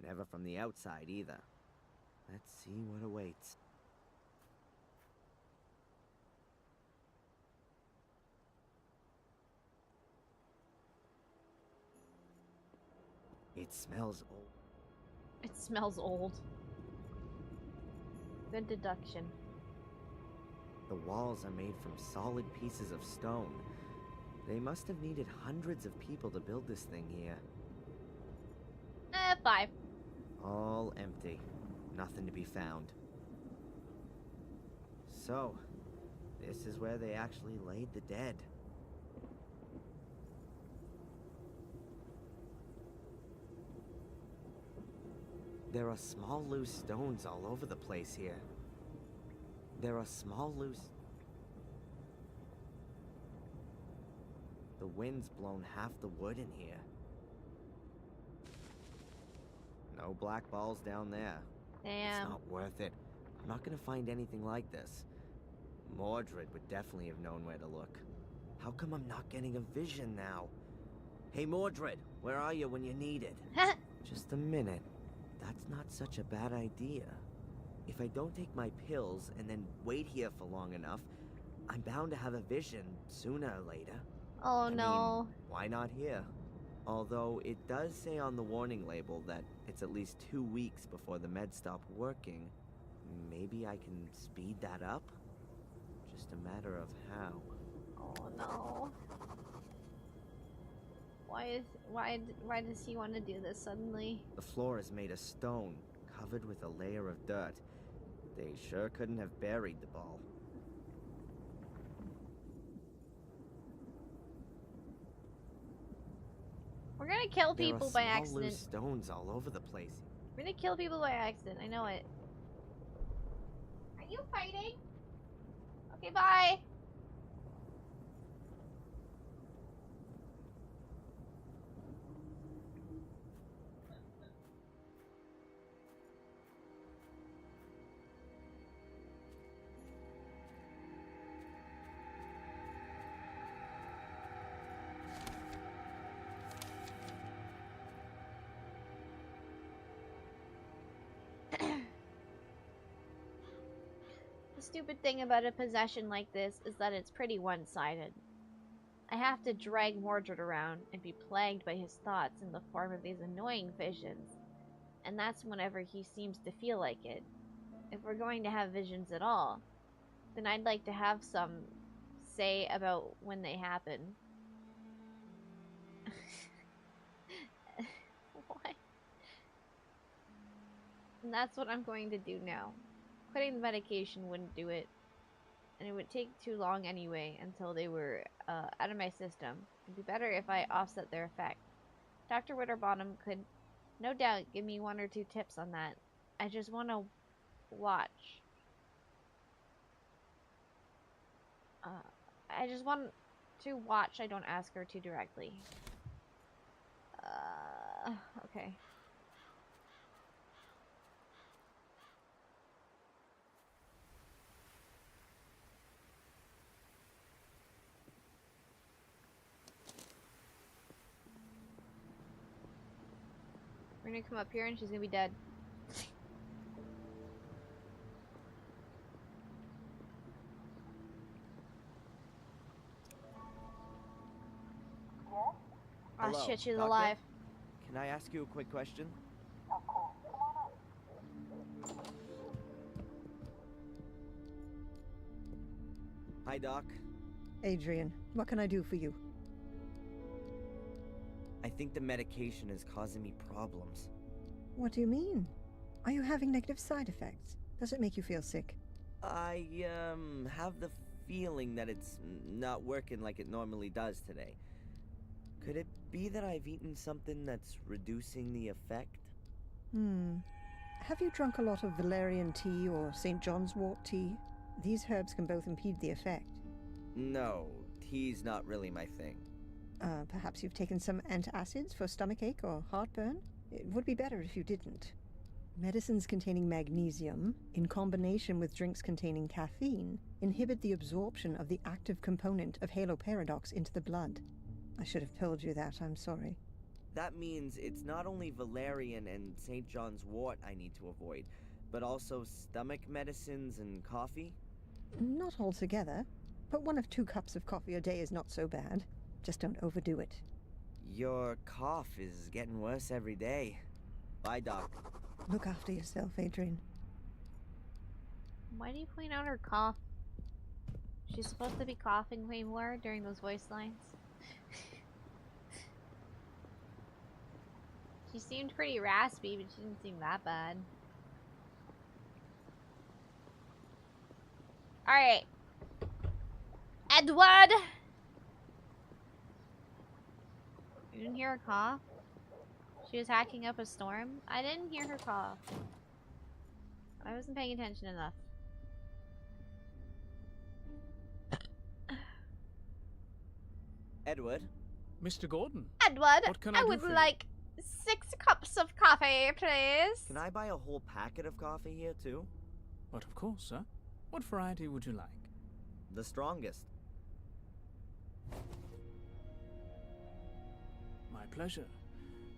never from the outside either. Let's see what awaits. It smells old.
It smells old. Good deduction.
The walls are made from solid pieces of stone. They must have needed hundreds of people to build this thing here.
5.
All empty. Nothing to be found. So, this is where they actually laid the dead. There are small loose stones all over the place here. There are small loose... The wind's blown half the wood in here. No black balls down there.
Damn.
It's not worth it. I'm not gonna find anything like this. Mordred would definitely have known where to look. How come I'm not getting a vision now? Hey Mordred, where are you when you need it? Just a minute. That's not such a bad idea. If I don't take my pills and then wait here for long enough, I'm bound to have a vision sooner or later.
Oh
I
no.
mean, why not here? Although it does say on the warning label that it's at least 2 weeks before the meds stop working. Maybe I can speed that up? Just a matter of how.
Oh no. Why does he want to do this suddenly?
The floor is made of stone, covered with a layer of dirt. They sure couldn't have buried the ball.
We're gonna kill people by accident.
There are small loose stones all over the place.
We're gonna kill people by accident. I know it. Are you fighting? Okay, bye. The stupid thing about a possession like this is that it's pretty one-sided. I have to drag Mordred around and be plagued by his thoughts in the form of these annoying visions. And that's whenever he seems to feel like it. If we're going to have visions at all, then I'd like to have some say about when they happen. What? And that's what I'm going to do now. Quitting the medication wouldn't do it, and it would take too long anyway until they were out of my system. It'd be better if I offset their effect. Dr. Winterbottom could no doubt give me 1 or 2 tips on that. I just want to watch. I just want to watch. I don't ask her to directly. Okay. We're gonna come up here and she's gonna be dead. Oh
Hello,
shit, she's
Doctor?
alive.
Can I ask you a quick question? Hi, Doc.
Adrian, what can I do for you?
I think the medication is causing me problems.
What do you mean? Are you having negative side effects? Does it make you feel sick?
I, have the feeling that it's not working like it normally does today. Could it be that I've eaten something that's reducing the effect?
Have you drunk a lot of valerian tea or St. John's wort tea? These herbs can both impede the effect.
No, tea's not really my thing.
Perhaps you've taken some antacids for stomachache or heartburn? It would be better if you didn't. Medicines containing magnesium, in combination with drinks containing caffeine, inhibit the absorption of the active component of haloparadox into the blood. I should have told you that, I'm sorry.
That means it's not only valerian and St. John's wort I need to avoid, but also stomach medicines and coffee?
Not altogether, but 1 of 2 cups of coffee a day is not so bad. Just don't overdo it.
Your cough is getting worse every day. Bye, Doc.
Look after yourself, Adrian.
Why do you point out her cough? She's supposed to be coughing way more during those voice lines. She seemed pretty raspy, but she didn't seem that bad. Alright. Edward! You didn't hear her cough? She was hacking up a storm? I didn't hear her cough. I wasn't paying attention enough.
Edward?
Mr. Gordon.
Edward,
What can I do
would
for you?
like 6 cups of coffee, please.
Can I buy a whole packet of coffee here, too?
But of course, sir. What variety would you like?
The strongest.
My pleasure.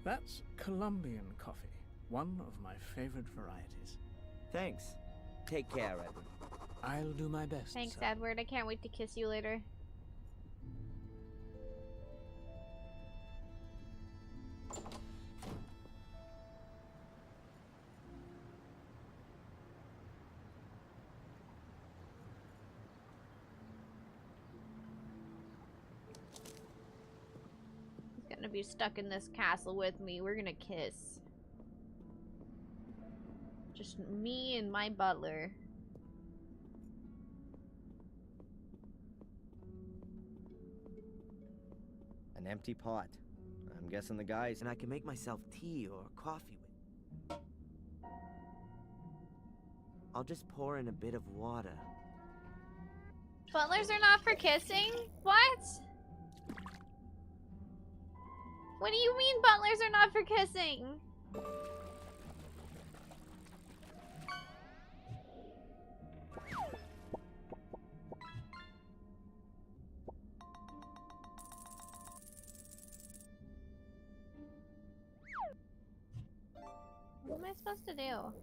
That's Colombian coffee, one of my favorite varieties.
Thanks. Take care, Edward.
I'll do my best,
Thanks,
sir.
Edward. I can't wait to kiss you later. He's gonna be stuck in this castle with me. We're gonna kiss. Just me and my butler.
An empty pot. I'm guessing the guys and I can make myself tea or coffee with. I'll just pour in a bit of water.
Butlers are not for kissing? What? What do you mean butlers are not for kissing? What am I supposed to do?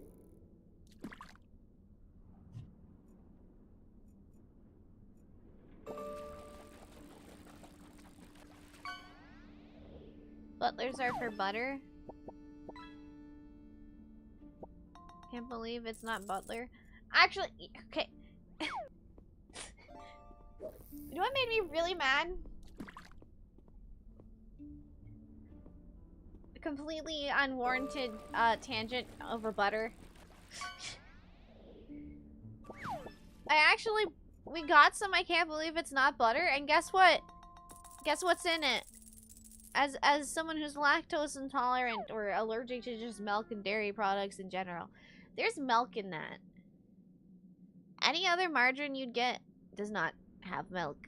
Butlers are for butter. Can't believe it's not butler. Actually, okay. You know what made me really mad? A completely unwarranted tangent over butter. We got some I can't believe it's not butter, and guess what? Guess what's in it? As someone who's lactose intolerant or allergic to just milk and dairy products in general, there's milk in that. Any other margarine you'd get does not have milk,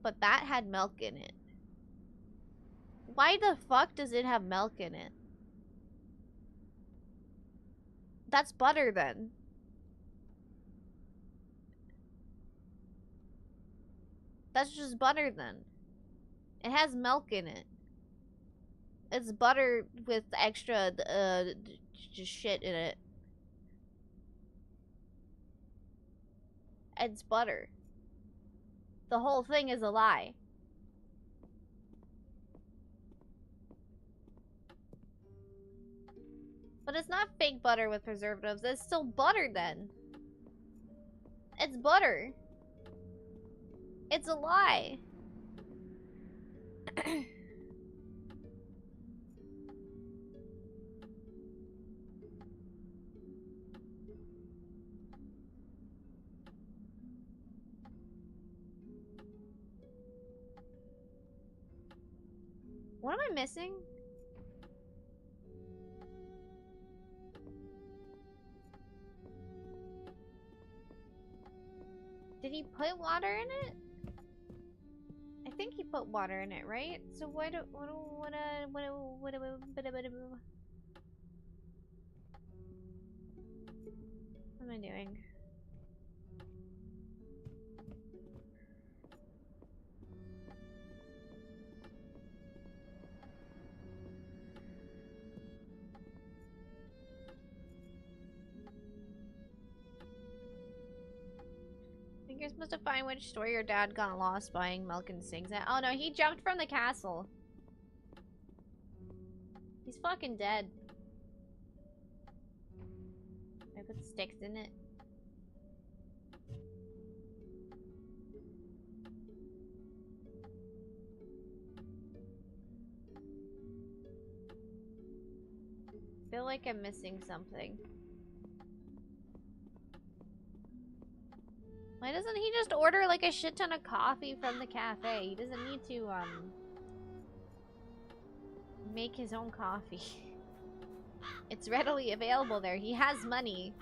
but that had milk in it. Why the fuck does it have milk in it? That's butter then. That's just butter then. It has milk in it. It's butter with extra, just shit in it. It's butter. The whole thing is a lie. But it's not fake butter with preservatives. It's still butter then. It's butter. It's a lie. What am I missing? Did he put water in it? I think he put water in it, right? So what am I doing? I think you're supposed to find which store your dad got lost buying milk and sings at. Oh no, he jumped from the castle. He's fucking dead. I put sticks in it. I feel like I'm missing something. Why doesn't he just order like a shit ton of coffee from the cafe? He doesn't need to make his own coffee. It's readily available there. He has money.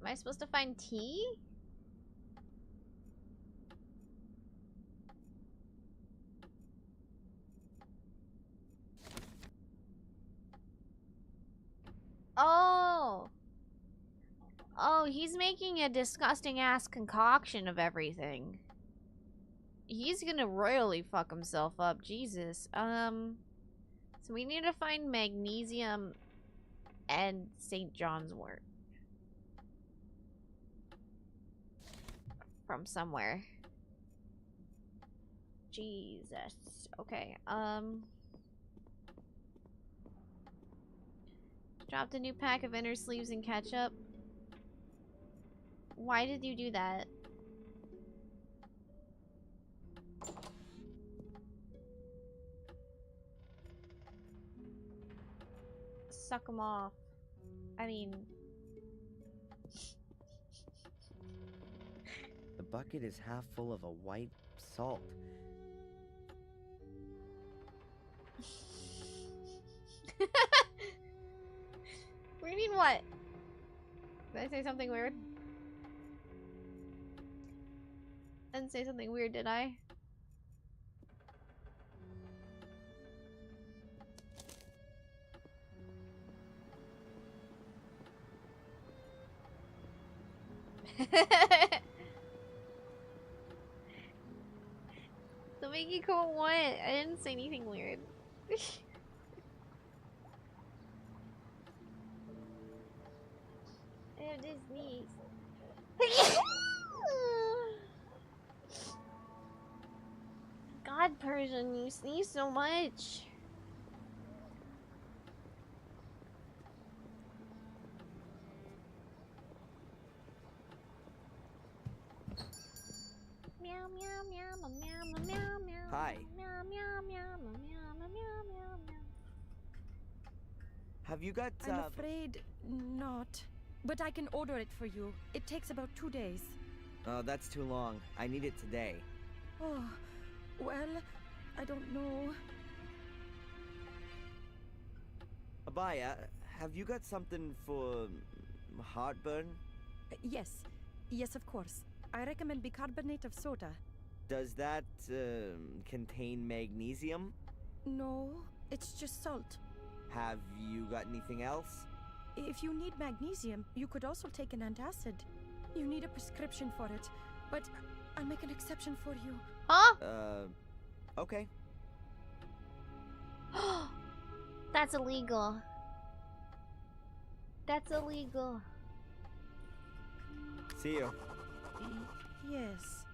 Am I supposed to find tea? Oh! Oh, he's making a disgusting ass concoction of everything. He's gonna royally fuck himself up. Jesus. So we need to find magnesium and St. John's wort. From somewhere. Jesus. Okay, dropped a new pack of inner sleeves and ketchup. Why did you do that? Suck them off. I mean...
The bucket is half full of a white salt.
What do you mean what? Did I say something weird? I didn't say something weird, did I? The Mickey Cool what? I didn't say anything weird. I have to sneeze. God, Persian, you sneeze so much. Meow meow meow meow meow meow meow.
Hi.
Meow meow meow meow meow meow meow meow.
Have you got,
I'm afraid not. But I can order it for you. It takes about 2 days.
Oh, that's too long. I need it today.
Oh, well, I don't know.
Abaya, have you got something for heartburn?
Yes. Yes, of course. I recommend bicarbonate of soda.
Does that contain magnesium?
No, it's just salt.
Have you got anything else?
If you need magnesium, you could also take an antacid. You need a prescription for it, but I'll make an exception for you.
Huh?
Okay.
That's illegal. That's illegal.
See you.
Yes.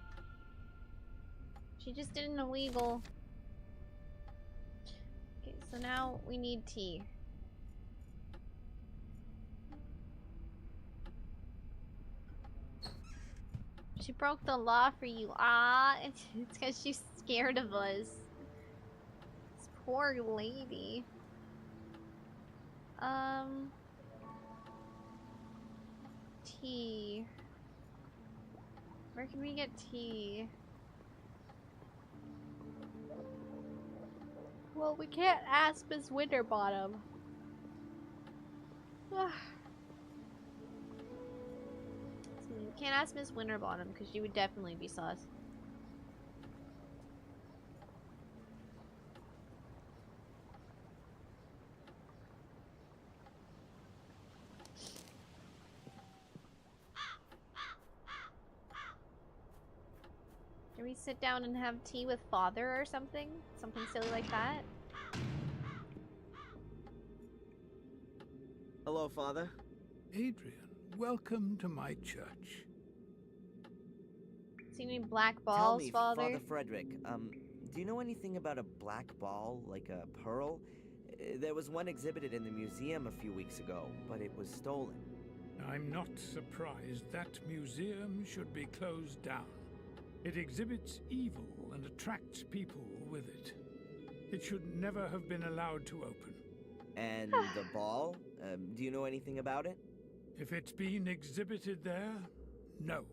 She just did an illegal. Okay, so now we need tea. She broke the law for you. Ah, it's because she's scared of us. This poor lady. Tea. Where can we get tea? Well, we can't ask Miss Winterbottom. We can't ask Miss Winterbottom because she would definitely be sus. Can we sit down and have tea with father or something? Something silly like that?
Hello, Father.
Adrian, welcome to my church.
See any black
Tell
balls,
me,
father?
Father Frederick, do you know anything about a black ball, like a pearl? There was one exhibited in the museum a few weeks ago, but it was stolen.
I'm not surprised that museum should be closed down. It exhibits evil and attracts people with it. It should never have been allowed to open.
And the ball? Do you know anything about it?
If it's been exhibited there, no.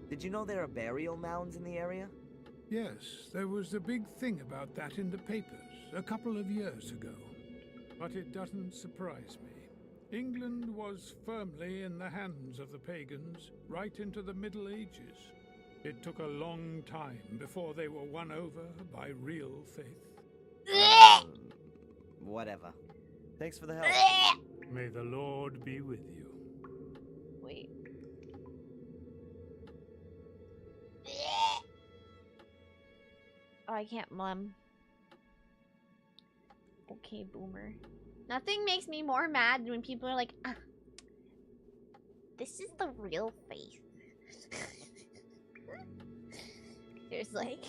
Did you know there are burial mounds in the area?
Yes, there was a big thing about that in the papers a couple of years ago. But it doesn't surprise me. England was firmly in the hands of the pagans right into the Middle Ages. It took a long time before they were won over by real faith.
Whatever. Thanks for the help.
May the Lord be with you.
Wait. Oh, I can't, Mom. Okay, boomer. Nothing makes me more mad than when people are like, this is the real faith. There's like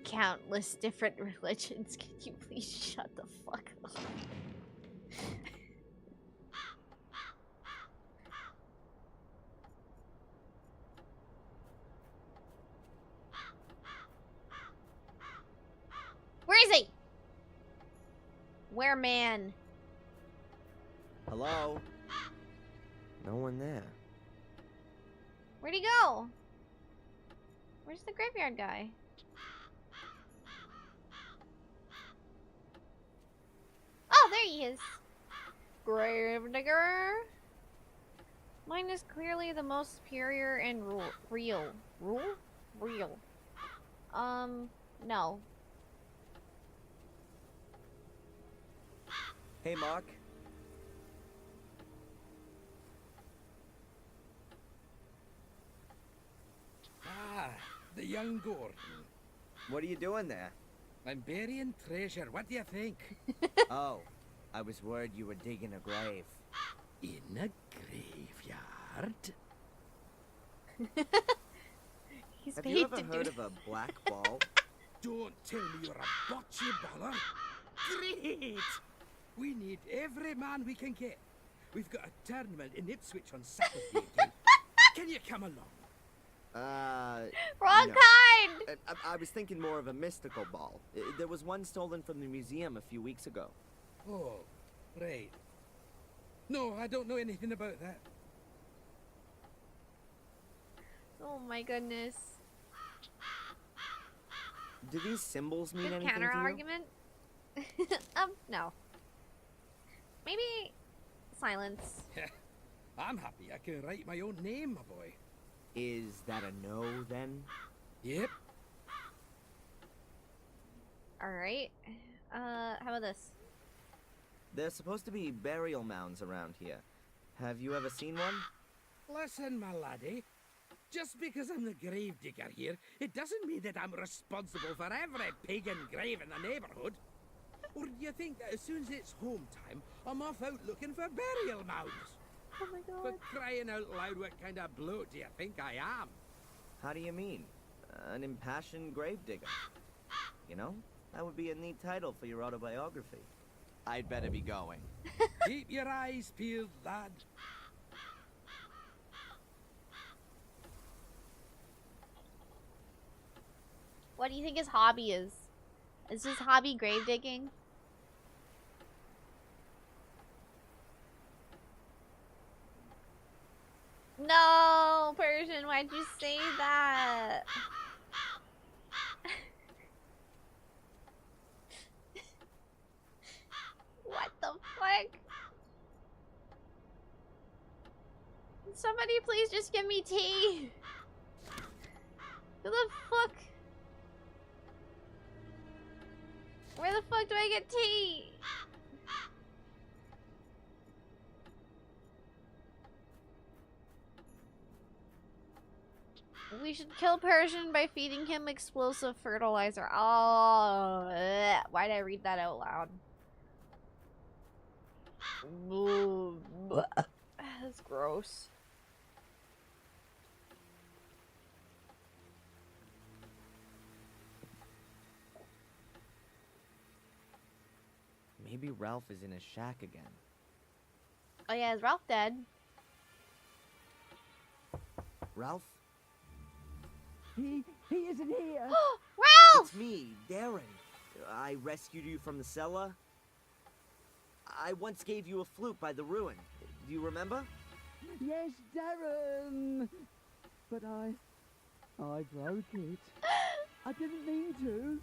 countless different religions. Can you please shut the fuck up? Where is he? Where, man?
Hello? No one there.
Where'd he go? Where's the graveyard guy? Oh, there he is. Gravedigger. Mine is clearly the most superior and real. Real? No.
Hey, Mark.
Ah, the young Gordon.
What are you doing there?
I'm burying treasure. What do you think?
Oh, I was worried you were digging a grave.
In a graveyard?
He's
Have
paid
you ever
to do
heard
it.
of a black ball?
Don't tell me you're a bocce baller. Great! We need every man we can get. We've got a tournament in Ipswich on Saturday again. Can you come along?
Wrong
no.
kind!
I was thinking more of a mystical ball. There was one stolen from the museum a few weeks ago.
Oh, right. No, I don't know anything about that.
Oh my goodness.
Do these symbols mean
Good
anything
counter
to you?
argument? No. Maybe silence.
I'm happy I can write my own name, my boy.
Is that a no, then?
Yep.
Alright. How about this?
There's supposed to be burial mounds around here. Have you ever seen one?
Listen, my laddie. Just because I'm the gravedigger here, it doesn't mean that I'm responsible for every pig and grave in the neighborhood. Or do you think that as soon as it's home time, I'm off out looking for burial mounds?
Oh my god.
For crying out loud, what kind of bloke do you think I am?
How do you mean? An impassioned gravedigger. You know, that would be a neat title for your autobiography. I'd better be going.
Keep your eyes peeled, lad.
What do you think his hobby is? Is his hobby grave digging? No, Persian, why'd you say that? What the fuck? Somebody please just give me tea. Who the fuck? Where the fuck do I get tea? We should kill Persian by feeding him explosive fertilizer. Oh, ugh. Why'd I read that out loud? That's gross.
Maybe Ralph is in his shack again.
Oh yeah, is Ralph dead?
Ralph?
He isn't here.
Ralph!
It's me, Darren. I rescued you from the cellar. I once gave you a flute by the ruin. Do you remember?
Yes, Darren. But I broke it. I didn't mean to.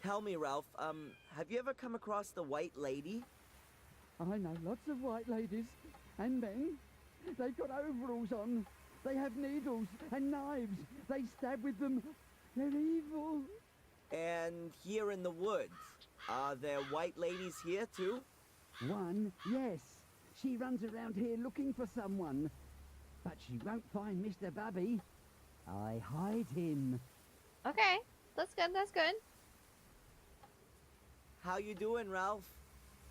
Tell me, Ralph, have you ever come across the White Lady?
I know lots of white ladies and men. They've got overalls on. They have needles and knives. They stab with them. They're evil.
And here in the woods, are there white ladies here too?
One, yes. She runs around here looking for someone. But she won't find Mr. Bubby. I hide him.
Okay, that's good, that's good.
How you doing, Ralph?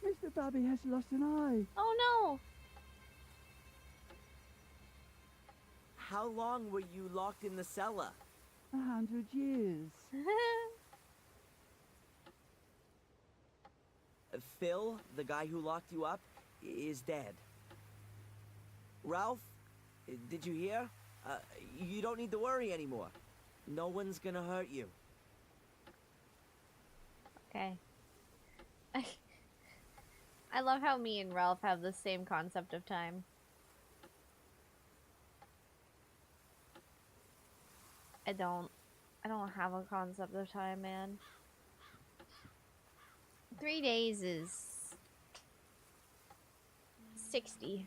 Mr. Bubby has lost an eye.
Oh no!
How long were you locked in the cellar?
100 years.
Phil, the guy who locked you up, is dead. Ralph, did you hear? You don't need to worry anymore. No one's gonna hurt you.
Okay. I love how me and Ralph have the same concept of time. I don't have a concept of time, man. 3 days is 60.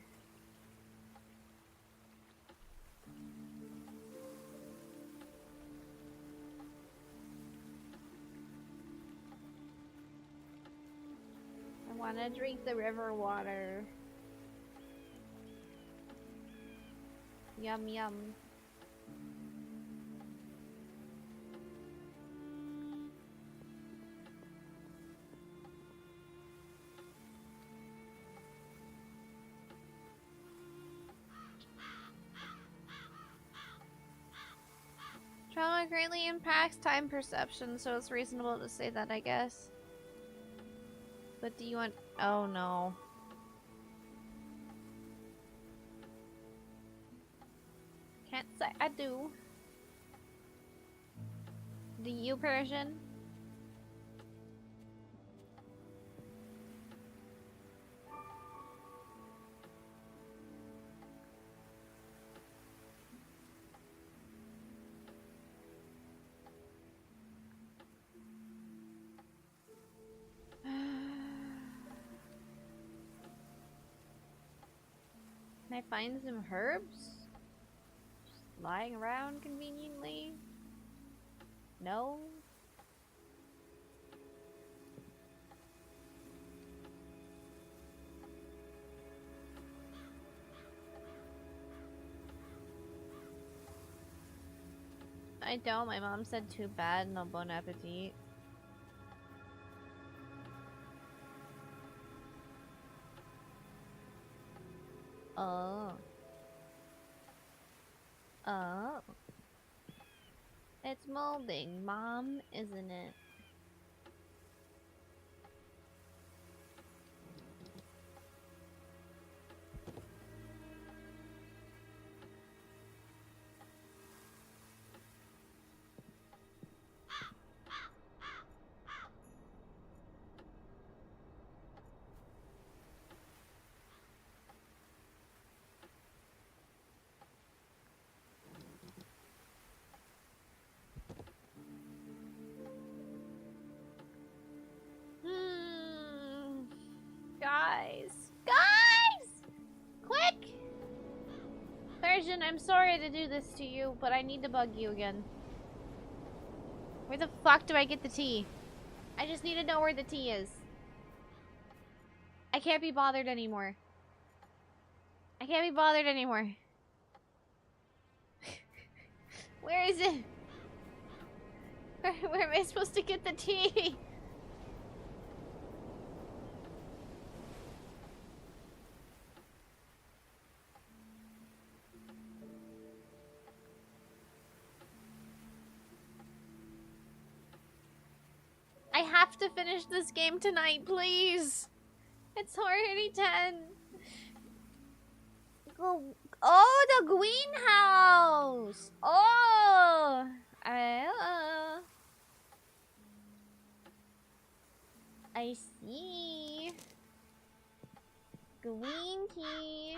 I want to drink the river water. Yum yum. greatly impacts time perception, so it's reasonable to say that, I guess. But do you want... Oh no. Can't say I do. Do you, Persian? Can I find some herbs? Just lying around conveniently? No? I don't. My mom said too bad, no bon appetit. Oh. Oh. It's molding, Mom, isn't it? Guys! Quick! Persian, I'm sorry to do this to you, but I need to bug you again. Where the fuck do I get the tea? I just need to know where the tea is. I can't be bothered anymore. I can't be bothered anymore. Where is it? Where am I supposed to get the tea? I have to finish this game tonight, please. It's already 10. Oh, the greenhouse. Oh. I see. Green tea.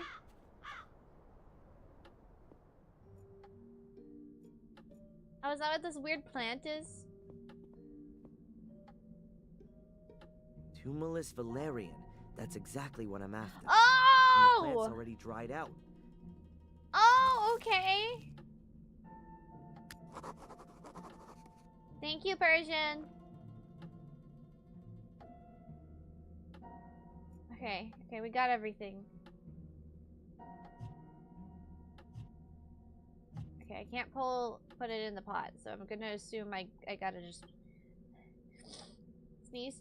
Oh, is that what this weird plant is?
Tumulus valerian. That's exactly what I'm after.
Oh!
And the plant's already dried out.
Oh, okay. Thank you, Persian. Okay, we got everything. Okay, I can't put it in the pot, so I'm gonna assume I gotta just sneeze.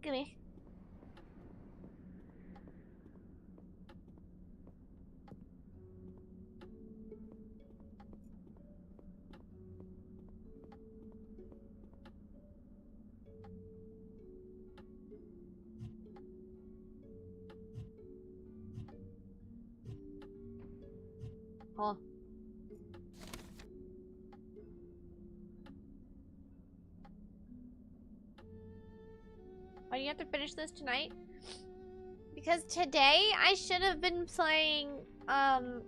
Come here. Oh. Why do you have to finish this tonight? Because today I should have been playing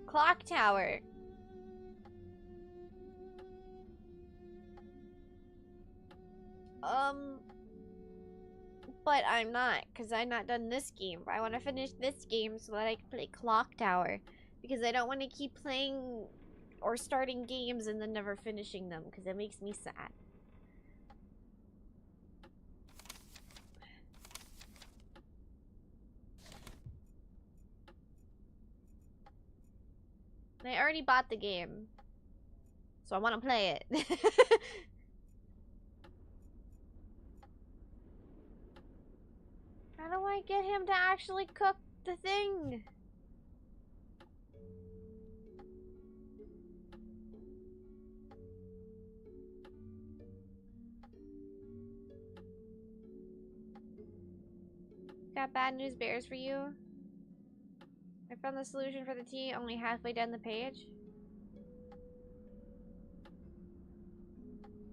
Clock Tower. But I'm not, because I'm not done this game. I want to finish this game so that I can play Clock Tower. Because I don't want to keep playing or starting games and then never finishing them, because it makes me sad. I already bought the game, so I want to play it. How do I get him to actually cook the thing. Got bad news bears for you. I found the solution for the tea only halfway down the page.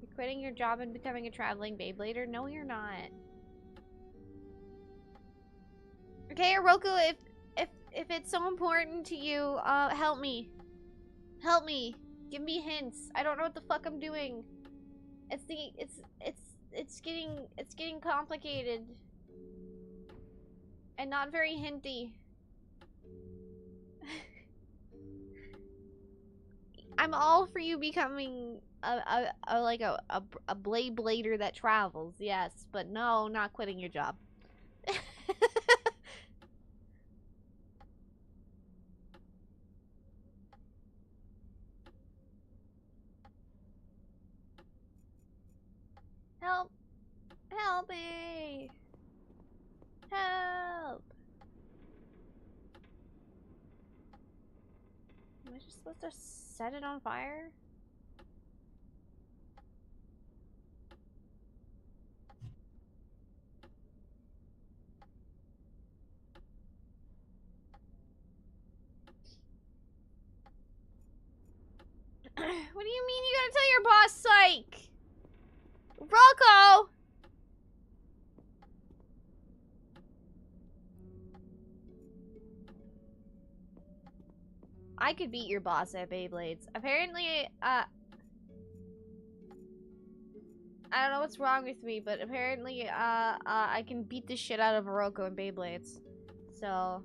You're quitting your job and becoming a traveling Beyblader? No, you're not. Okay, Oroku, if it's so important to you, help me. Help me. Give me hints. I don't know what the fuck I'm doing. It's getting complicated. And not very hinty. I'm all for you becoming a blade blader that travels, yes, but no, not quitting your job. Help! Help me! Help! Am I just supposed to set it on fire? What do you mean you gotta tell your boss, psych? Rocco! I could beat your boss at Beyblades. Apparently, I don't know what's wrong with me, but apparently, I can beat the shit out of Oroku in Beyblades. So...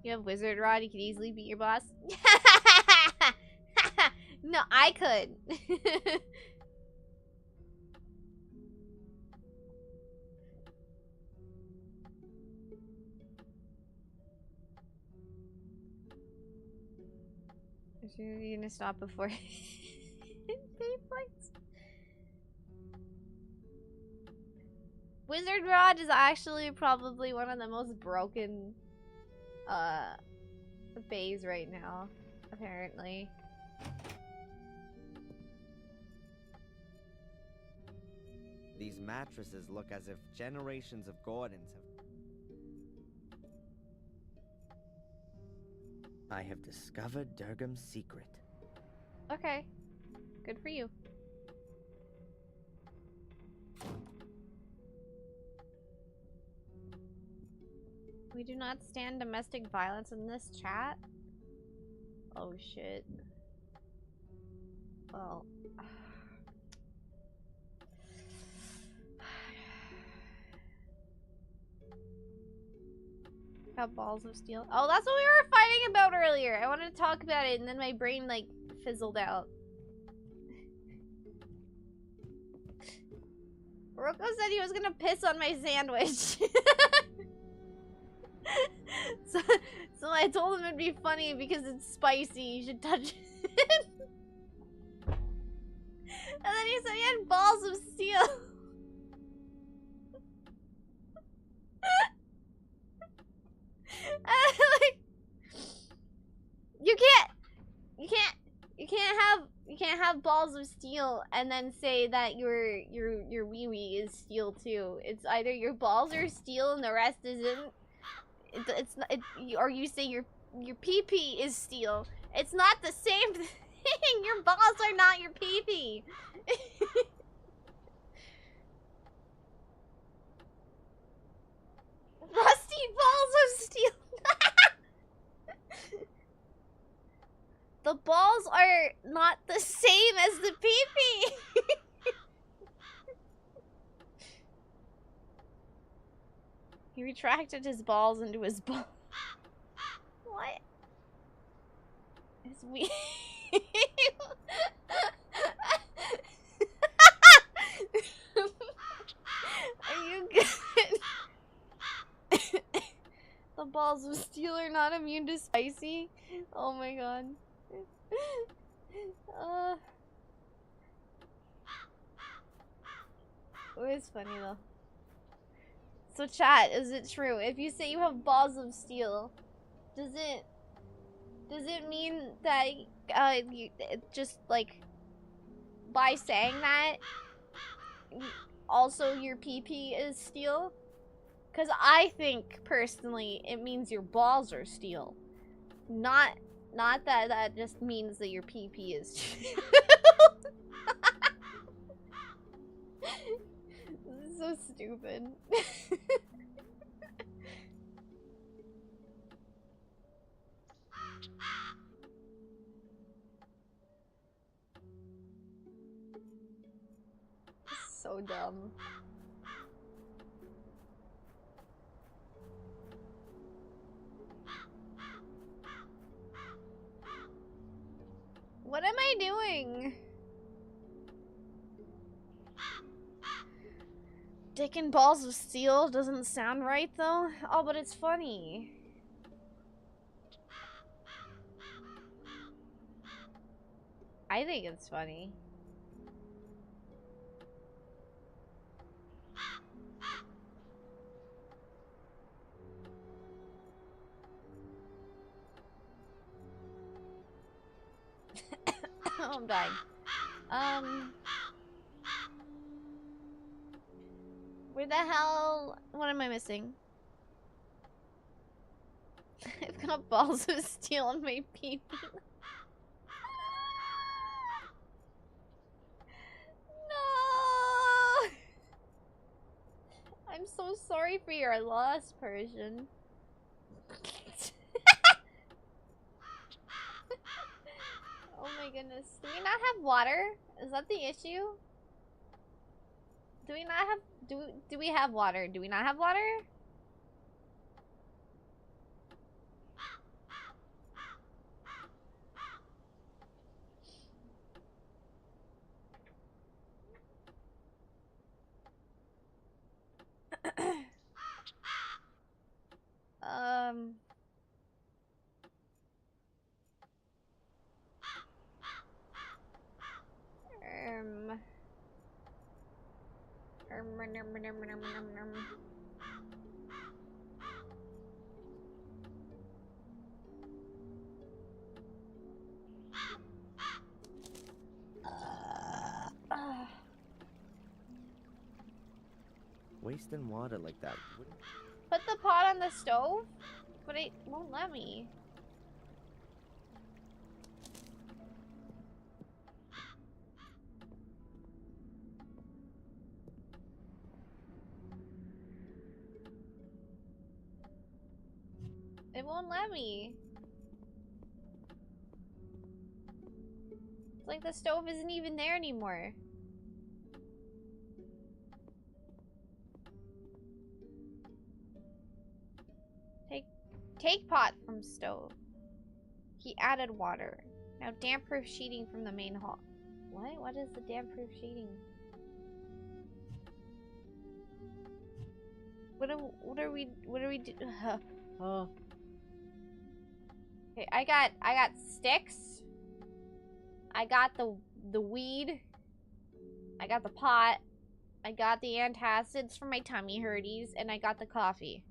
You have Wizard Rod, you can easily beat your boss? No, I could. You're gonna stop before Beyblades. Wizard Rod is actually probably one of the most broken bays right now, apparently.
These mattresses look as if generations of Gordons have... I have discovered Durgam's secret.
Okay. Good for you. We do not stand domestic violence in this chat? Oh shit. Well... Got balls of steel. Oh, that's what we were fighting about earlier. I wanted to talk about it and then my brain like fizzled out. Rocco said he was gonna piss on my sandwich. so I told him it'd be funny because it's spicy. You should touch it. And then he said he had balls of steel. Like, you can't have balls of steel and then say that your wee wee is steel too. It's either your balls are steel and the rest isn't. Or you say your pee pee is steel. It's not the same thing. Your balls are not your pee pee. Rusty balls of steel. The balls are not the same as the pee-pee. He retracted his balls into his ball. What? It's weird. Are you good? The balls of steel are not immune to spicy? Oh my god. It was funny though. So chat, is it true? If you say you have balls of steel, does it mean that just like by saying that also your PP is steel? Cause I think personally it means your balls are steel. Not that just means that your PP is steel. This is so stupid. So dumb. What am I doing? Dick and balls of steel doesn't sound right though. Oh, but it's funny. I think it's funny. I'm dying. Where the hell? What am I missing? I've got balls of steel on my pee. No! I'm so sorry for your loss, Persian. Oh my goodness. Do we not have water? Is that the issue? Do we not have... Do we have water? Do we not have water?
Wasting water like that.
Put the pot on the stove? But it won't let me. It won't let me. It's like the stove isn't even there anymore. Take pot from stove. He added water. Now damp-proof sheeting from the main hall. What? What is the damp-proof sheeting? What are we do? Oh. Okay, I got sticks. I got the weed. I got the pot. I got the antacids for my tummy hurties, and I got the coffee.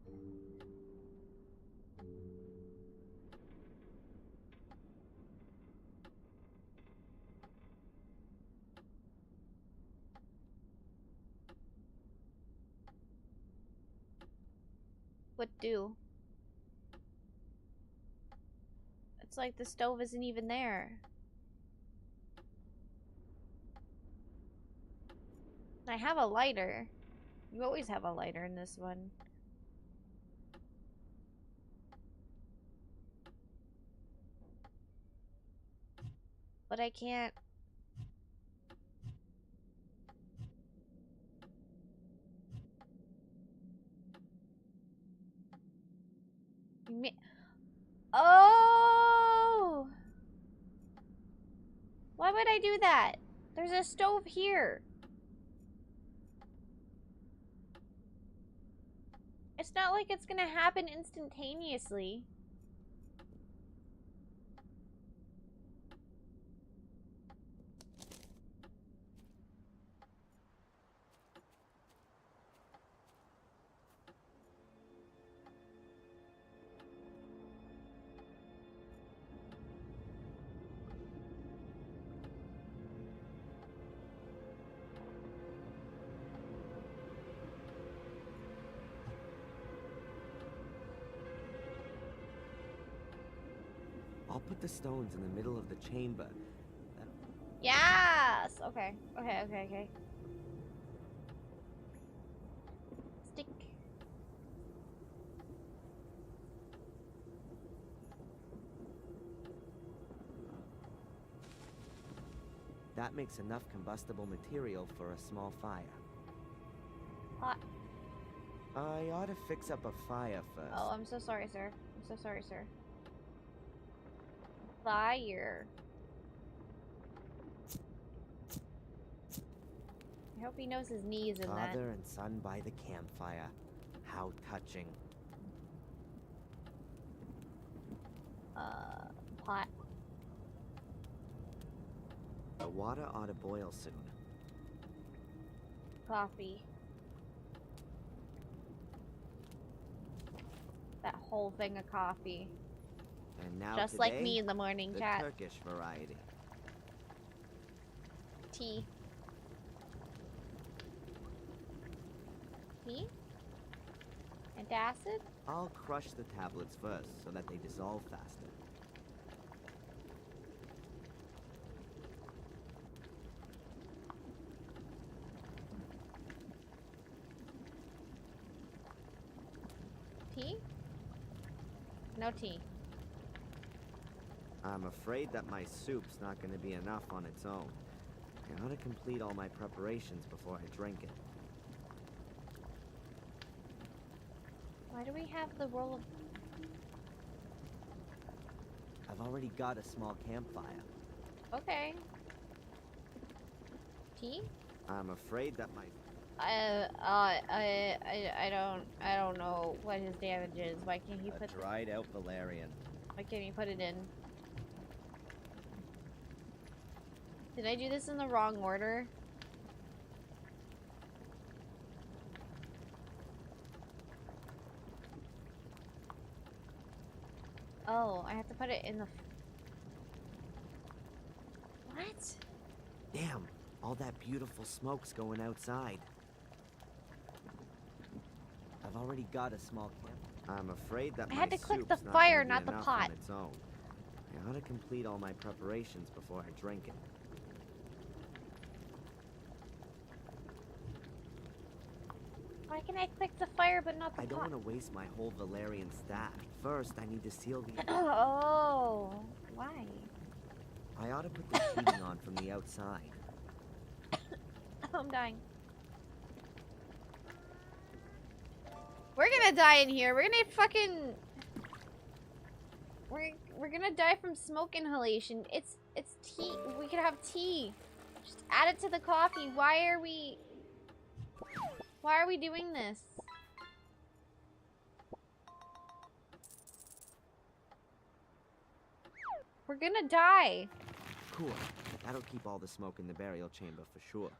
What do? It's like the stove isn't even there. I have a lighter. You always have a lighter in this one. But I can't. Oh! Why would I do that? There's a stove here. It's not like it's gonna happen instantaneously.
I'll put the stones in the middle of the chamber.
Yes! Okay. Okay. Stick.
That makes enough combustible material for a small fire.
Hot.
I ought to fix up a fire first.
Oh, I'm so sorry, sir. I'm so sorry, sir. Fire. I hope he knows his knees in that.
Father and son by the campfire. How touching.
Pot.
The water ought to boil soon.
Coffee. That whole thing of coffee.
And now
Just
today,
like me in the morning
the
chat.
Turkish variety.
Tea. Tea? Antacid?
I'll crush the tablets first so that they dissolve faster.
Tea? No tea.
I'm afraid that my soup's not going to be enough on its own. I ought to complete all my preparations before I drink it.
Why do we have the roll of...
I've already got a small campfire.
Okay. Tea?
I'm afraid that my...
I don't know what his damage is. Why can't he
a
put...
dried out valerian.
Why can't he put it in? Did I do this in the wrong order? Oh, I have to put it in the... What?
Damn, all that beautiful smoke's going outside. I've already got a small camp. I'm afraid that
I had
my
to click
soup's
the
not
fire,
gonna
not
be
the
enough
pot.
on its own. I ought to complete all my preparations before I drink it.
Why can I click the fire but not the
I don't
pot?
want to waste my whole valerian stash. First, I need to seal the...
Oh, why?
I ought to put the heating on from the outside.
I'm dying. We're gonna die in here. We're gonna fucking... We're gonna die from smoke inhalation. It's tea. We could have tea. Just add it to the coffee. Why are we doing this? We're gonna die.
Cool. That'll keep all the smoke in the burial chamber for sure.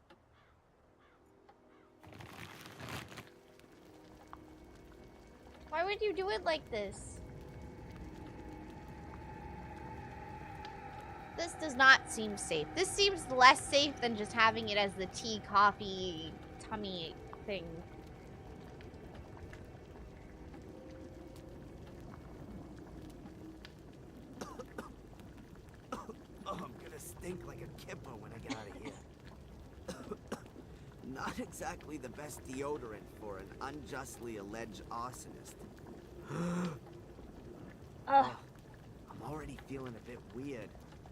Why would you do it like this? This does not seem safe. This seems less safe than just having it as the tea, coffee, tummy thing.
Oh, I'm gonna stink like a kipper when I get out of here. Not exactly the best deodorant for an unjustly alleged arsonist.
Ugh.
I'm already feeling a bit weird.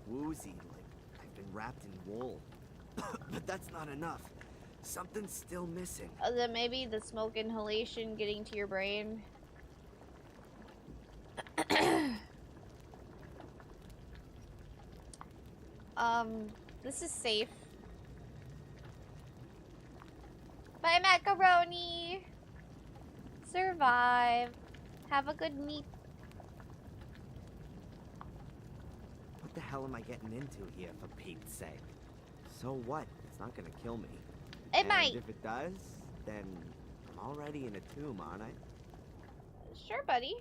Woozy, like I've been wrapped in wool. But that's not enough. Something's still missing.
Then maybe the smoke inhalation getting to your brain. This is safe. Bye, macaroni. Survive. Have a good meat.
What the hell am I getting into here, for Pete's sake? So what? It's not gonna kill me.
It
And
might.
if it does, then I'm already in a tomb, aren't I?
Sure, buddy.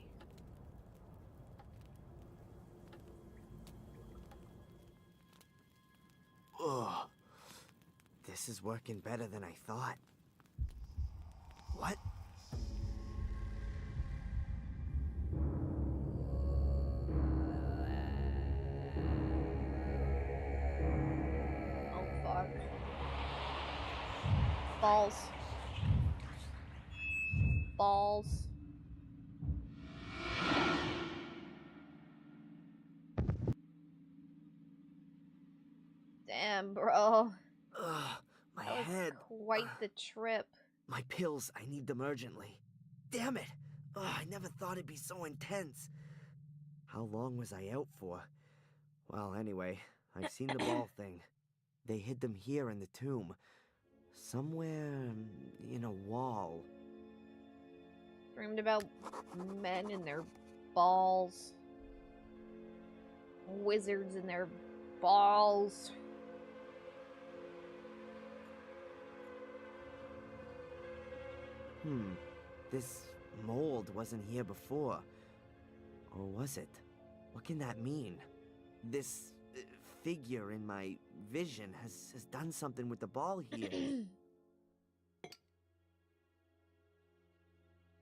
Ugh. This is working better than I thought. What?
Balls. Balls. Damn, bro.
Ugh, my
That was
head.
quite the trip.
My pills, I need them urgently. Damn it! Ugh, I never thought it'd be so intense. How long was I out for? Well, anyway, I've seen the ball thing. They hid them here in the tomb. Somewhere in a wall.
Dreamed about men and their balls. Wizards and their balls.
This mold wasn't here before. Or was it? What can that mean? This figure in my vision has done something with the ball here.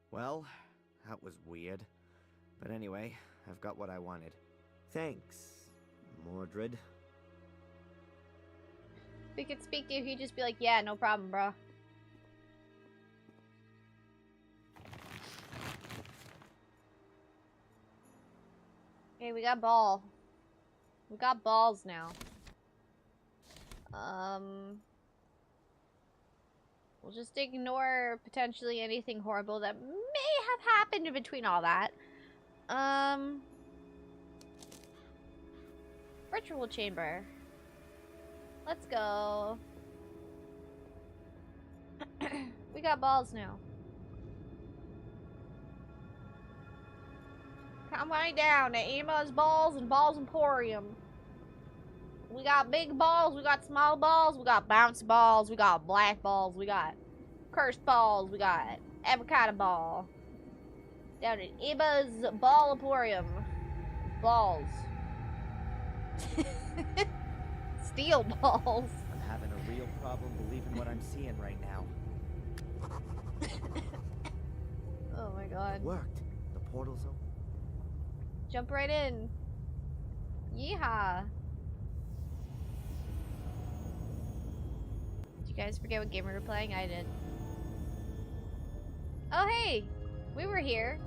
Well, that was weird. But anyway, I've got what I wanted. Thanks, Mordred.
If we could speak to you, he'd just be like, yeah, no problem, bro. Okay, we got ball. We got balls now. We'll just ignore potentially anything horrible that may have happened in between all that. Ritual chamber. Let's go. We got balls now. Come right down to Aima's Balls and Balls Emporium. We got big balls, we got small balls, we got bounce balls, we got black balls, we got cursed balls, we got avocado ball. Down at Aima's Ball Emporium. Balls. Steel balls.
I'm having a real problem believing what I'm seeing right now.
Oh my god.
It worked. The portal's open.
Jump right in. Yeehaw. Did you guys forget what game we were playing? I did. Oh hey! We were here.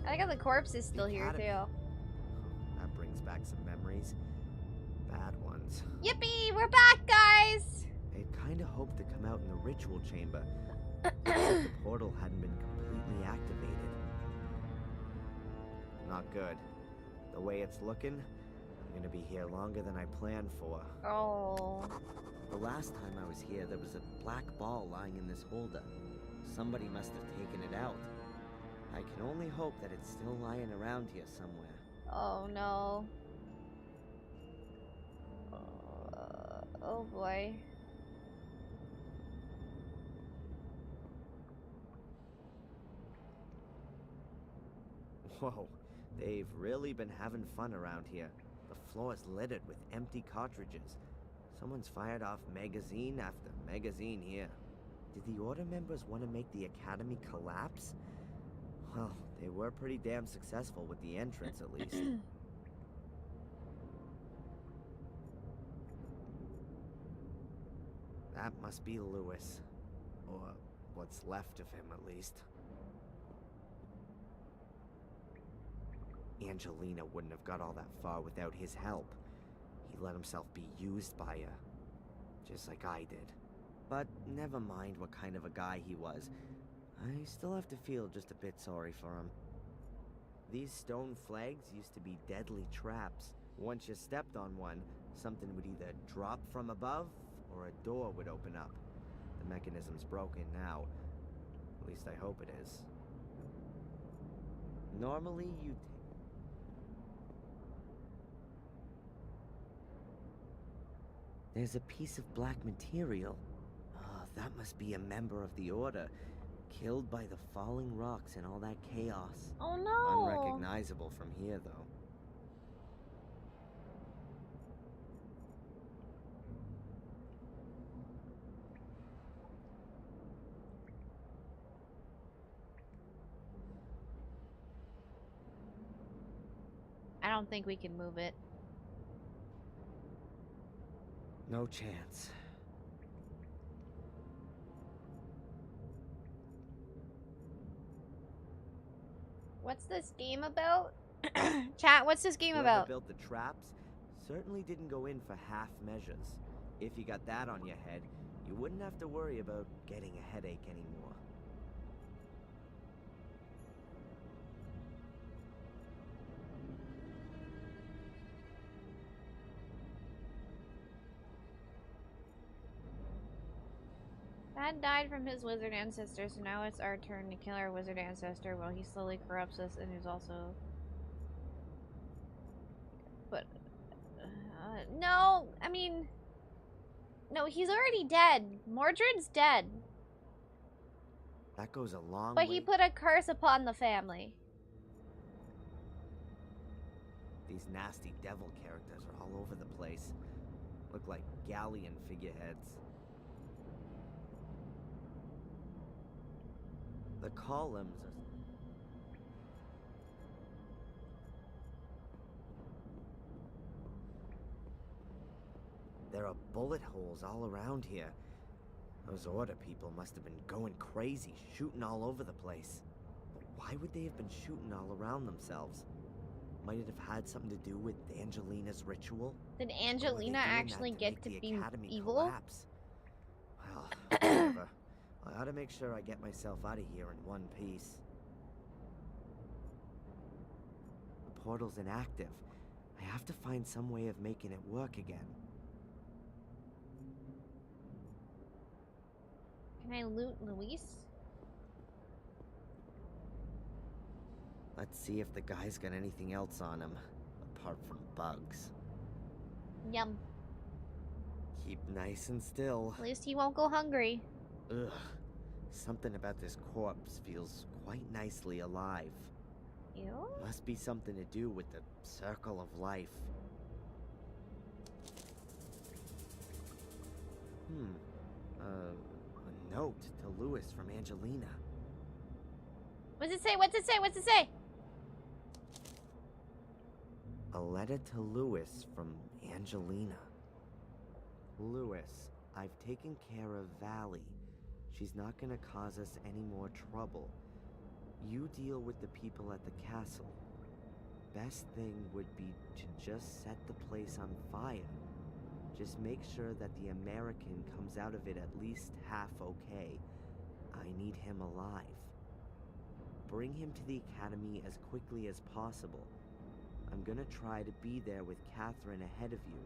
I think the corpse is still here too.
That brings back some memories. Bad ones.
Yippee! We're back, guys!
I'd kinda hoped to come out in the ritual chamber. Except the portal hadn't been completely activated. Not good. The way it's looking, I'm gonna be here longer than I planned for.
Oh.
The last time I was here, there was a black ball lying in this holder. Somebody must have taken it out. I can only hope that it's still lying around here somewhere.
Oh no. Oh boy.
Whoa, they've really been having fun around here. The floor's littered with empty cartridges. Someone's fired off magazine after magazine here. Did the Order members want to make the Academy collapse? Well, they were pretty damn successful with the entrance, at least. That must be Lewis. Or what's left of him, at least. Angelina wouldn't have got all that far without his help. He let himself be used by her, just like I did. But never mind what kind of a guy he was. I still have to feel just a bit sorry for him. These stone flags used to be deadly traps. Once you stepped on one, something would either drop from above or a door would open up. The mechanism's broken now. At least I hope it is. Normally, you'd... There's a piece of black material. Oh, that must be a member of the Order. Killed by the falling rocks and all that chaos.
Oh no!
Unrecognizable from here, though.
I don't think we can move it.
No chance.
What's this game about? Chat, what's this game
Whoever
about?
built the traps certainly didn't go in for half measures. If you got that on your head, you wouldn't have to worry about getting a headache anymore.
Dad died from his wizard ancestor, so now it's our turn to kill our wizard ancestor while he slowly corrupts us and is also... But... no, I mean... No, he's already dead. Mordred's dead.
That goes a long
But
way.
he put a curse upon the family.
These nasty devil characters are all over the place. Look like galleon figureheads. The columns are... There are bullet holes all around here. Those order people must have been going crazy, shooting all over the place. But why would they have been shooting all around themselves? Might it have had something to do with Angelina's ritual?
Did
Or were they
Angelina
doing that
actually get
make
to
the
be
Academy
evil?
collapse? Well, whatever. I ought to make sure I get myself out of here in one piece. The portal's inactive. I have to find some way of making it work again.
Can I loot Luis?
Let's see if the guy's got anything else on him, apart from bugs.
Yum.
Keep nice and still.
At least he won't go hungry.
Ugh. Something about this corpse feels quite nicely alive.
Ew?
Must be something to do with the circle of life. A note to Lewis from Angelina.
What's it say? What's it say? What's it say?
A letter to Lewis from Angelina. Lewis, I've taken care of Valley. She's not gonna cause us any more trouble. You deal with the people at the castle. Best thing would be to just set the place on fire. Just make sure that the American comes out of it at least half okay. I need him alive. Bring him to the academy as quickly as possible. I'm gonna try to be there with Catherine ahead of you.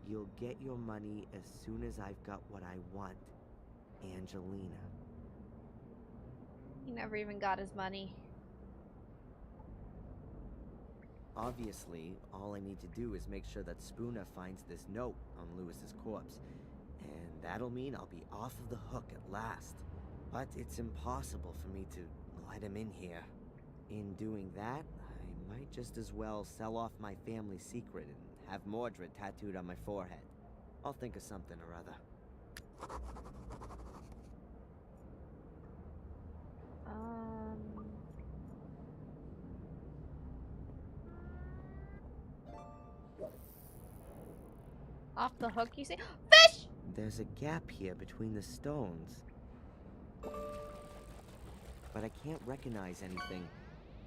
You'll get your money as soon as I've got what I want. Angelina.
He never even got his money.
Obviously, all I need to do is make sure that Spooner finds this note on Lewis's corpse. And that'll mean I'll be off of the hook at last. But it's impossible for me to let him in here. In doing that, I might just as well sell off my family secret and have Mordred tattooed on my forehead. I'll think of something or other.
Off the hook, you say? Fish!
There's a gap here between the stones. But I can't recognize anything.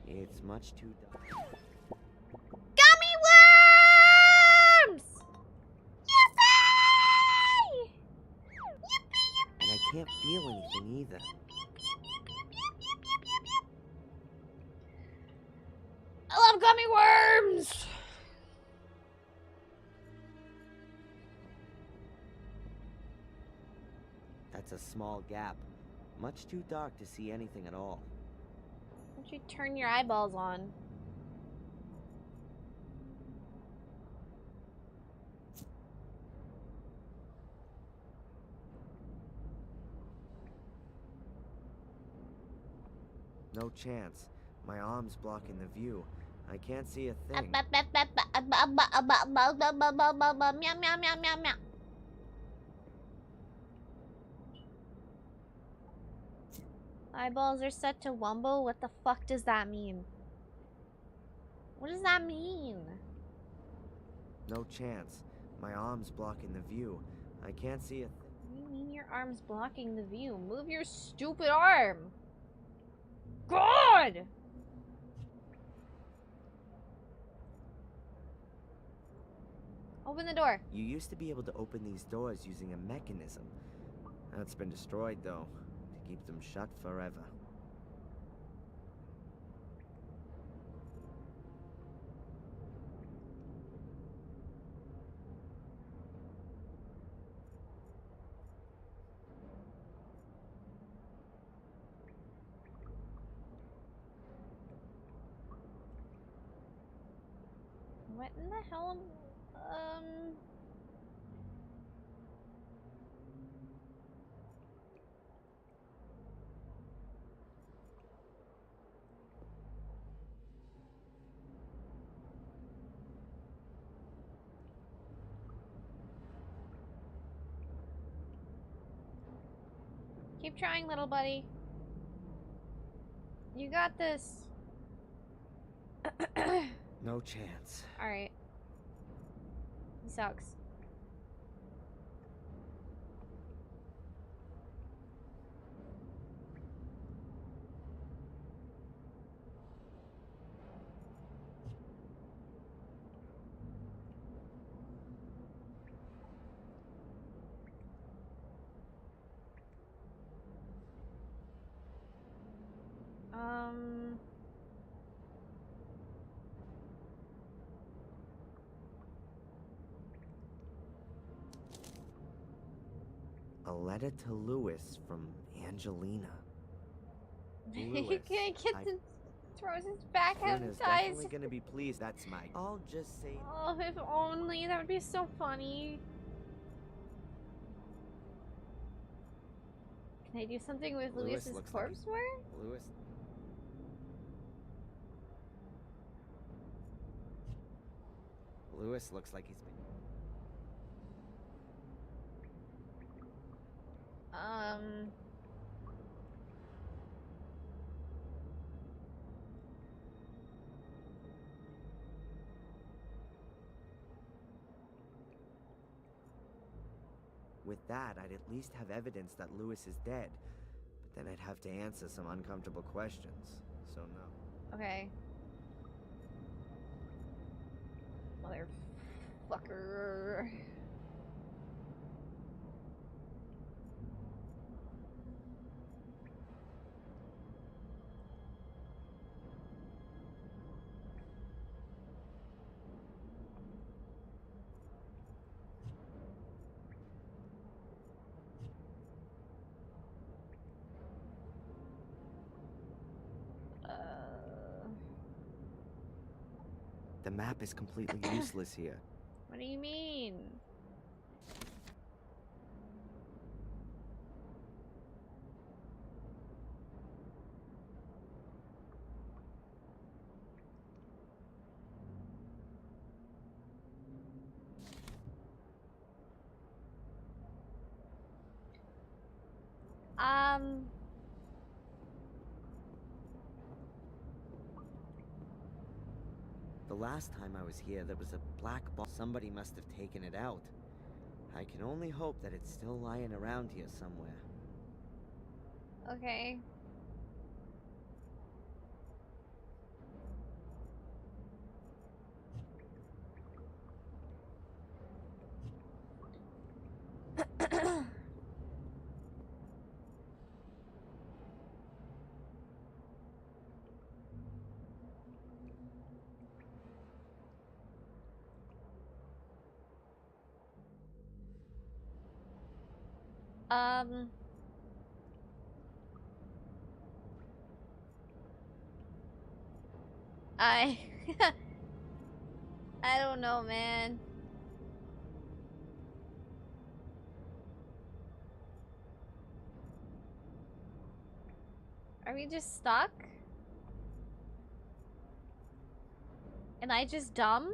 It's much too dark.
Gummy worms! Yippee! Yippee,
And I can't feel anything either.
I love gummy worms!
That's a small gap. Much too dark to see anything at all.
Why don't you turn your eyeballs on?
No chance. My arm's blocking the view. I can't see a thing.
Meow, meow, meow, meow, meow. Eyeballs are set to Wumbo? What the fuck does that mean? What does that mean?
No chance. My arm's blocking the view. I can't see a thing.
What do you mean your arm's blocking the view? Move your stupid arm! God! Open the door.
You used to be able to open these doors using a mechanism. That's been destroyed, though, to keep them shut forever.
What in the hell? Keep trying, little buddy. You got this.
No chance.
Alright. He sucks.
A letter to Lewis from Angelina.
You can't get the throws his back out and
Bruna's
dies.
definitely gonna be pleased. That's my. I'll just say.
Oh, if only. That would be so funny. Can I do something with
Lewis
Lewis's
looks like
corpse more?
Lewis looks like he's been. With that, I'd at least have evidence that Lewis is dead. But then I'd have to answer some uncomfortable questions. So no.
Okay. Motherfucker.
The map is completely useless here.
What do you mean?
The last time I was here, there was a black box. Somebody must have taken it out. I can only hope that it's still lying around here somewhere.
Okay. I I don't know, man. Are we just stuck? And I just dumb?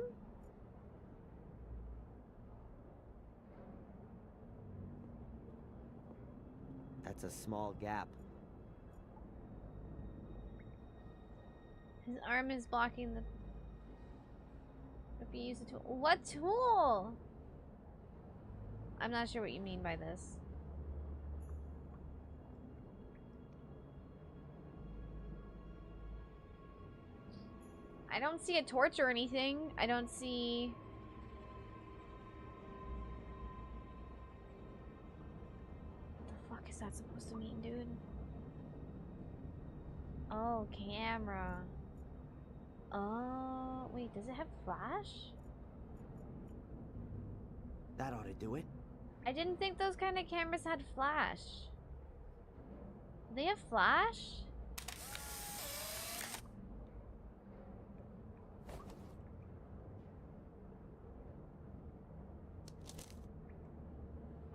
That's a small gap.
His arm is blocking the... If you use a tool... What tool? I'm not sure what you mean by this. I don't see a torch or anything. I don't see... that supposed to mean, dude? Oh, camera. Oh, wait, does it have flash?
That ought to do it.
I didn't think those kind of cameras had flash. They have flash?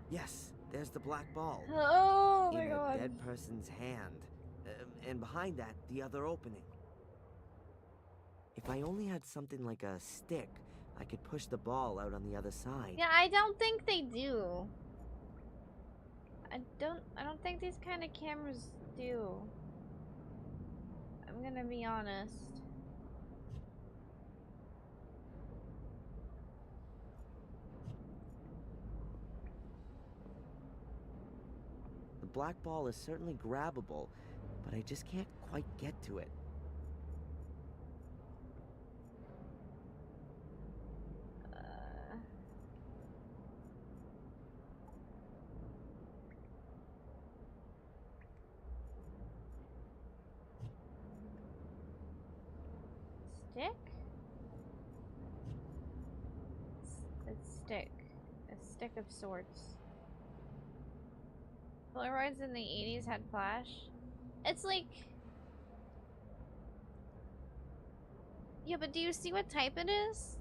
Yes, there's the black ball.
Oh my
in
god.
a dead person's hand. And behind that, the other opening. If I only had something like a stick, I could push the ball out on the other side.
Yeah, I don't think they do. I don't think these kind of cameras do. I'm gonna be honest.
The black ball is certainly grabbable, but I just can't quite get to it.
Stick? It's stick. A stick of sorts. Polaroids in the 80s had flash. It's like... Yeah, but do you see what type it is?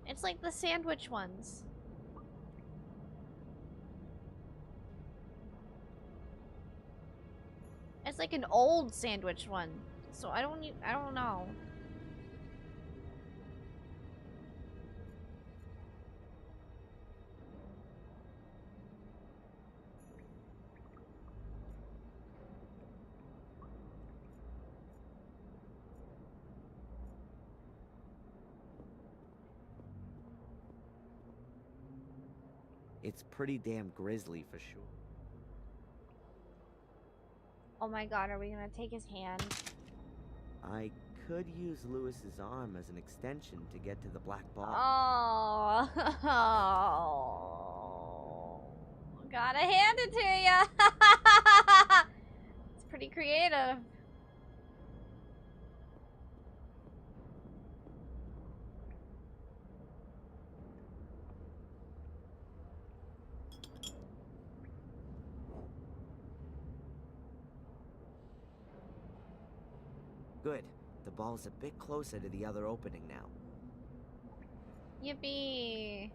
It's like the sandwich ones. It's like an old sandwich one. So I don't know.
It's pretty damn grisly for sure.
Oh my god, are we gonna take his hand?
I could use Lewis's arm as an extension to get to the black ball.
Oh, gotta hand it to ya. It's pretty creative.
Good. The ball's a bit closer to the other opening now.
Yippee.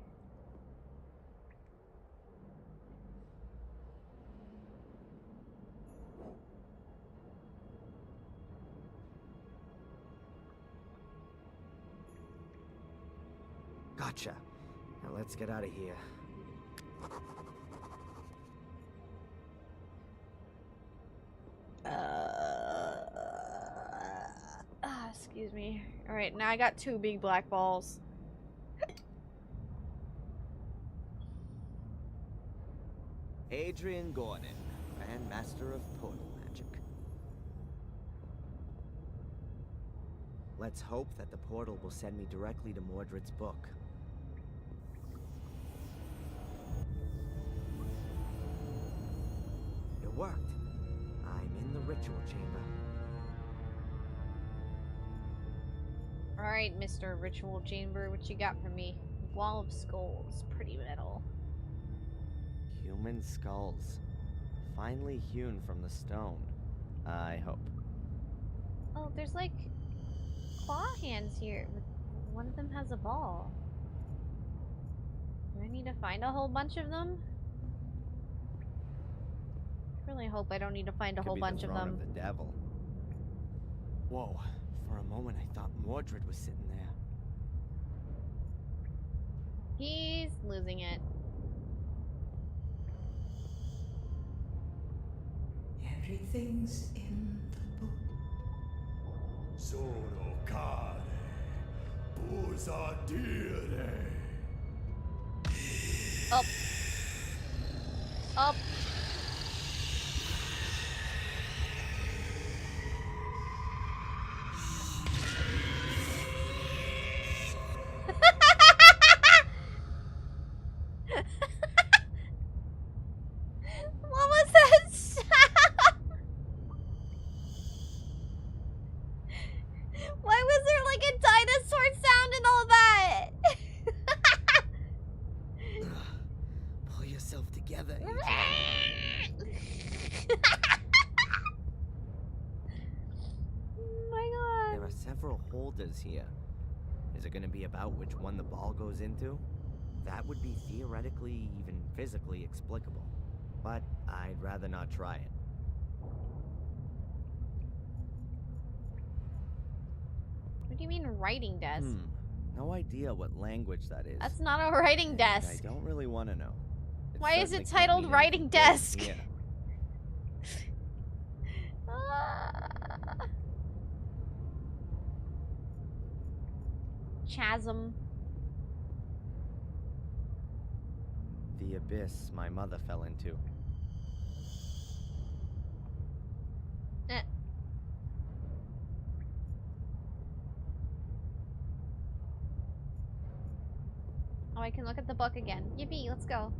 Gotcha. Now let's get out of here.
Excuse me. Alright, now I got 2 big black balls.
Adrian Gordon, Grand Master of Portal Magic. Let's hope that the portal will send me directly to Mordred's book. It worked. I'm in the ritual chamber.
Alright, Mr. Ritual Chamber, what you got for me? Wall of skulls, pretty metal.
Human skulls. Finely hewn from the stone. I hope.
Oh, there's like claw hands here. One of them has a ball. Do I need to find a whole bunch of them? I really hope I don't need to find a whole bunch of them.
Of the devil. Whoa. For a moment, I thought Mordred was sitting there.
He's losing it.
Everything's in the book. Sono care, dire.
Up. Up. What was that sound?
yourself together,
Oh my god.
There are several holders here. Is it going to be about which one the ball goes into? That would be theoretically, even physically explicable. But I'd rather not try it.
What do you mean writing desk?
No idea what language that is.
That's not a writing
And
desk.
I don't really want to know.
Why is it
certainly can't
titled
mean
writing
anything good.
desk?
Yeah.
Chasm.
The abyss my mother fell into.
Oh, I can look at the book again. Yippee, let's go.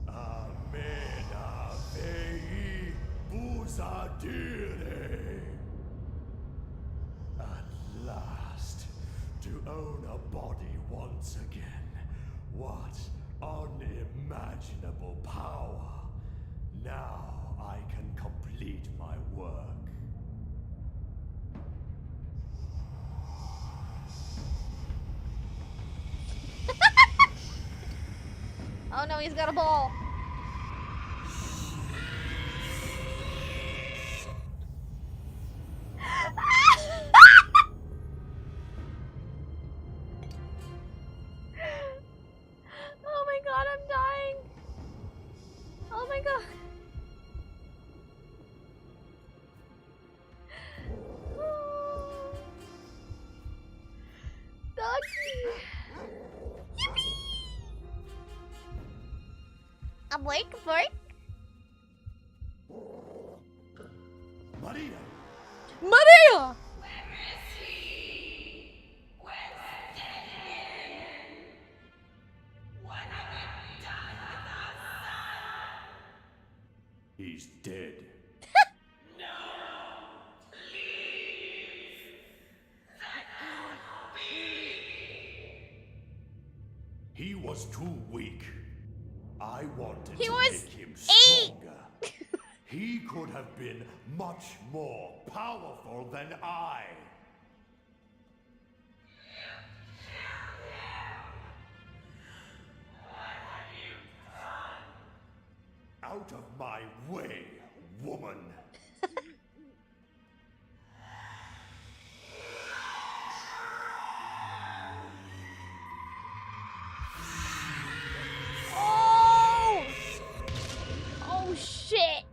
Amena vei busadire. At last, to own a body once again. What unimaginable power. Now I can complete my work.
Oh no, he's got a ball. Oh my god, I'm dying. Oh my god. Ducky. Yippee. A blink, blink.
Maria!
Maria!
He's dead. He was too weak. I wanted
He
to
was
make him
8.
stronger. He could have been much more powerful than I. Out of my way, woman.
Oh! Oh shit!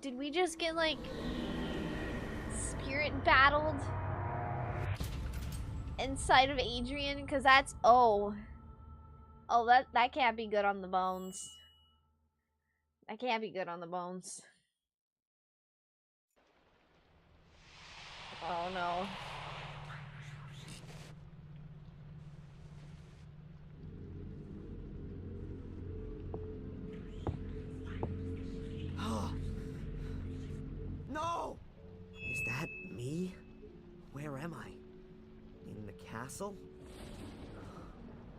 Did we just get like spirit battled inside of Adrian? Cause that's that can't be good on the bones. That can't be good on the bones. Oh no.
No! Is that me? Where am I? In the castle?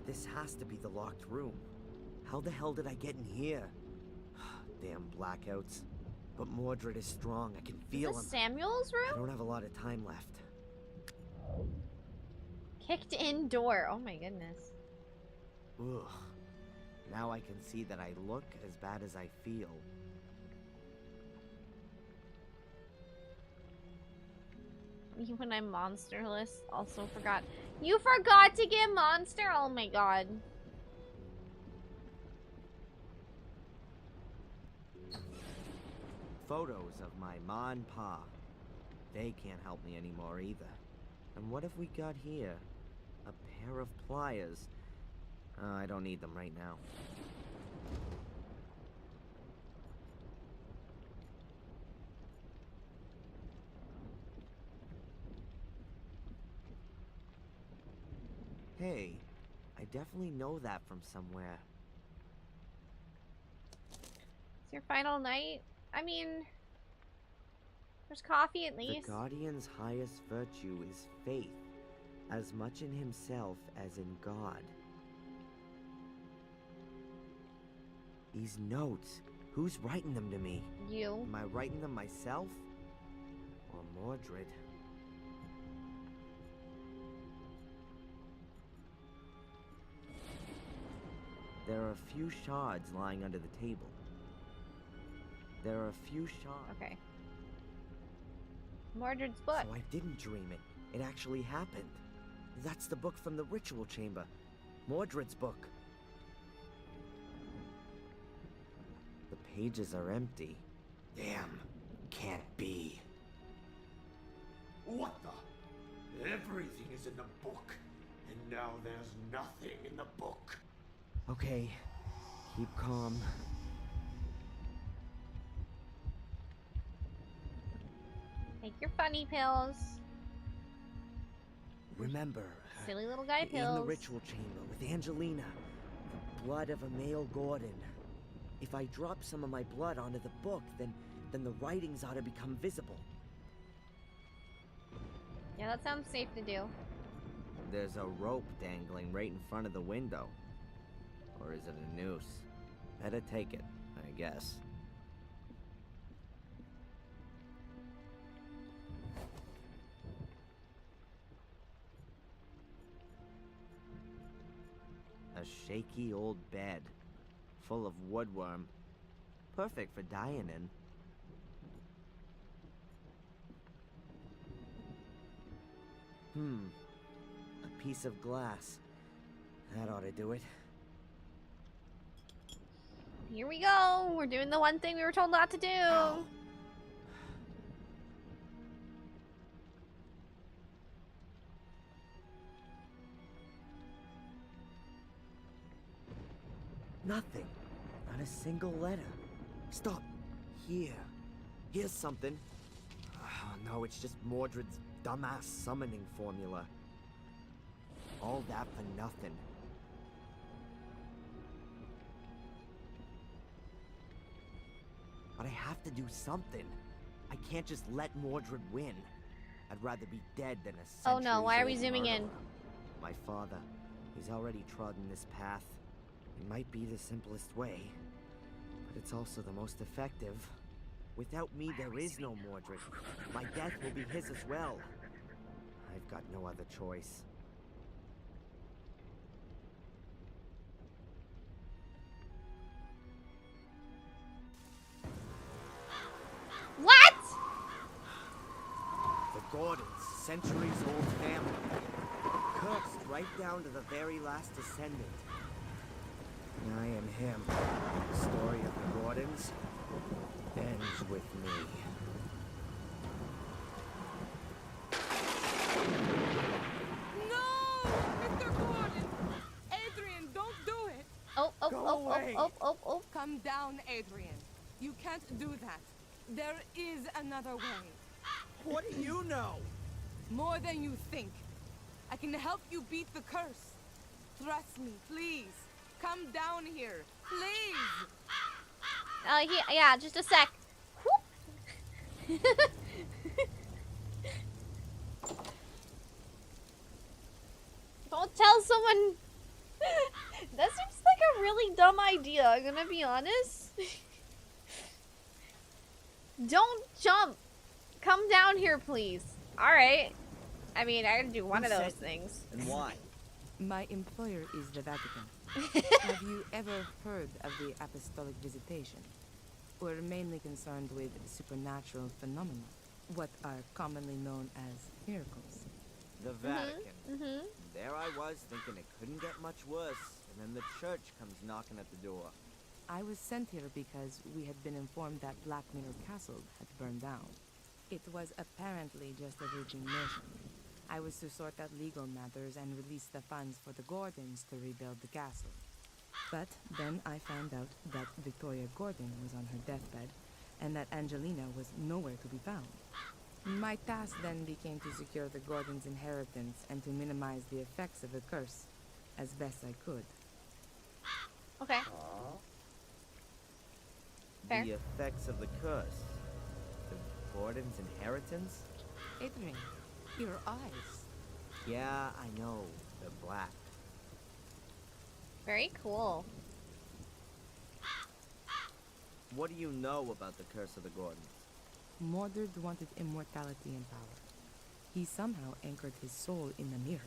This has to be the locked room. How the hell did I get in here? Damn blackouts. But Mordred is strong. I can feel
Is
him.
this Samuel's
I
room?
don't have a lot of time left.
Kicked in door. Oh my goodness.
Ugh. Now I can see that I look as bad as I feel.
Me when I'm monsterless. Also forgot. You forgot to get monster? Oh my god.
Photos of my ma and pa. They can't help me anymore either. And what have we got here? A pair of pliers. I don't need them right now. Hey, I definitely know that from somewhere.
It's your final night? I mean, There's coffee at least.
The Guardian's highest virtue is faith, as much in himself as in God. These notes, who's writing them to me?
You.
Am I writing them myself? Or Mordred? There are a few shards lying under the table. There are a few shards.
Okay. Mordred's book.
So I didn't dream it. It actually happened. That's the book from the ritual chamber. Mordred's book. The pages are empty.
Damn. Can't be. What the? Everything is in the book. And now there's nothing in the book.
Okay. Keep calm.
Take your funny pills.
Remember,
Silly little guy
in
pills.
the ritual chamber with Angelina, the blood of a male Gordon. If I drop some of my blood onto the book, then the writings ought to become visible.
Yeah, that sounds safe to do.
There's a rope dangling right in front of the window. Or is it a noose? Better take it, I guess. A shaky old bed, full of woodworm. Perfect for dying in. A piece of glass. That ought to do it.
Here we go. We're doing the one thing we were told not to do. Ow.
Nothing. Not a single letter. Stop. Here. Here's something. Oh, no, it's just Mordred's dumbass summoning formula. All that for nothing. But I have to do something. I can't just let Mordred win. I'd rather be dead than a
Oh no, why are we
centuries-old
zooming in?
murderer. My father, he's already trodden this path. It might be the simplest way, but it's also the most effective. Without me, there is no Mordred. My death will be his as well. I've got no other choice.
What?
The Gordons, centuries-old family. Cursed right down to the very last descendant. I am him. The story of the Gordons ends with me.
No! Mr. Gordon! Adrian, don't do it!
Oh.
Come down, Adrian. You can't do that. There is another way.
What do you know?
More than you think. I can help you beat the curse. Trust me, please. Come down here, please.
Yeah, just a sec. Don't tell someone. That seems like a really dumb idea, I'm gonna be honest. Don't jump. Come down here, please. Alright. I mean, I gotta do one of those things.
And why?
My employer is the Vatican. Have you ever heard of the apostolic visitation? We're mainly concerned with supernatural phenomena, what are commonly known as miracles.
The Vatican. There I was thinking it couldn't get much worse, and then the church comes knocking at the door.
I was sent here because we had been informed that Black Mirror Castle had burned down. It was apparently just a routine mission. I was to sort out legal matters and release the funds for the Gordons to rebuild the castle. But then I found out that Victoria Gordon was on her deathbed, and that Angelina was nowhere to be found. My task then became to secure the Gordons' inheritance and to minimize the effects of the curse as best I could.
Okay. Fair.
The effects of the curse. Gordon's inheritance?
Adrian, your eyes.
Yeah, I know. They're black.
Very cool.
What do you know about the Curse of the Gordons?
Mordred wanted immortality and power. He somehow anchored his soul in the mirror,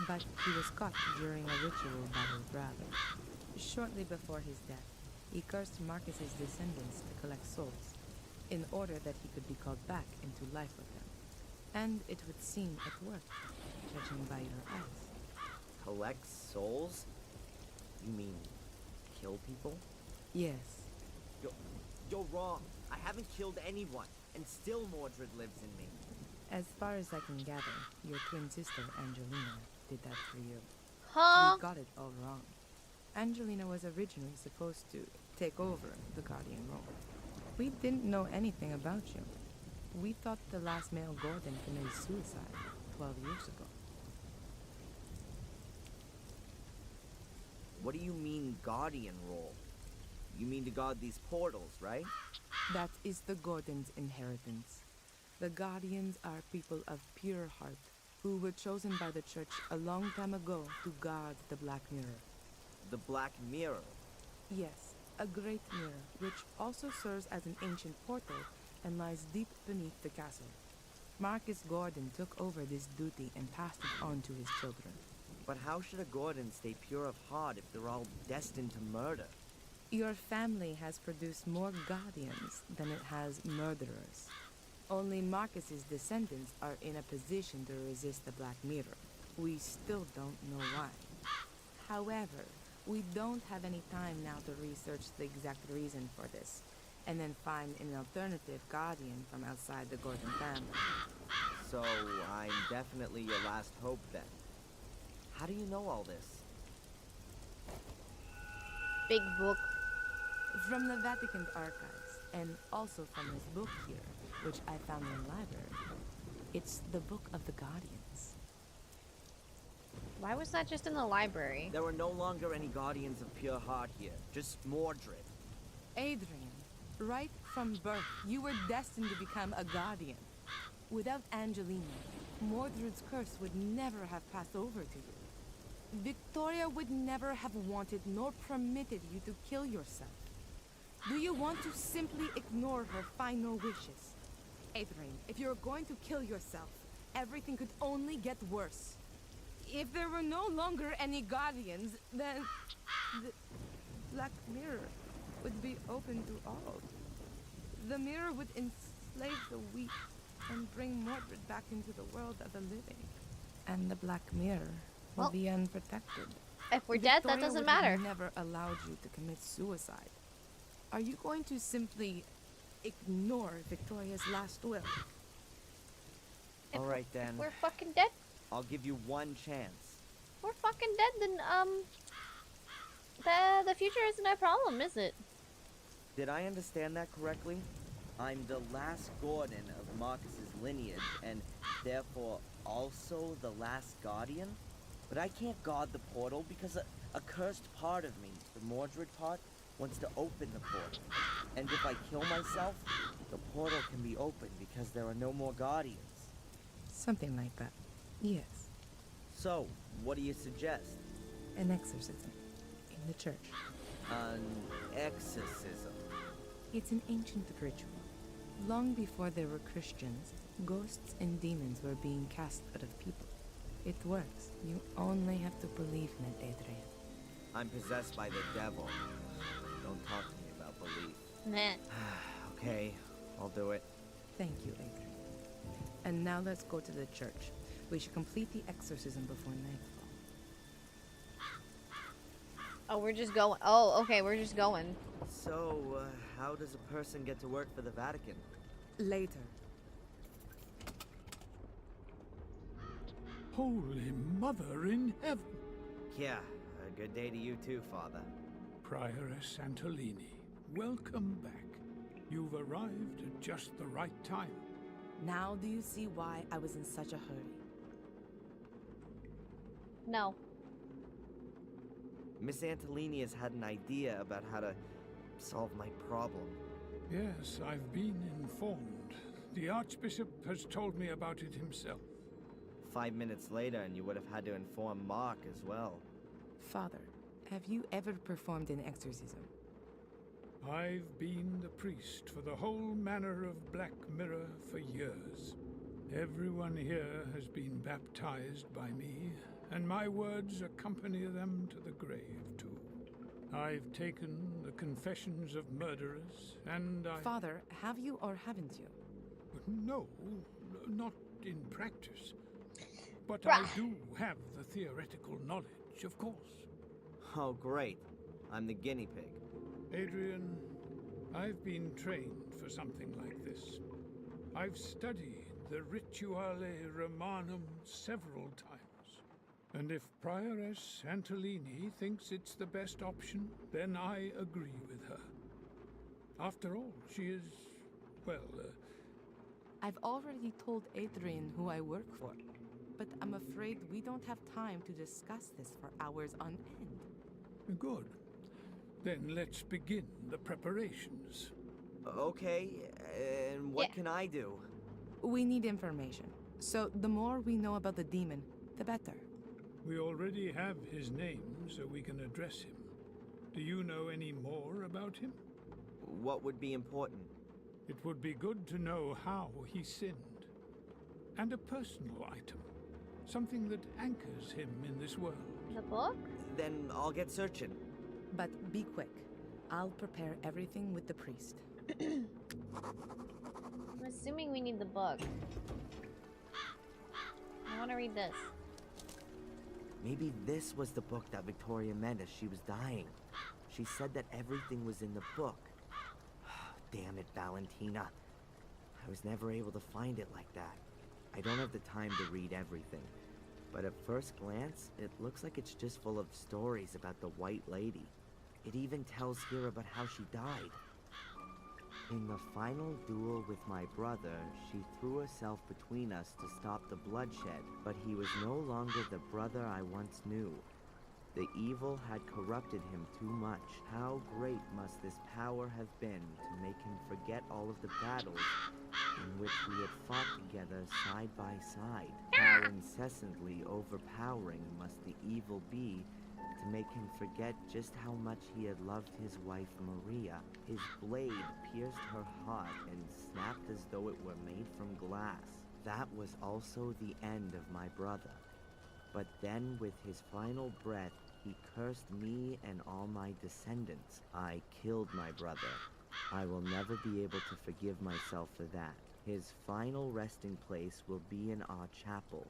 but he was caught during a ritual by his brother. Shortly before his death, he cursed Marcus's descendants to collect souls, in order that he could be called back into life with them. And it would seem it worked, judging by your eyes.
Collect souls? You mean kill people?
Yes.
You're wrong. I haven't killed anyone, and still Mordred lives in me.
As far as I can gather, your twin sister, Angelina, did that for you.
Huh?
We got it all wrong. Angelina was originally supposed to take over the Guardian role. We didn't know anything about you. We thought the last male Gordon committed suicide 12 years ago.
What do you mean, Guardian role? You mean to guard these portals, right?
That is the Gordon's inheritance. The Guardians are people of pure heart who were chosen by the church a long time ago to guard the Black Mirror.
The Black Mirror?
Yes, a great mirror, which also serves as an ancient portal and lies deep beneath the castle. Marcus Gordon took over this duty and passed it on to his children.
But how should a Gordon stay pure of heart if they're all destined to murder?
Your family has produced more Guardians than it has murderers. Only Marcus's descendants are in a position to resist the Black Mirror. We still don't know why. However, we don't have any time now to research the exact reason for this, and then find an alternative Guardian from outside the Gordon family.
So, I'm definitely your last hope then. How do you know all this?
Big book.
From the Vatican archives, and also from this book here, which I found in the library. It's the Book of the Guardians.
Why was that just in the library?
There are no longer any Guardians of pure heart here, just Mordred.
Adrian, right from birth, you were destined to become a Guardian. Without Angelina, Mordred's curse would never have passed over to you. Victoria would never have wanted nor permitted you to kill yourself. Do you want to simply ignore her final wishes? Adrian, if you're going to kill yourself, everything could only get worse. If there were no longer any Guardians, then the Black Mirror would be open to all. The mirror would enslave the weak and bring Mordred back into the world of the living. And the Black Mirror will be unprotected.
If we're dead, that
Victoria
doesn't
would
matter.
have never allowed you to commit suicide. Are you going to simply ignore Victoria's last will?
Alright then.
We're fucking dead.
I'll give you one chance.
We're fucking dead, then, the future isn't a problem, is it?
Did I understand that correctly? I'm the last Gordon of Marcus's lineage, and therefore also the last Guardian? But I can't guard the portal because a cursed part of me, the Mordred part, wants to open the portal. And if I kill myself, the portal can be opened because there are no more Guardians.
Something like that. Yes.
So, what do you suggest?
An exorcism. In the church.
An exorcism?
It's an ancient ritual. Long before there were Christians, ghosts and demons were being cast out of people. It works. You only have to believe in it, Adrian.
I'm possessed by the devil. Don't talk to me about belief.
Meh.
Okay, I'll do it.
Thank you, Adrian. And now let's go to the church. We should complete the exorcism before nightfall.
Oh, we're just going. Oh, okay, we're just going.
So, how does a person get to work for the Vatican?
Later.
Holy Mother in Heaven!
Yeah, a good day to you too, Father.
Prioress Santolini, welcome back. You've arrived at just the right time.
Now do you see why I was in such a hurry?
No.
Miss Antolini has had an idea about how to solve my problem.
Yes, I've been informed. The Archbishop has told me about it himself.
5 minutes later, and you would have had to inform Mark as well.
Father, have you ever performed an exorcism?
I've been the priest for the whole manor of Black Mirror for years. Everyone here has been baptized by me, and my words accompany them to the grave, too. I've taken the confessions of murderers, and I...
Father, have you or haven't you?
No, not in practice. But I do have the theoretical knowledge, of course.
Oh, great. I'm the guinea pig.
Adrian, I've been trained for something like this. I've studied the Rituale Romanum several times. And if Prioress Antolini thinks it's the best option, then I agree with her. After all, she is, well,
I've already told Adrian who I work for, but I'm afraid we don't have time to discuss this for hours on end.
Good. Then let's begin the preparations.
Okay, and what can I do?
We need information. So the more we know about the demon, the better.
We already have his name, so we can address him. Do you know any more about him?
What would be important?
It would be good to know how he sinned. And a personal item. Something that anchors him in this world.
The book?
Then I'll get searching.
But be quick. I'll prepare everything with the priest.
I'm assuming we need the book. I want to read this.
Maybe this was the book that Victoria meant as she was dying. She said that everything was in the book. Damn it, Valentina. I was never able to find it like that. I don't have the time to read everything. But at first glance, it looks like it's just full of stories about the White Lady. It even tells here about how she died. In the final duel with my brother, she threw herself between us to stop the bloodshed, but he was no longer the brother I once knew. The evil had corrupted him too much. How great must this power have been to make him forget all of the battles in which we had fought together side by side? How incessantly overpowering must the evil be to make him forget just how much he had loved his wife Maria. His blade pierced her heart and snapped as though it were made from glass. That was also the end of my brother. But then with his final breath, he cursed me and all my descendants. I killed my brother. I will never be able to forgive myself for that. His final resting place will be in our chapel.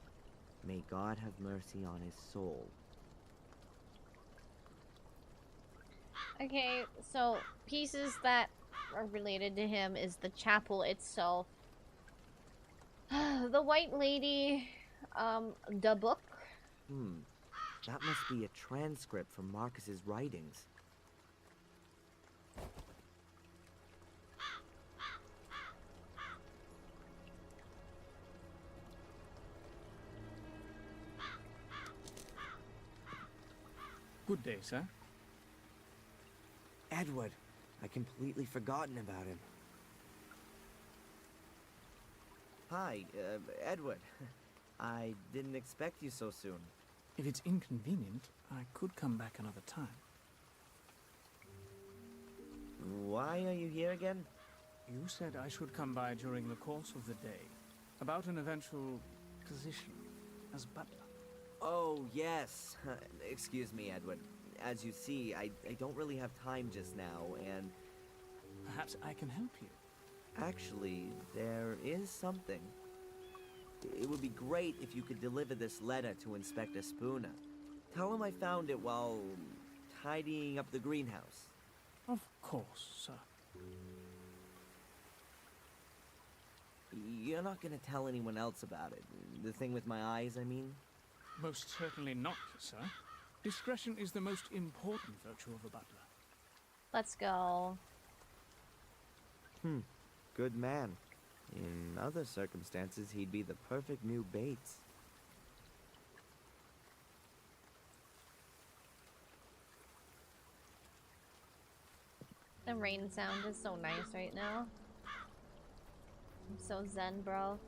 May God have mercy on his soul.
Okay, so pieces that are related to him is the chapel itself. The White Lady, the book.
That must be a transcript from Marcus's writings.
Good day, sir.
Edward, I completely forgotten about him. Hi, Edward. I didn't expect you so soon.
If it's inconvenient, I could come back another time.
Why are you here again?
You said I should come by during the course of the day, about an eventual position as butler.
Oh, yes. Excuse me, Edward. As you see, I don't really have time just now, and...
Perhaps I can help you.
Actually, there is something. It would be great if you could deliver this letter to Inspector Spooner. Tell him I found it while tidying up the greenhouse.
Of course, sir.
You're not gonna tell anyone else about it? The thing with my eyes, I mean?
Most certainly not, sir. Discretion is the most important virtue of a butler.
Let's go.
Good man. In other circumstances, he'd be the perfect new Bates.
The rain sound is so nice right now. I'm so zen, bro.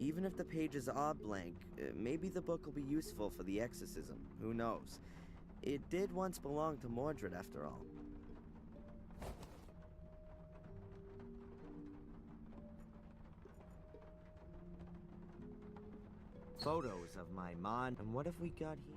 Even if the pages are blank, maybe the book will be useful for the exorcism. Who knows? It did once belong to Mordred, after all. Photos of my mom. And what have we got here?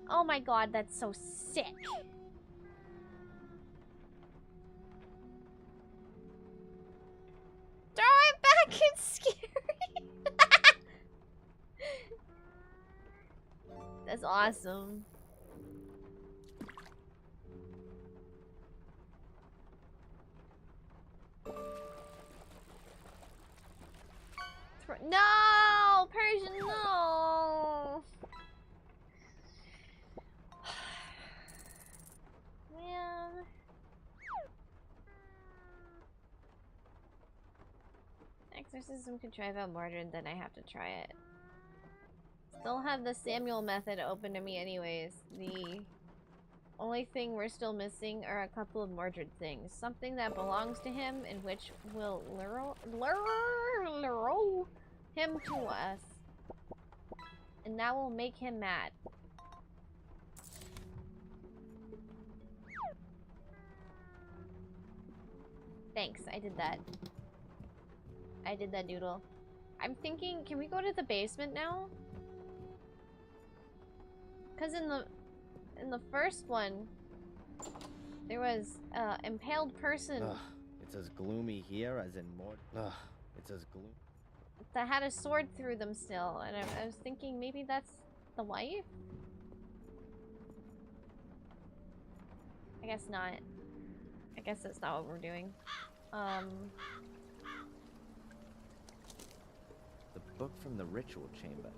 Oh my god, that's so sick. Throw it back, it's scary. That's awesome. No! Persian, no! Man. Exorcism could drive out Mordred, then I have to try it. Still have the Samuel method open to me anyways. The only thing we're still missing are a couple of Mordred things. Something that belongs to him and which will lure him to us. And that will make him mad. Thanks, I did that. I did that, doodle. I'm thinking, can we go to the basement now? Cause in the first one, there was impaled person.
Ugh, it's as gloomy here as in Mord. Ugh, it's as gloomy.
That had a sword through them still, and I was thinking maybe that's the wife? I guess not. I guess that's not what we're doing.
The book from the ritual chamber.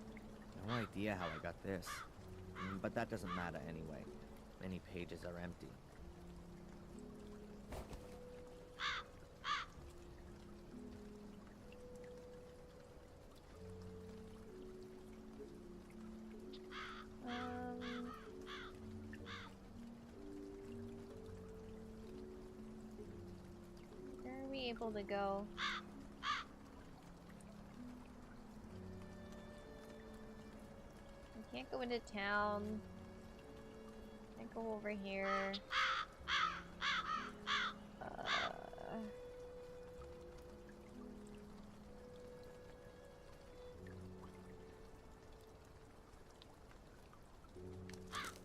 No idea how I got this. But that doesn't matter anyway. Many pages are empty.
Where are we able to go? I can't go into town. Can't go over here.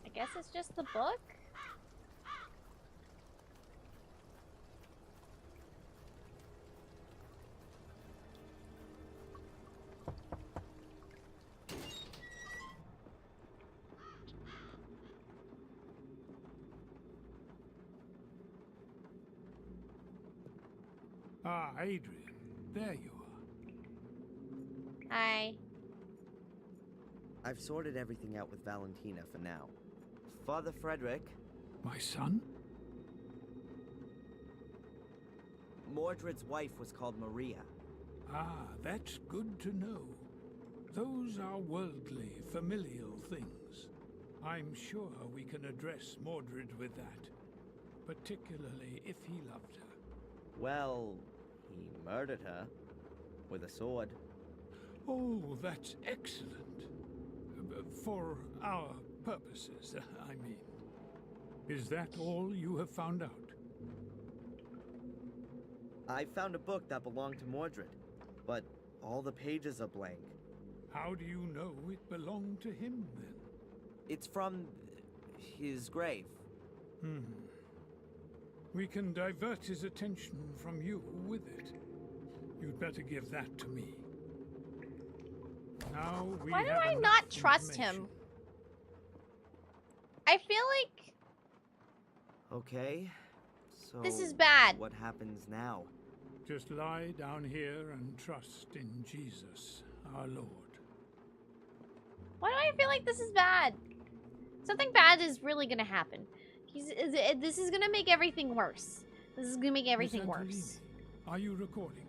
I guess it's just the book?
Ah, Adrian. There you are.
Hi.
I've sorted everything out with Valentina for now. Father Frederick.
My son?
Mordred's wife was called Maria.
Ah, that's good to know. Those are worldly, familial things. I'm sure we can address Mordred with that, particularly if he loved her.
Well, he murdered her with a sword.
Oh, that's excellent. For our purposes, I mean. Is that all you have found out?
I found a book that belonged to Mordred, but all the pages are blank.
How do you know it belonged to him, then?
It's from his grave.
We can divert his attention from you with it. You'd better give that to me. Now we
Why do
have
I
enough
not trust
information.
him? I feel like
Okay. So
this is bad.
What happens now?
Just lie down here and trust in Jesus, our Lord.
Why do I feel like this is bad? Something bad is really gonna happen. This is gonna make everything worse. This is gonna make everything
Miss
worse.
Angelini, are you recording?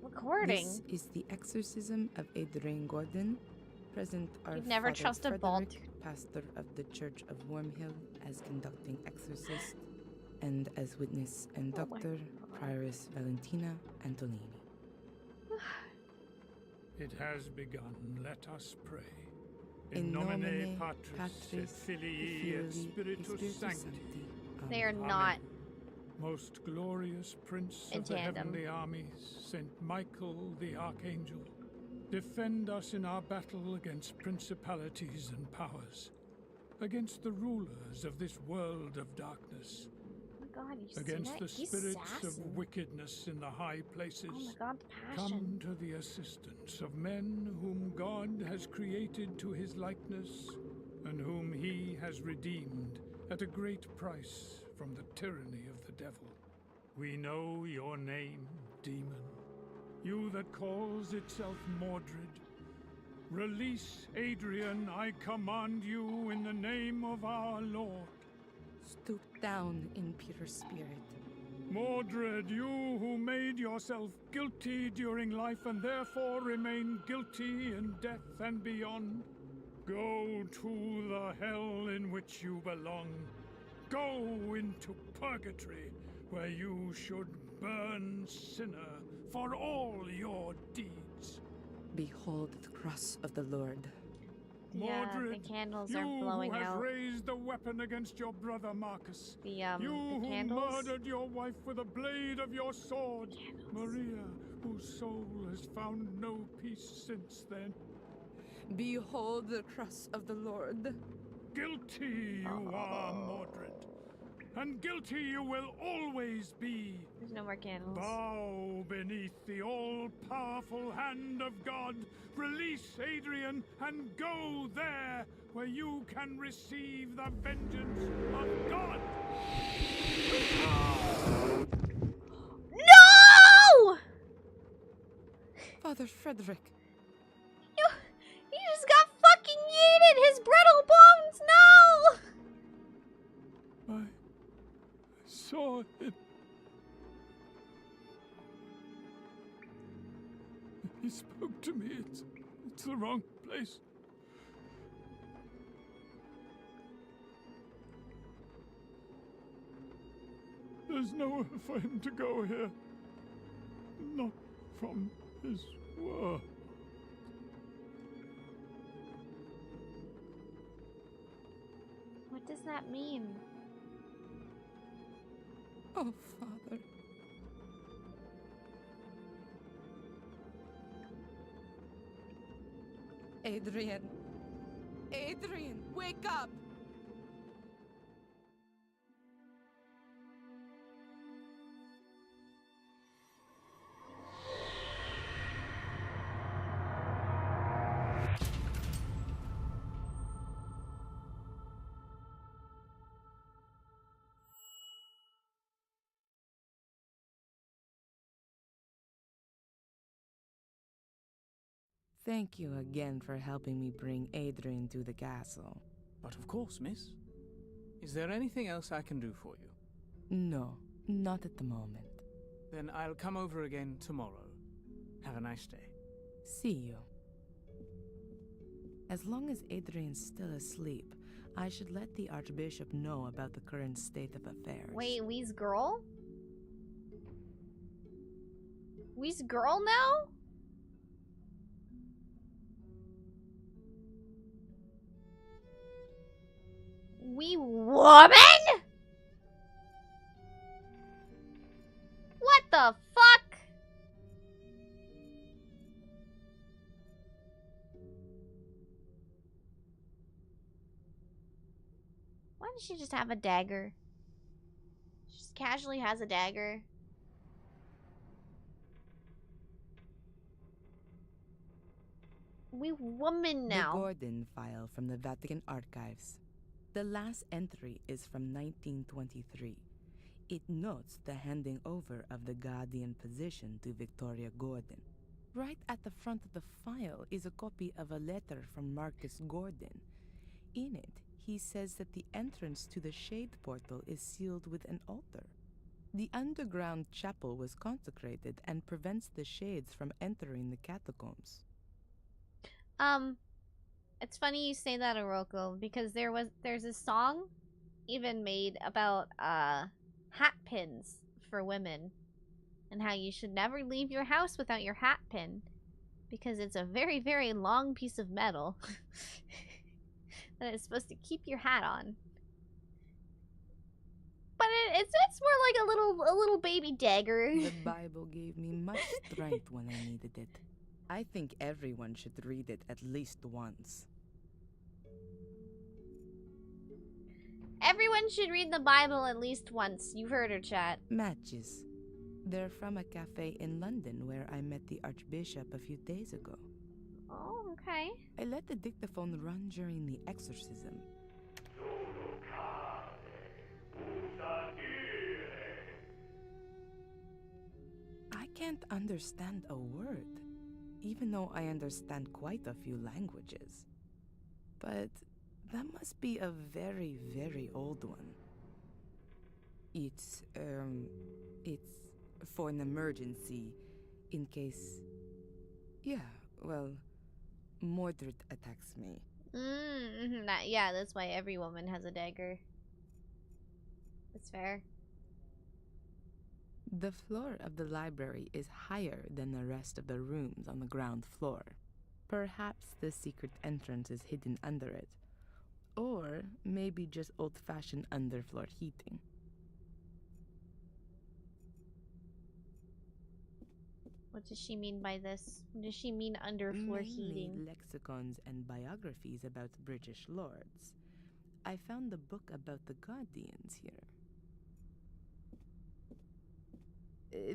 Recording?
This is the exorcism of Adrian Gordon. Present are
You'd never
Father
trust a bald.
Frederick, pastor of the Church of Wormhill, as conducting exorcist, and as witness and
Oh my
doctor, Prioress Valentina Antolini.
It has begun. Let us pray.
In nomine
Patris,
Patris,
et Filii, et Spiritus Sancti.
They are
Amen.
not
Most glorious Prince
in
of the
tandem.
heavenly armies, Saint Michael the Archangel, defend us in our battle against principalities and powers, against the rulers of this world of darkness,
Oh my god, you see
against
that?
the
He's
spirits
sassy.
of wickedness in the high places.
Oh my god, the
Come
passion.
to the assistance of men whom God has created to his likeness, and whom he has redeemed at a great price from the tyranny of the devil. We know your name, demon, you that calls itself Mordred. Release Adrian, I command you in the name of our Lord.
Stoop down in pure spirit.
Mordred, you who made yourself guilty during life and therefore remain guilty in death and beyond, go to the hell in which you belong. Go into purgatory, where you should burn sinner for all your deeds.
Behold the cross of the Lord.
Yeah,
Mordred,
the candles
you
are blowing
who have
out.
raised the weapon against your brother Marcus.
The
you who
candles?
murdered your wife with a blade of your sword. Maria, whose soul has found no peace since then.
Behold the cross of the Lord.
Guilty you are, Mordred. And guilty you will always be.
There's no more candles.
Bow beneath the all-powerful hand of God. Release Adrian and go there where you can receive the vengeance of God.
No!
Father Frederick.
He just got fucking yeeted! His brittle bones! No!
I saw him. He spoke to me. It's the wrong place. There's nowhere for him to go here. Not from his world.
What does that mean?
Oh, Father. Adrian. Adrian, wake up! Thank you again for helping me bring Adrian to the castle.
But of course, miss. Is there anything else I can do for you?
No, not at the moment.
Then I'll come over again tomorrow. Have a nice day.
See you. As long as Adrian's still asleep, I should let the Archbishop know about the current state of affairs.
Wait, Wee's girl? Wee's girl now? We woman? What the fuck? Why does she just have a dagger? She just casually has a dagger. We woman now.
The Gordon file from the Vatican archives. The last entry is from 1923. It notes the handing over of the guardian position to Victoria Gordon. Right at the front of the file is a copy of a letter from Marcus Gordon. In it, he says that the entrance to the Shade Portal is sealed with an altar. The underground chapel was consecrated and prevents the Shades from entering the catacombs.
It's funny you say that, Oroko, because there's a song even made about hat pins for women and how you should never leave your house without your hat pin because it's a very, very long piece of metal that is supposed to keep your hat on. But it's more like a little baby dagger.
The Bible gave me much strength when I needed it. I think everyone should read it at least once.
Everyone should read the Bible at least once. You heard her, chat.
Matches. They're from a cafe in London where I met the Archbishop a few days ago.
Oh, okay.
I let the dictaphone run during the exorcism. I can't understand a word, even though I understand quite a few languages. But that must be a very, very old one. It's for an emergency, in case... Yeah, well, Mordred attacks me.
Yeah, that's why every woman has a dagger. That's fair.
The floor of the library is higher than the rest of the rooms on the ground floor. Perhaps the secret entrance is hidden under it. Or maybe just old-fashioned underfloor heating.
What does she mean by this? What does she mean underfloor heating?
Mainly lexicons and biographies about British lords. I found the book about the Guardians here.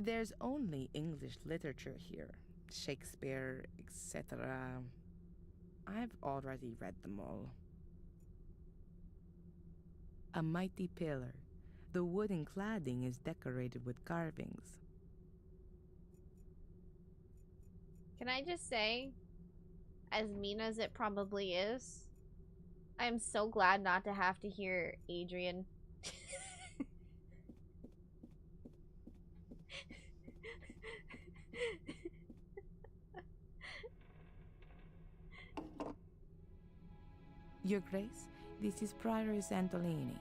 There's only English literature here. Shakespeare, etc. I've already read them all. A mighty pillar. The wooden cladding is decorated with carvings.
Can I just say, as mean as it probably is, I'm so glad not to have to hear Adrian.
Your Grace, this is Prioress Antolini.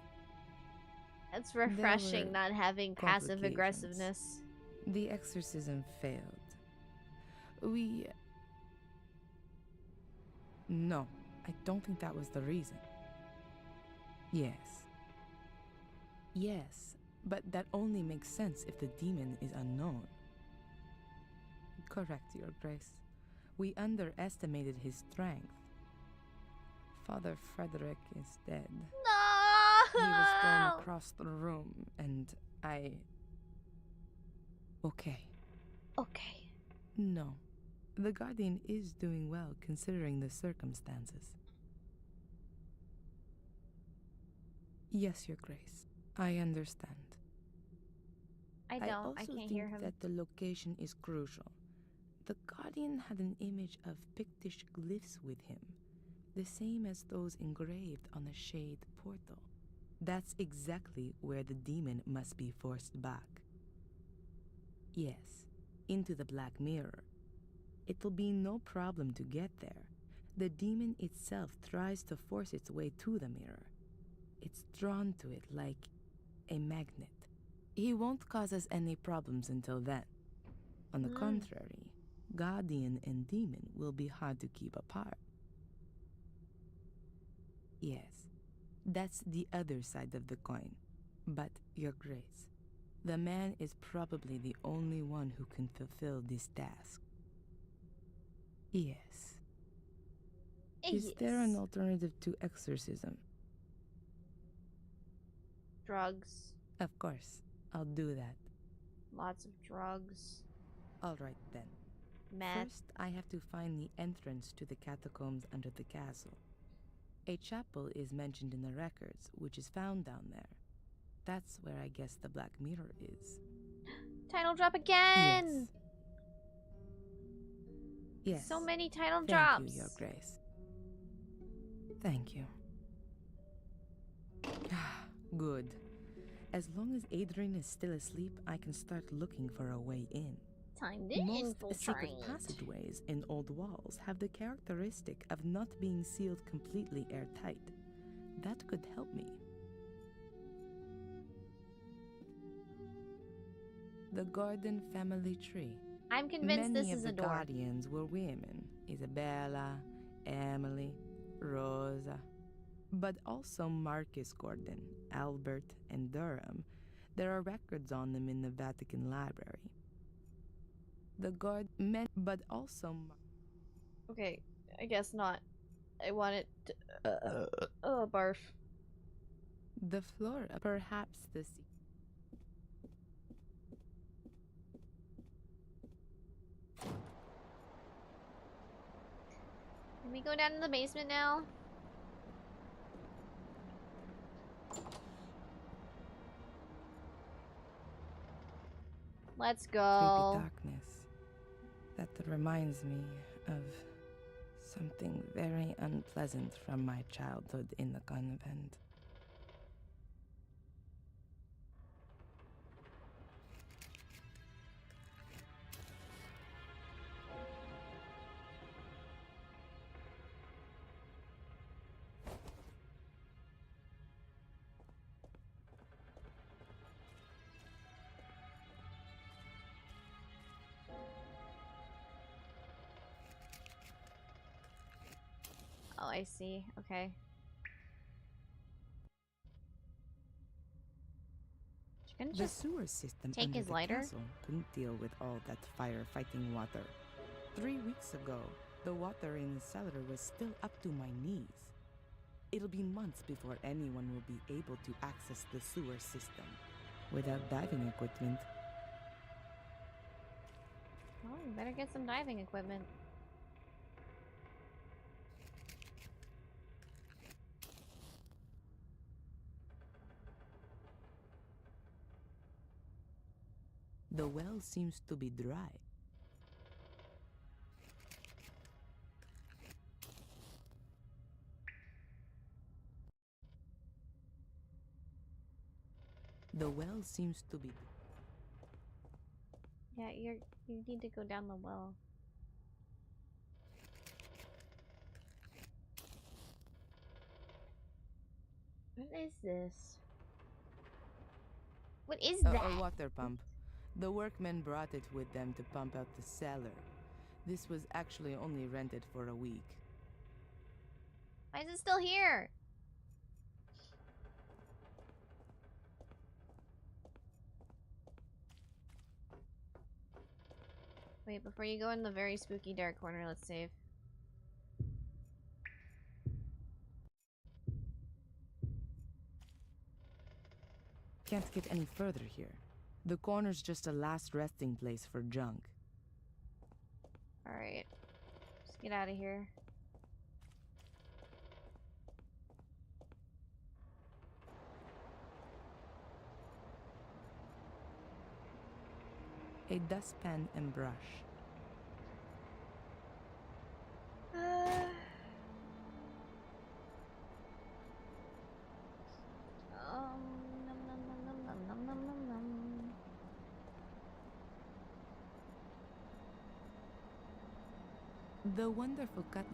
It's refreshing not having passive aggressiveness.
The exorcism failed. No, I don't think that was the reason. Yes, but that only makes sense if the demon is unknown. Correct, Your Grace. We underestimated his strength. Father Frederick is dead.
No!
He was thrown across the room, and I... Okay. No. The Guardian is doing well considering the circumstances. Yes, Your Grace. I understand.
I can't hear him.
I also think that the location is crucial. The Guardian had an image of Pictish glyphs with him, the same as those engraved on the Shade Portal. That's exactly where the demon must be forced back. Yes, into the Black Mirror. It'll be no problem to get there. The demon itself tries to force its way to the mirror. It's drawn to it like a magnet. He won't cause us any problems until then. On the contrary, Guardian and demon will be hard to keep apart. Yes, that's the other side of the coin. But, Your Grace, the man is probably the only one who can fulfill this task. Yes. Is there an alternative to exorcism?
Drugs.
Of course, I'll do that.
Lots of drugs.
All right then.
Math.
First, I have to find the entrance to the catacombs under the castle. A chapel is mentioned in the records, which is found down there. That's where I guess the Black Mirror is.
Title drop again!
Yes.
So many title
Thank
drops.
you, Your Grace. Thank you. Good. As long as Adrian is still asleep, I can start looking for a way in.
Time to
Most secret
infiltrate.
passageways in old walls have the characteristic of not being sealed completely airtight. That could help me. The Gordon family tree.
I'm convinced this is a
Many of the
door.
guardians were women. Isabella, Emily, Rosa. But also Marcus Gordon, Albert, and Durham. There are records on them in the Vatican Library. The guard men, but also.
Okay, I guess not. I want it to, oh, barf.
The flora, perhaps the sea.
Can we go down in the basement now? Let's go.
Creepy darkness. That reminds me of something very unpleasant from my childhood in the convent.
Oh, I see. Okay. Shouldn't
The
just
sewer system
take
under
his
the
lighter?
castle couldn't deal with all that firefighting water. 3 weeks ago, the water in the cellar was still up to my knees. It'll be months before anyone will be able to access the sewer system without diving equipment.
Well, you better get some diving equipment.
The well seems to be dry. The well seems to be.
Yeah, you need to go down the well. What is this? What is that?
A water pump. The workmen brought it with them to pump out the cellar. This was actually only rented for a week.
Why is it still here? Wait, before you go in the very spooky dark corner, let's save.
Can't get any further here. The corner's just a last resting place for junk.
Alright. Let's get out of here.
A dustpan and brush.
Nom, nom, nom, nom, nom, nom, nom, nom, nom.
The wonderful cutlery.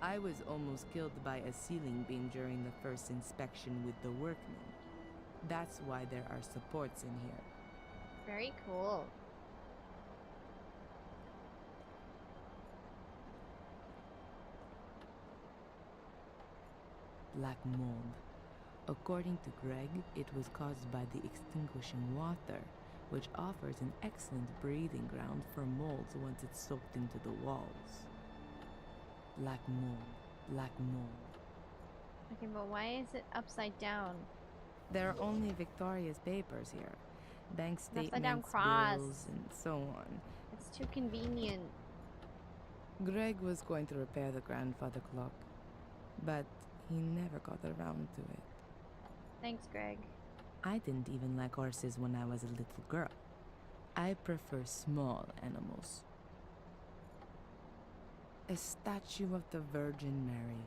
I was almost killed by a ceiling beam during the first inspection with the workmen. That's why there are supports in here.
Very cool.
Black mold. According to Greg, it was caused by the extinguishing water, which offers an excellent breeding ground for molds once it's soaked into the walls. Black mold. Black mold.
Okay, but why is it upside down?
There are only Victoria's papers here. bank
An upside down
statements,
cross.
bills, and so on.
It's too convenient.
Greg was going to repair the grandfather clock, but he never got around to it.
Thanks, Greg.
I didn't even like horses when I was a little girl. I prefer small animals. A statue of the Virgin Mary.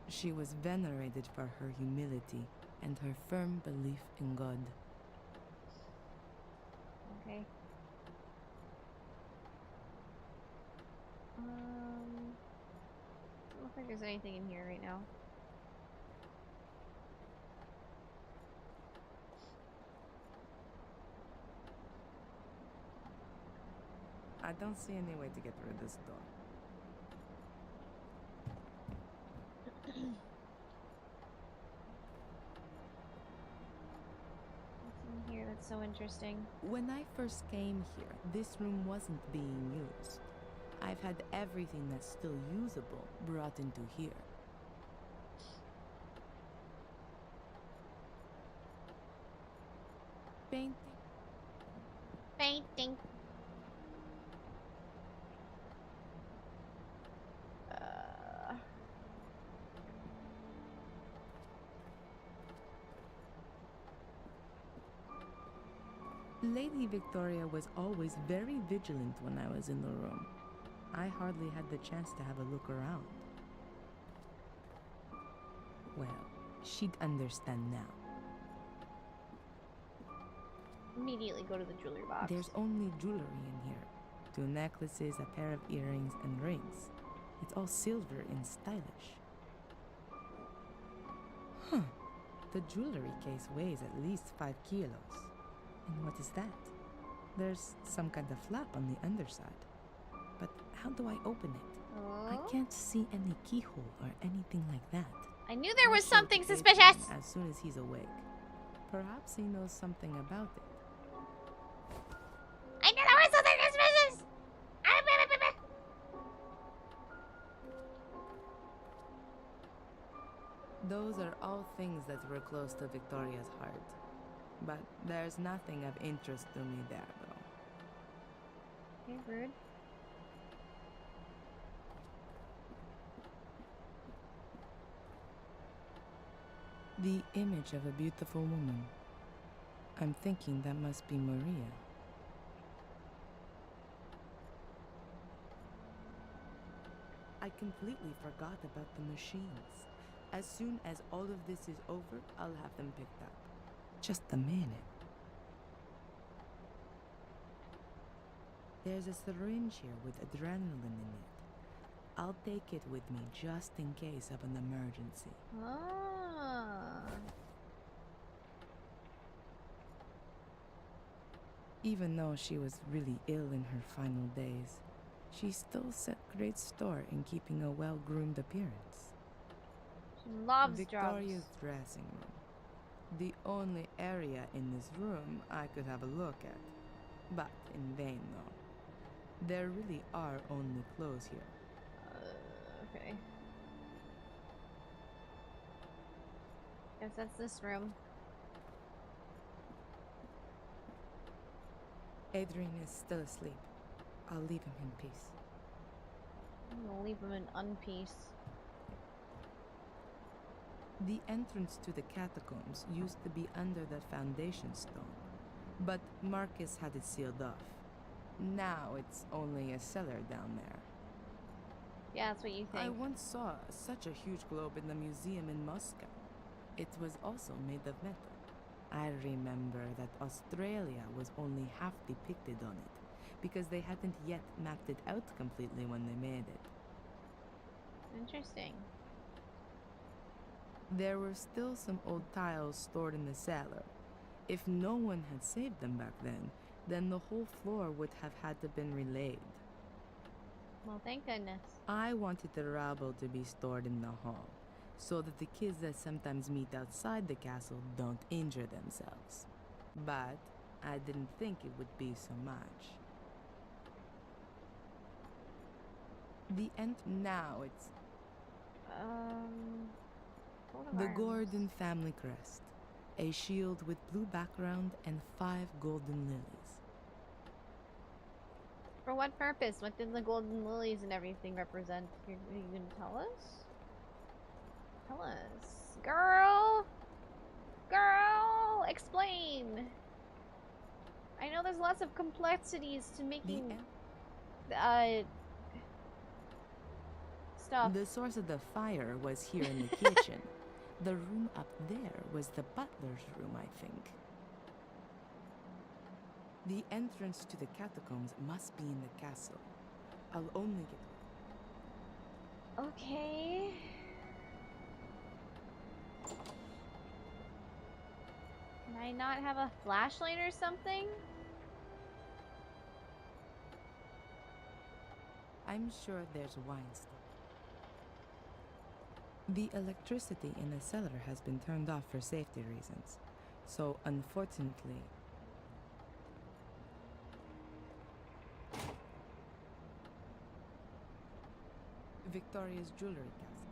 She was venerated for her humility and her firm belief in God.
Okay. Doesn't look like there's anything in here right now.
I don't see any way to get through this door.
What's in here that's so interesting?
When I first came here, this room wasn't being used. I've had everything that's still usable brought into here. Painting.
Painting.
Lady Victoria was always very vigilant when I was in the room. I hardly had the chance to have a look around. Well, she'd understand now.
Immediately go to the jewelry box.
There's only jewelry in here. 2 necklaces, a pair of earrings, and rings. It's all silver and stylish. Huh. The jewelry case weighs at least 5 kilos. And what is that? There's some kind of flap on the underside. But how do I open it?
Oh?
I can't see any keyhole or anything like that.
I knew there was
I'll show
something
Adrian
suspicious!
As soon as he's awake. Perhaps he knows something about it.
I knew there was something suspicious!
Those are all things that were close to Victoria's heart. But there's nothing of interest to me there, though.
Okay, rude.
The image of a beautiful woman. I'm thinking that must be Maria. I completely forgot about the machines. As soon as all of this is over, I'll have them picked up. Just a minute. There's a syringe here with adrenaline in it. I'll take it with me just in case of an emergency.
Ah.
Even though she was really ill in her final days, she still set great store in keeping a well-groomed appearance.
She loves
Victoria's
drugs.
dressing room. The only area in this room I could have a look at. But in vain, though. There really are only clothes here.
Okay. Guess that's this room.
Adrian is still asleep. I'll leave him in peace.
I'm gonna leave him in unpeace.
The entrance to the catacombs used to be under the foundation stone, but Marcus had it sealed off. Now it's only a cellar down there.
Yeah, that's what you think.
I once saw such a huge globe in the museum in Moscow. It was also made of metal. I remember that Australia was only half depicted on it, because they hadn't yet mapped it out completely when they made it.
Interesting.
There were still some old tiles stored in the cellar. If no one had saved them back then the whole floor would have had to been relaid.
Well, thank goodness.
I wanted the rubble to be stored in the hall, so that the kids that sometimes meet outside the castle don't injure themselves. But I didn't think it would be so much. Now it's
Coat of
the
arms.
Gordon family crest. A shield with blue background and 5 golden lilies.
For what purpose? What did the golden lilies and everything represent? Are you gonna tell us? Tell us. Girl! Girl! Explain! I know there's lots of complexities to making stuff.
The source of the fire was here in the kitchen. The room up there was the butler's room, I think. The entrance to the catacombs must be in the castle. I'll only get...
Okay. Can I not have a flashlight or something?
I'm sure there's wine still. The electricity in the cellar has been turned off for safety reasons. So, unfortunately... Victoria's jewelry castle.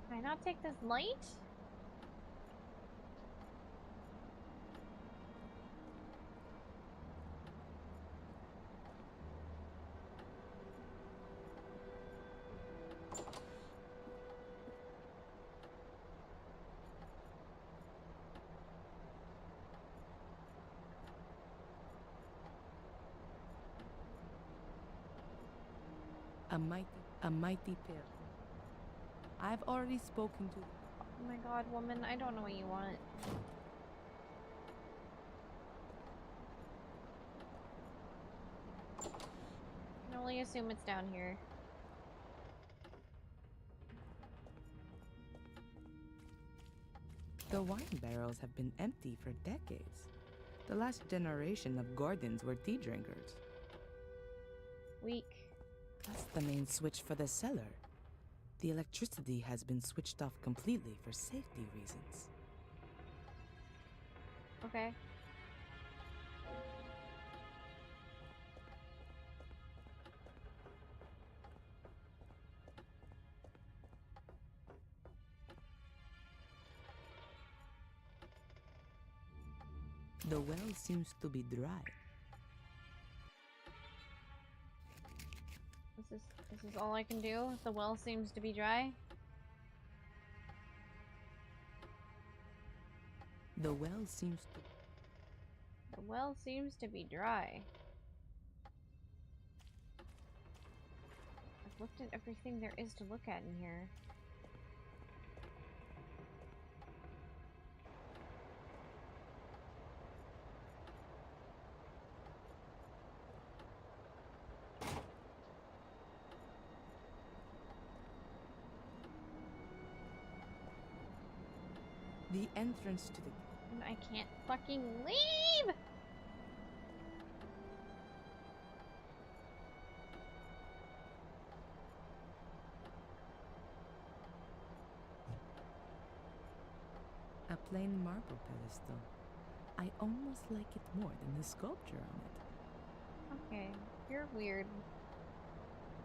Can I not take this light?
A mighty pair. I've already spoken to...
Oh my god, woman, I don't know what you want. I can only assume it's down here.
The wine barrels have been empty for decades. The last generation of Gordons were tea drinkers.
Weak.
Plus the main switch for the cellar. The electricity has been switched off completely for safety reasons.
Okay.
The well seems to be dry.
This is all I can do? The well seems to be dry?
The well seems to...
The well seems to be dry. I've looked at everything there is to look at in here.
The entrance to the...
I can't fucking leave!
A plain marble pedestal. I almost like it more than the sculpture on it.
Okay, you're weird.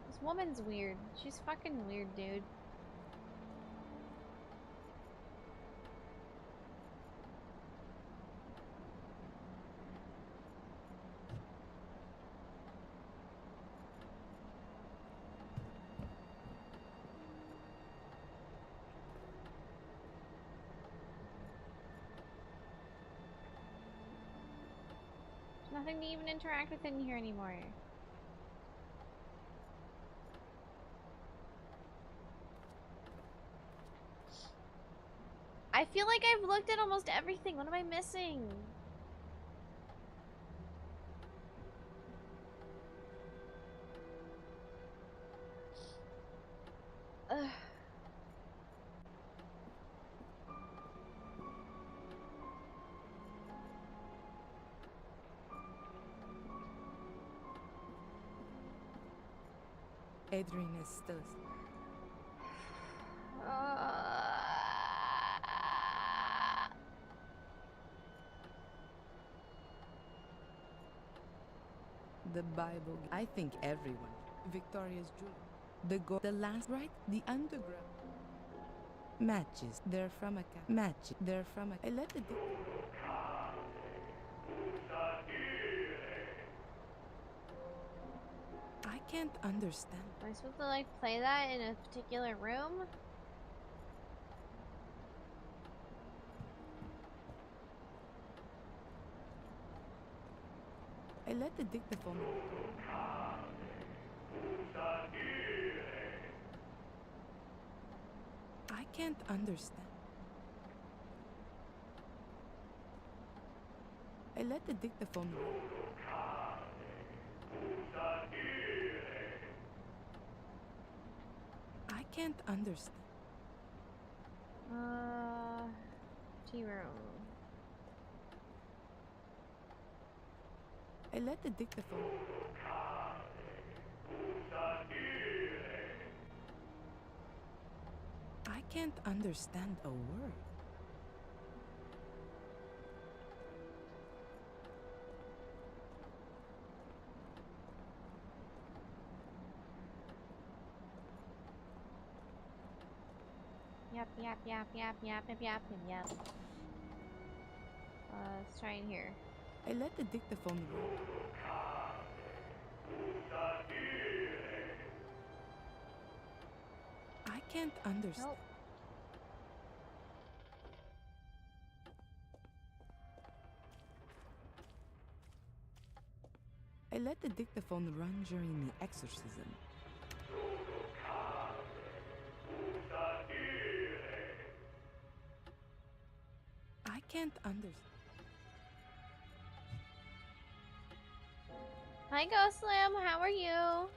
This woman's weird. She's fucking weird, dude. Nothing to even interact with in here anymore. I feel like I've looked at almost everything. What am I missing? Ugh.
Adrian is still... The Bible... I think everyone... Victoria's jewel. The last right? The underground. Matches. They're from a match. They're from a. I let the. I can't understand.
Am I supposed to like play that in a particular room?
I let the dictaphone. I can't understand. I let the dictaphone. I can't understand.
Tea room.
I let the dictaphone. I can't understand a word.
Yep. Let's try in here.
I let the dictaphone roll. I can't understand.
Nope.
I let the dictaphone run during the exorcism. I can't understand.
Hi, Ghost Slim. How are you?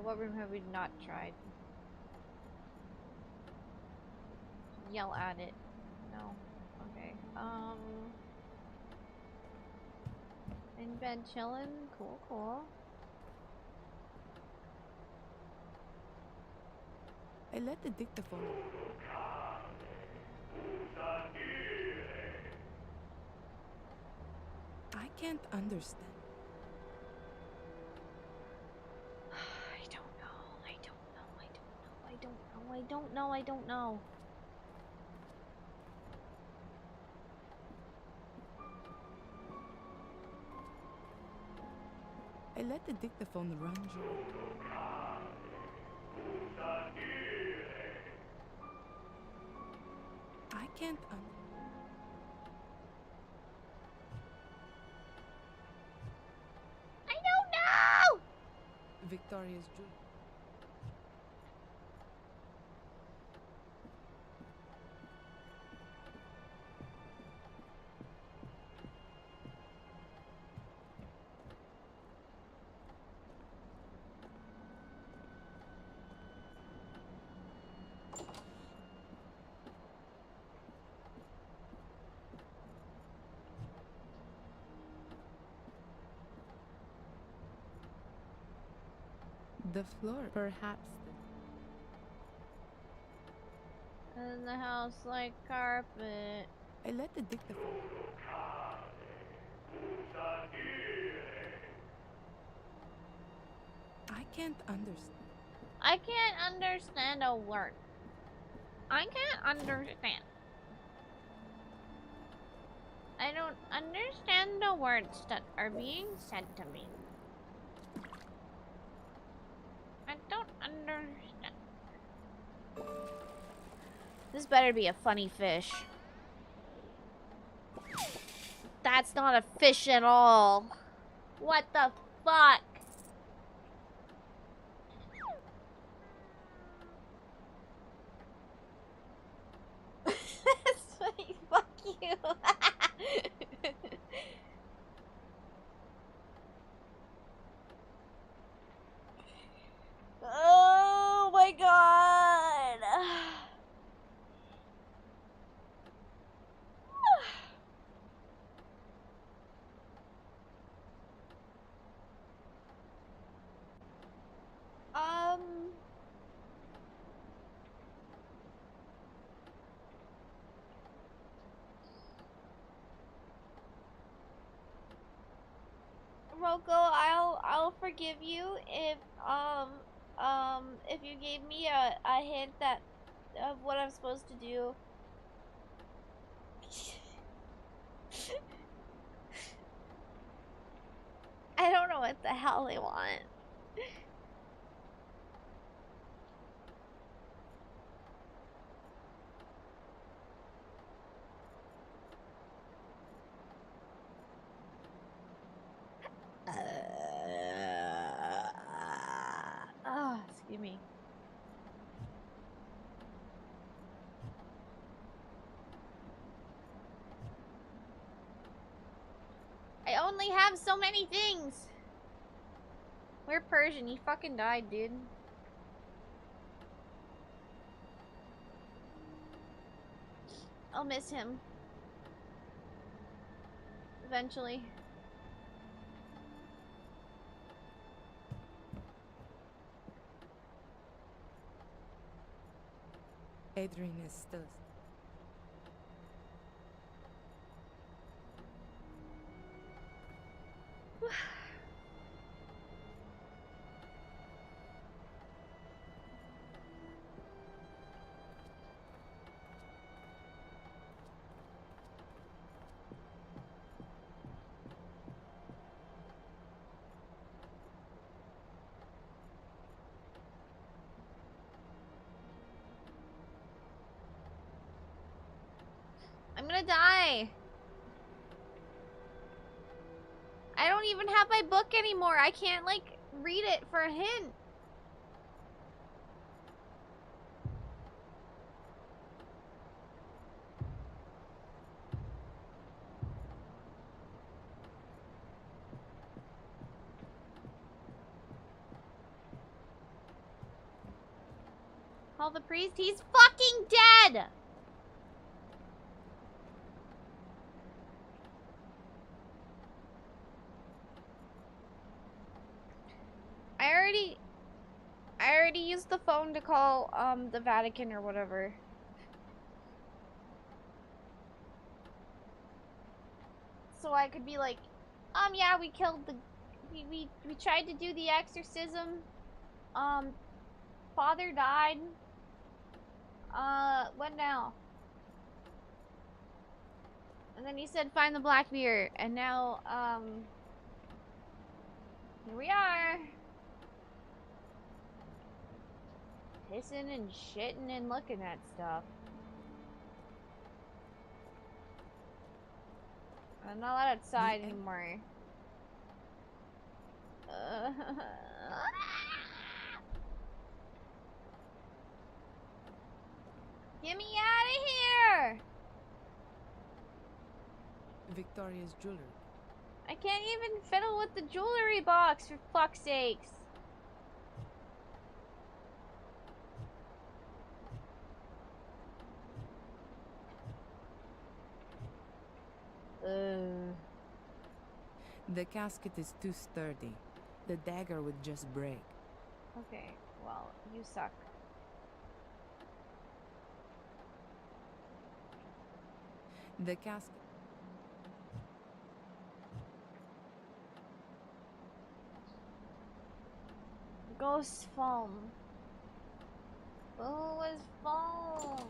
What room have we not tried? Yell at it. No. Okay. In bed chillin'. Cool.
I let the dictaphone. I can't understand.
I don't know.
I let the dictaphone run during. I can't
I don't know!
Victoria's jewel. The floor, perhaps.
In the house like carpet.
I let the dictaphone. I can't understand.
I can't understand a word. I can't understand. I don't understand the words that are being said to me. I don't understand. This better be a funny fish. That's not a fish at all. What the fuck? Fuck you. Oh my god. Coco, I'll forgive you if you gave me a hint that of what I'm supposed to do. I don't know what the hell they want. Excuse me. I only have so many things. We're Persian. He fucking died, dude. I'll miss him. Eventually.
Adrian is still.
I'm gonna die. I don't even have my book anymore. I can't, like, read it for a hint. Call the priest. He's fucking dead! I already used the phone to call, the Vatican or whatever. So I could be like, yeah, we killed the... We tried to do the exorcism. Father died. What now? And then he said, find the black beer. And now, here we are. Pissing and shitting and looking at stuff. I'm not allowed outside anymore. Get me out of here!
Victoria's jewelry.
I can't even fiddle with the jewelry box, for fuck's sakes.
The casket is too sturdy. The dagger would just break.
Okay, well, you suck.
The casket.
Ghost foam. Who was foam?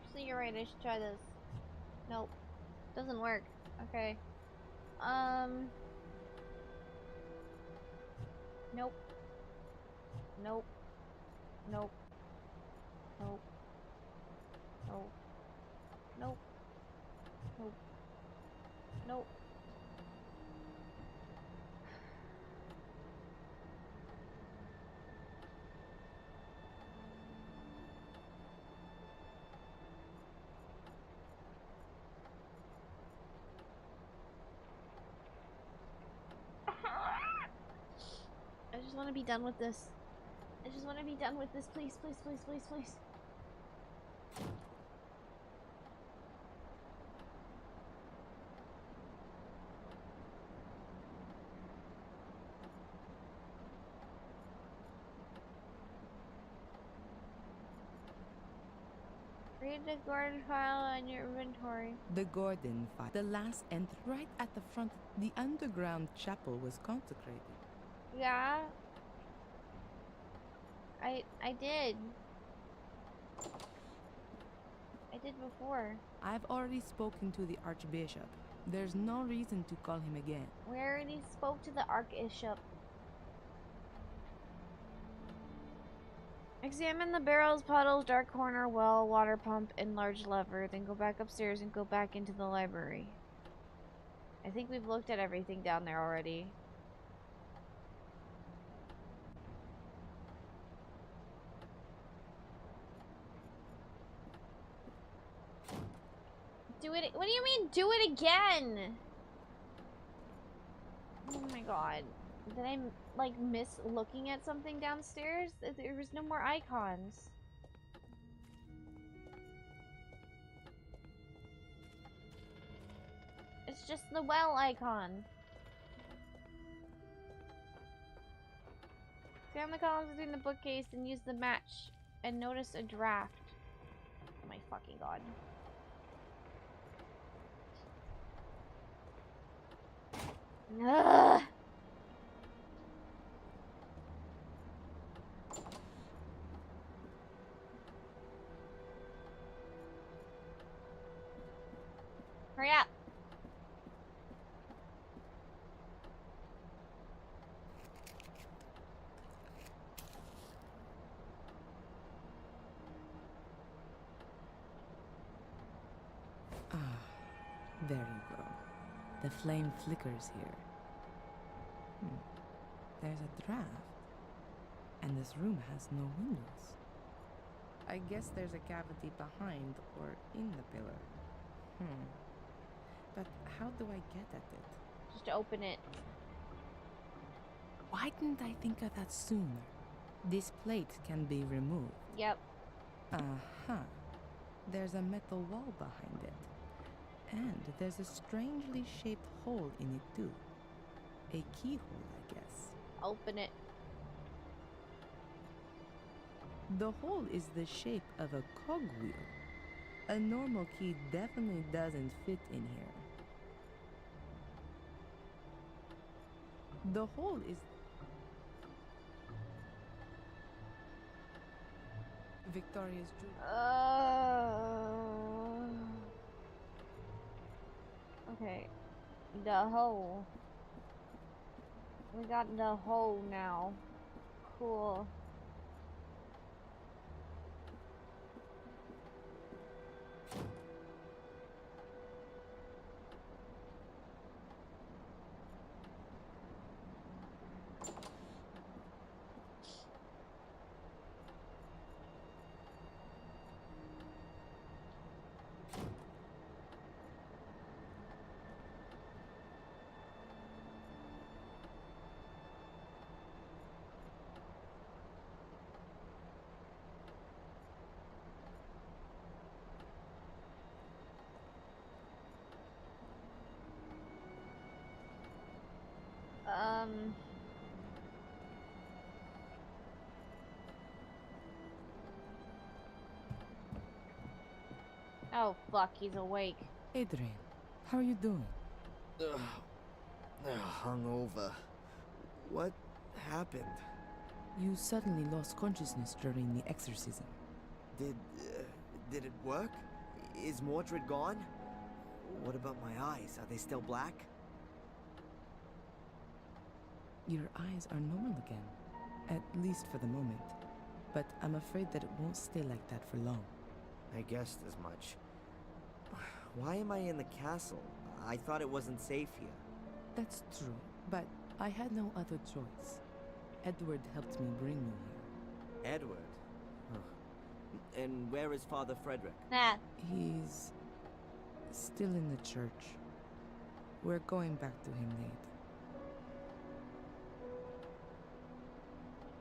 Actually, you're right. I should try this. Nope. Doesn't work. Okay. Nope. Nope. Nope. Nope. Nope. Nope. Nope. Nope. I just want to be done with this. I just want to be done with this, please, please, please, please, please. Read the Gordon file on your inventory.
The Gordon file. The last entry right at the front. The underground chapel was consecrated.
Yeah. I did. I did before.
I've already spoken to the Archbishop. There's no reason to call him again.
We already spoke to the Archbishop. Examine the barrels, puddles, dark corner, well, water pump, and large lever. Then go back upstairs and go back into the library. I think we've looked at everything down there already. Do it. What do you mean, do it again? Oh my god. Did I, like, miss looking at something downstairs? There was no more icons. It's just the well icon. Examine the columns between the bookcase and use the match and notice a draft. Oh my fucking god. Ugh. Hurry up.
Ah, there you go. The flame flickers here. There's a draft. And this room has no windows. I guess there's a cavity behind or in the pillar. But how do I get at it?
Just open it.
Why didn't I think of that sooner? This plate can be removed.
Yep.
Uh-huh. There's a metal wall behind it. And there's a strangely shaped hole in it too. A keyhole, I guess.
Open it.
The hole is the shape of a cogwheel. A normal key definitely doesn't fit in here. The hole is... Victoria's
Okay. The hole. We got the hole now. Cool. Oh fuck, he's awake.
Adrian, how are you doing?
Hungover. What happened?
You suddenly lost consciousness during the exorcism.
Did it work? Is Mordred gone? What about my eyes? Are they still black?
Your eyes are normal again. At least for the moment. But I'm afraid that it won't stay like that for long.
I guessed as much. Why am I in the castle? I thought it wasn't safe here.
That's true, but I had no other choice. Edward helped me bring you here.
Edward? Huh. And where is Father Frederick?
He's still in the church. We're going back to him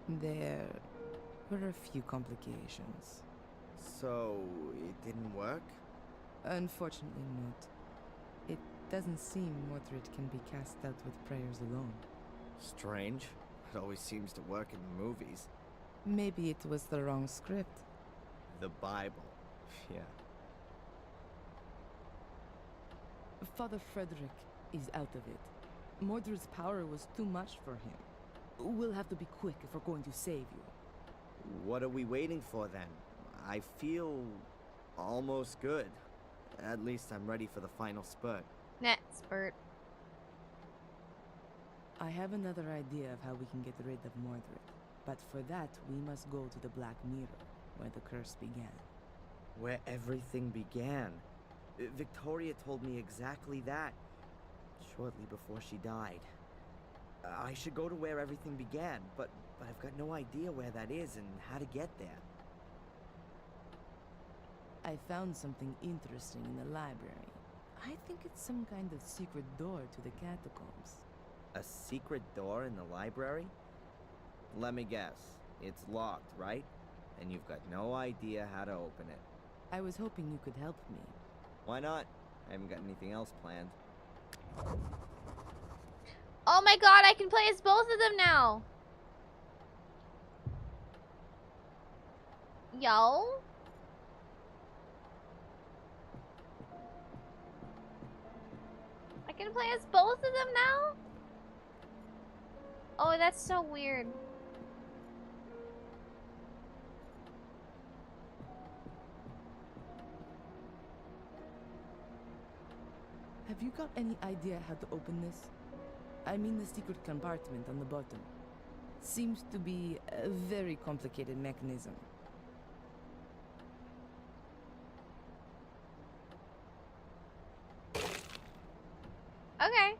later. There were a few complications.
So, it didn't work?
Unfortunately not. It doesn't seem Mordred can be cast out with prayers alone.
Strange. It always seems to work in the movies.
Maybe it was the wrong script.
The Bible. Yeah,
Father Frederick is out of it. Mordred's power was too much for him. We'll have to be quick if we're going to save you.
What are we waiting for then? I feel almost good. At least I'm ready for the final spurt.
Net spurt.
I have another idea of how we can get rid of Mordred. But for that, we must go to the Black Mirror, where the curse began.
Where everything began. Victoria told me exactly that, shortly before she died. I should go to where everything began, but I've got no idea where that is and how to get there.
I found something interesting in the library. I think it's some kind of secret door to the catacombs.
A secret door in the library? Let me guess. It's locked, right? And you've got no idea how to open it.
I was hoping you could help me.
Why not? I haven't got anything else planned.
Oh my god, I can play as both of them now! Yo? I can play as both of them now? Oh, that's so weird.
Have you got any idea how to open this? I mean the secret compartment on the bottom. Seems to be a very complicated mechanism.
Okay.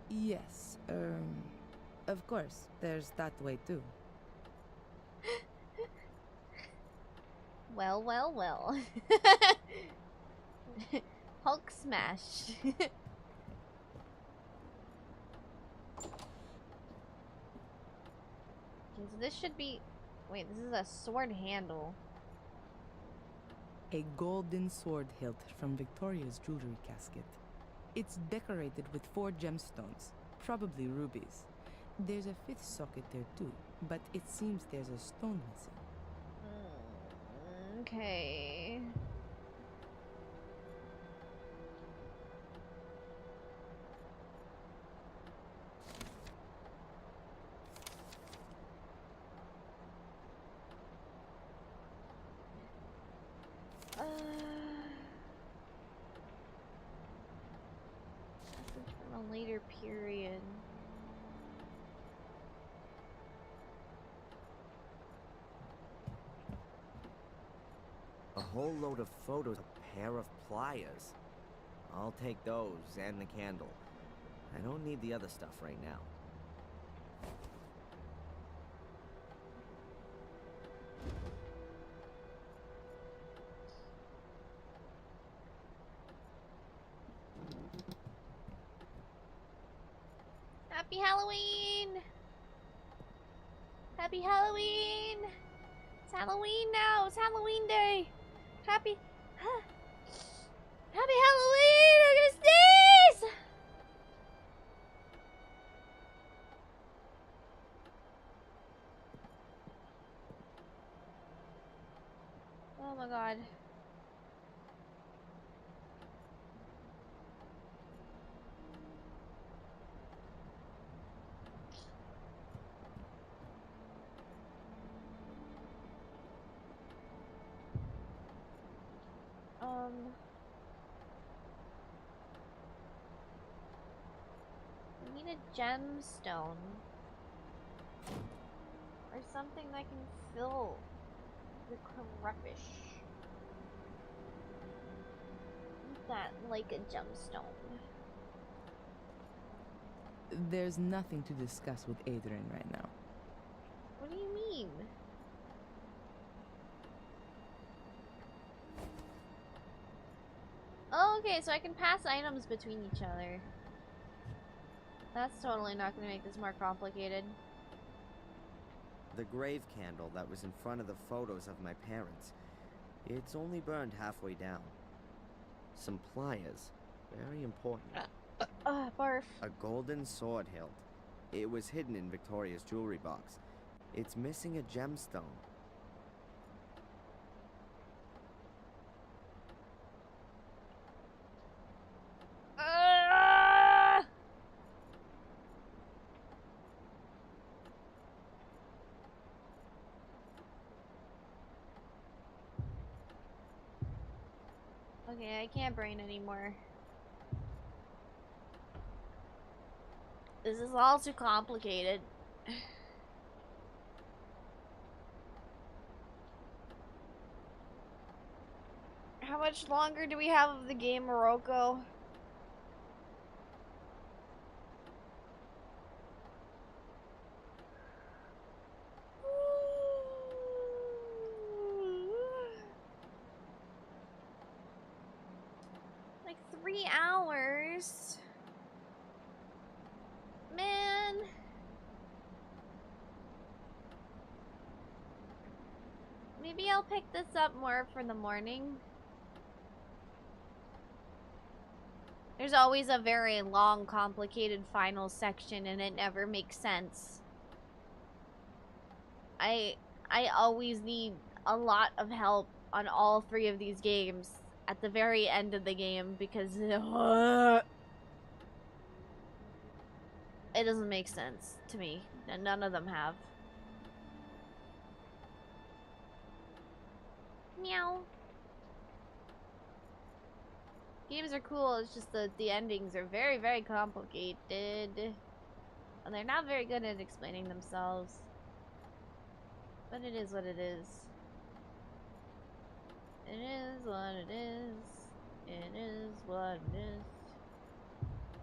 Yes, of course, there's that way too.
Well, well, well. Hulk smash. Okay, so this should be... Wait, this is a sword handle.
A golden sword hilt from Victoria's jewelry casket. It's decorated with 4 gemstones, probably rubies. There's a 5th socket there too, but it seems there's a stone missing.
Okay. From a later period.
A whole load of photos, a pair of pliers. I'll take those and the candle. I don't need the other stuff right now.
Happy Halloween! Happy Halloween! It's Halloween now! It's Halloween day! Happy Halloween! I'm gonna sneeze! Oh my god. We need a gemstone. Or something that can fill the crevice. That like a gemstone.
There's nothing to discuss with Adrian right now.
What do you mean? Oh, okay, so I can pass items between each other. That's totally not going to make this more complicated.
The grave candle that was in front of the photos of my parents. It's only burned halfway down. Some pliers. Very important.
Barf.
A golden sword hilt. It was hidden in Victoria's jewelry box. It's missing a gemstone.
Okay, I can't brain anymore. This is all too complicated. How much longer do we have of the game, Morocco? Like 3 hours. Man. Maybe I'll pick this up more for the morning. There's always a very long, complicated final section, and it never makes sense. I always need a lot of help on all 3 of these games at the very end of the game because it doesn't make sense to me, and none of them have. Meow. Games are cool, it's just that the endings are very, very complicated. And they're not very good at explaining themselves. But it is what it is. It is what it is. It is what it is.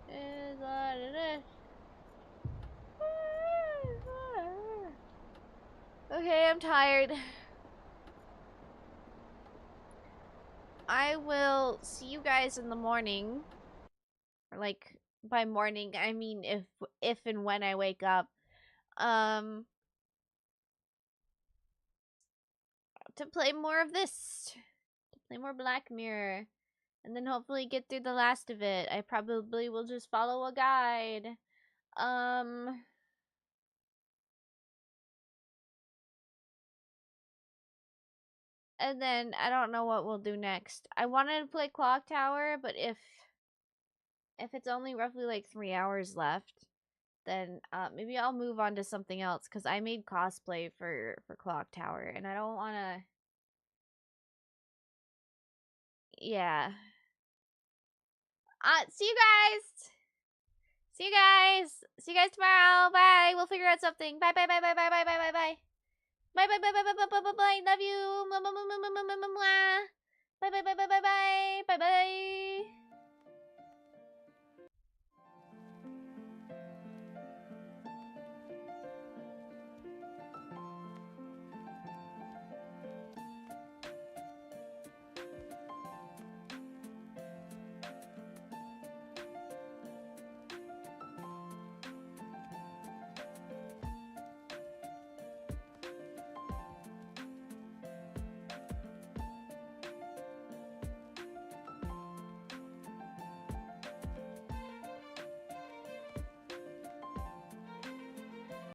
It is what it is. Okay, I'm tired. I will see you guys in the morning. Or like by morning, I mean if and when I wake up. To play more of this. To play more Black Mirror. And then hopefully get through the last of it. I probably will just follow a guide. And then I don't know what we'll do next. I wanted to play Clock Tower, but if it's only roughly like 3 hours left, then maybe I'll move on to something else because I made cosplay for Clock Tower and I don't want to. Yeah. See you guys. See you guys. See you guys tomorrow. Bye. We'll figure out something. Bye. Bye. Bye. Bye. Bye. Bye. Bye. Bye. Bye. Bye. Bye. Bye. Bye. Bye. Bye. Bye. Bye. Love you. Bye. Bye. Bye. Bye. Bye. Bye. Bye. Bye. Bye. Bye. Bye.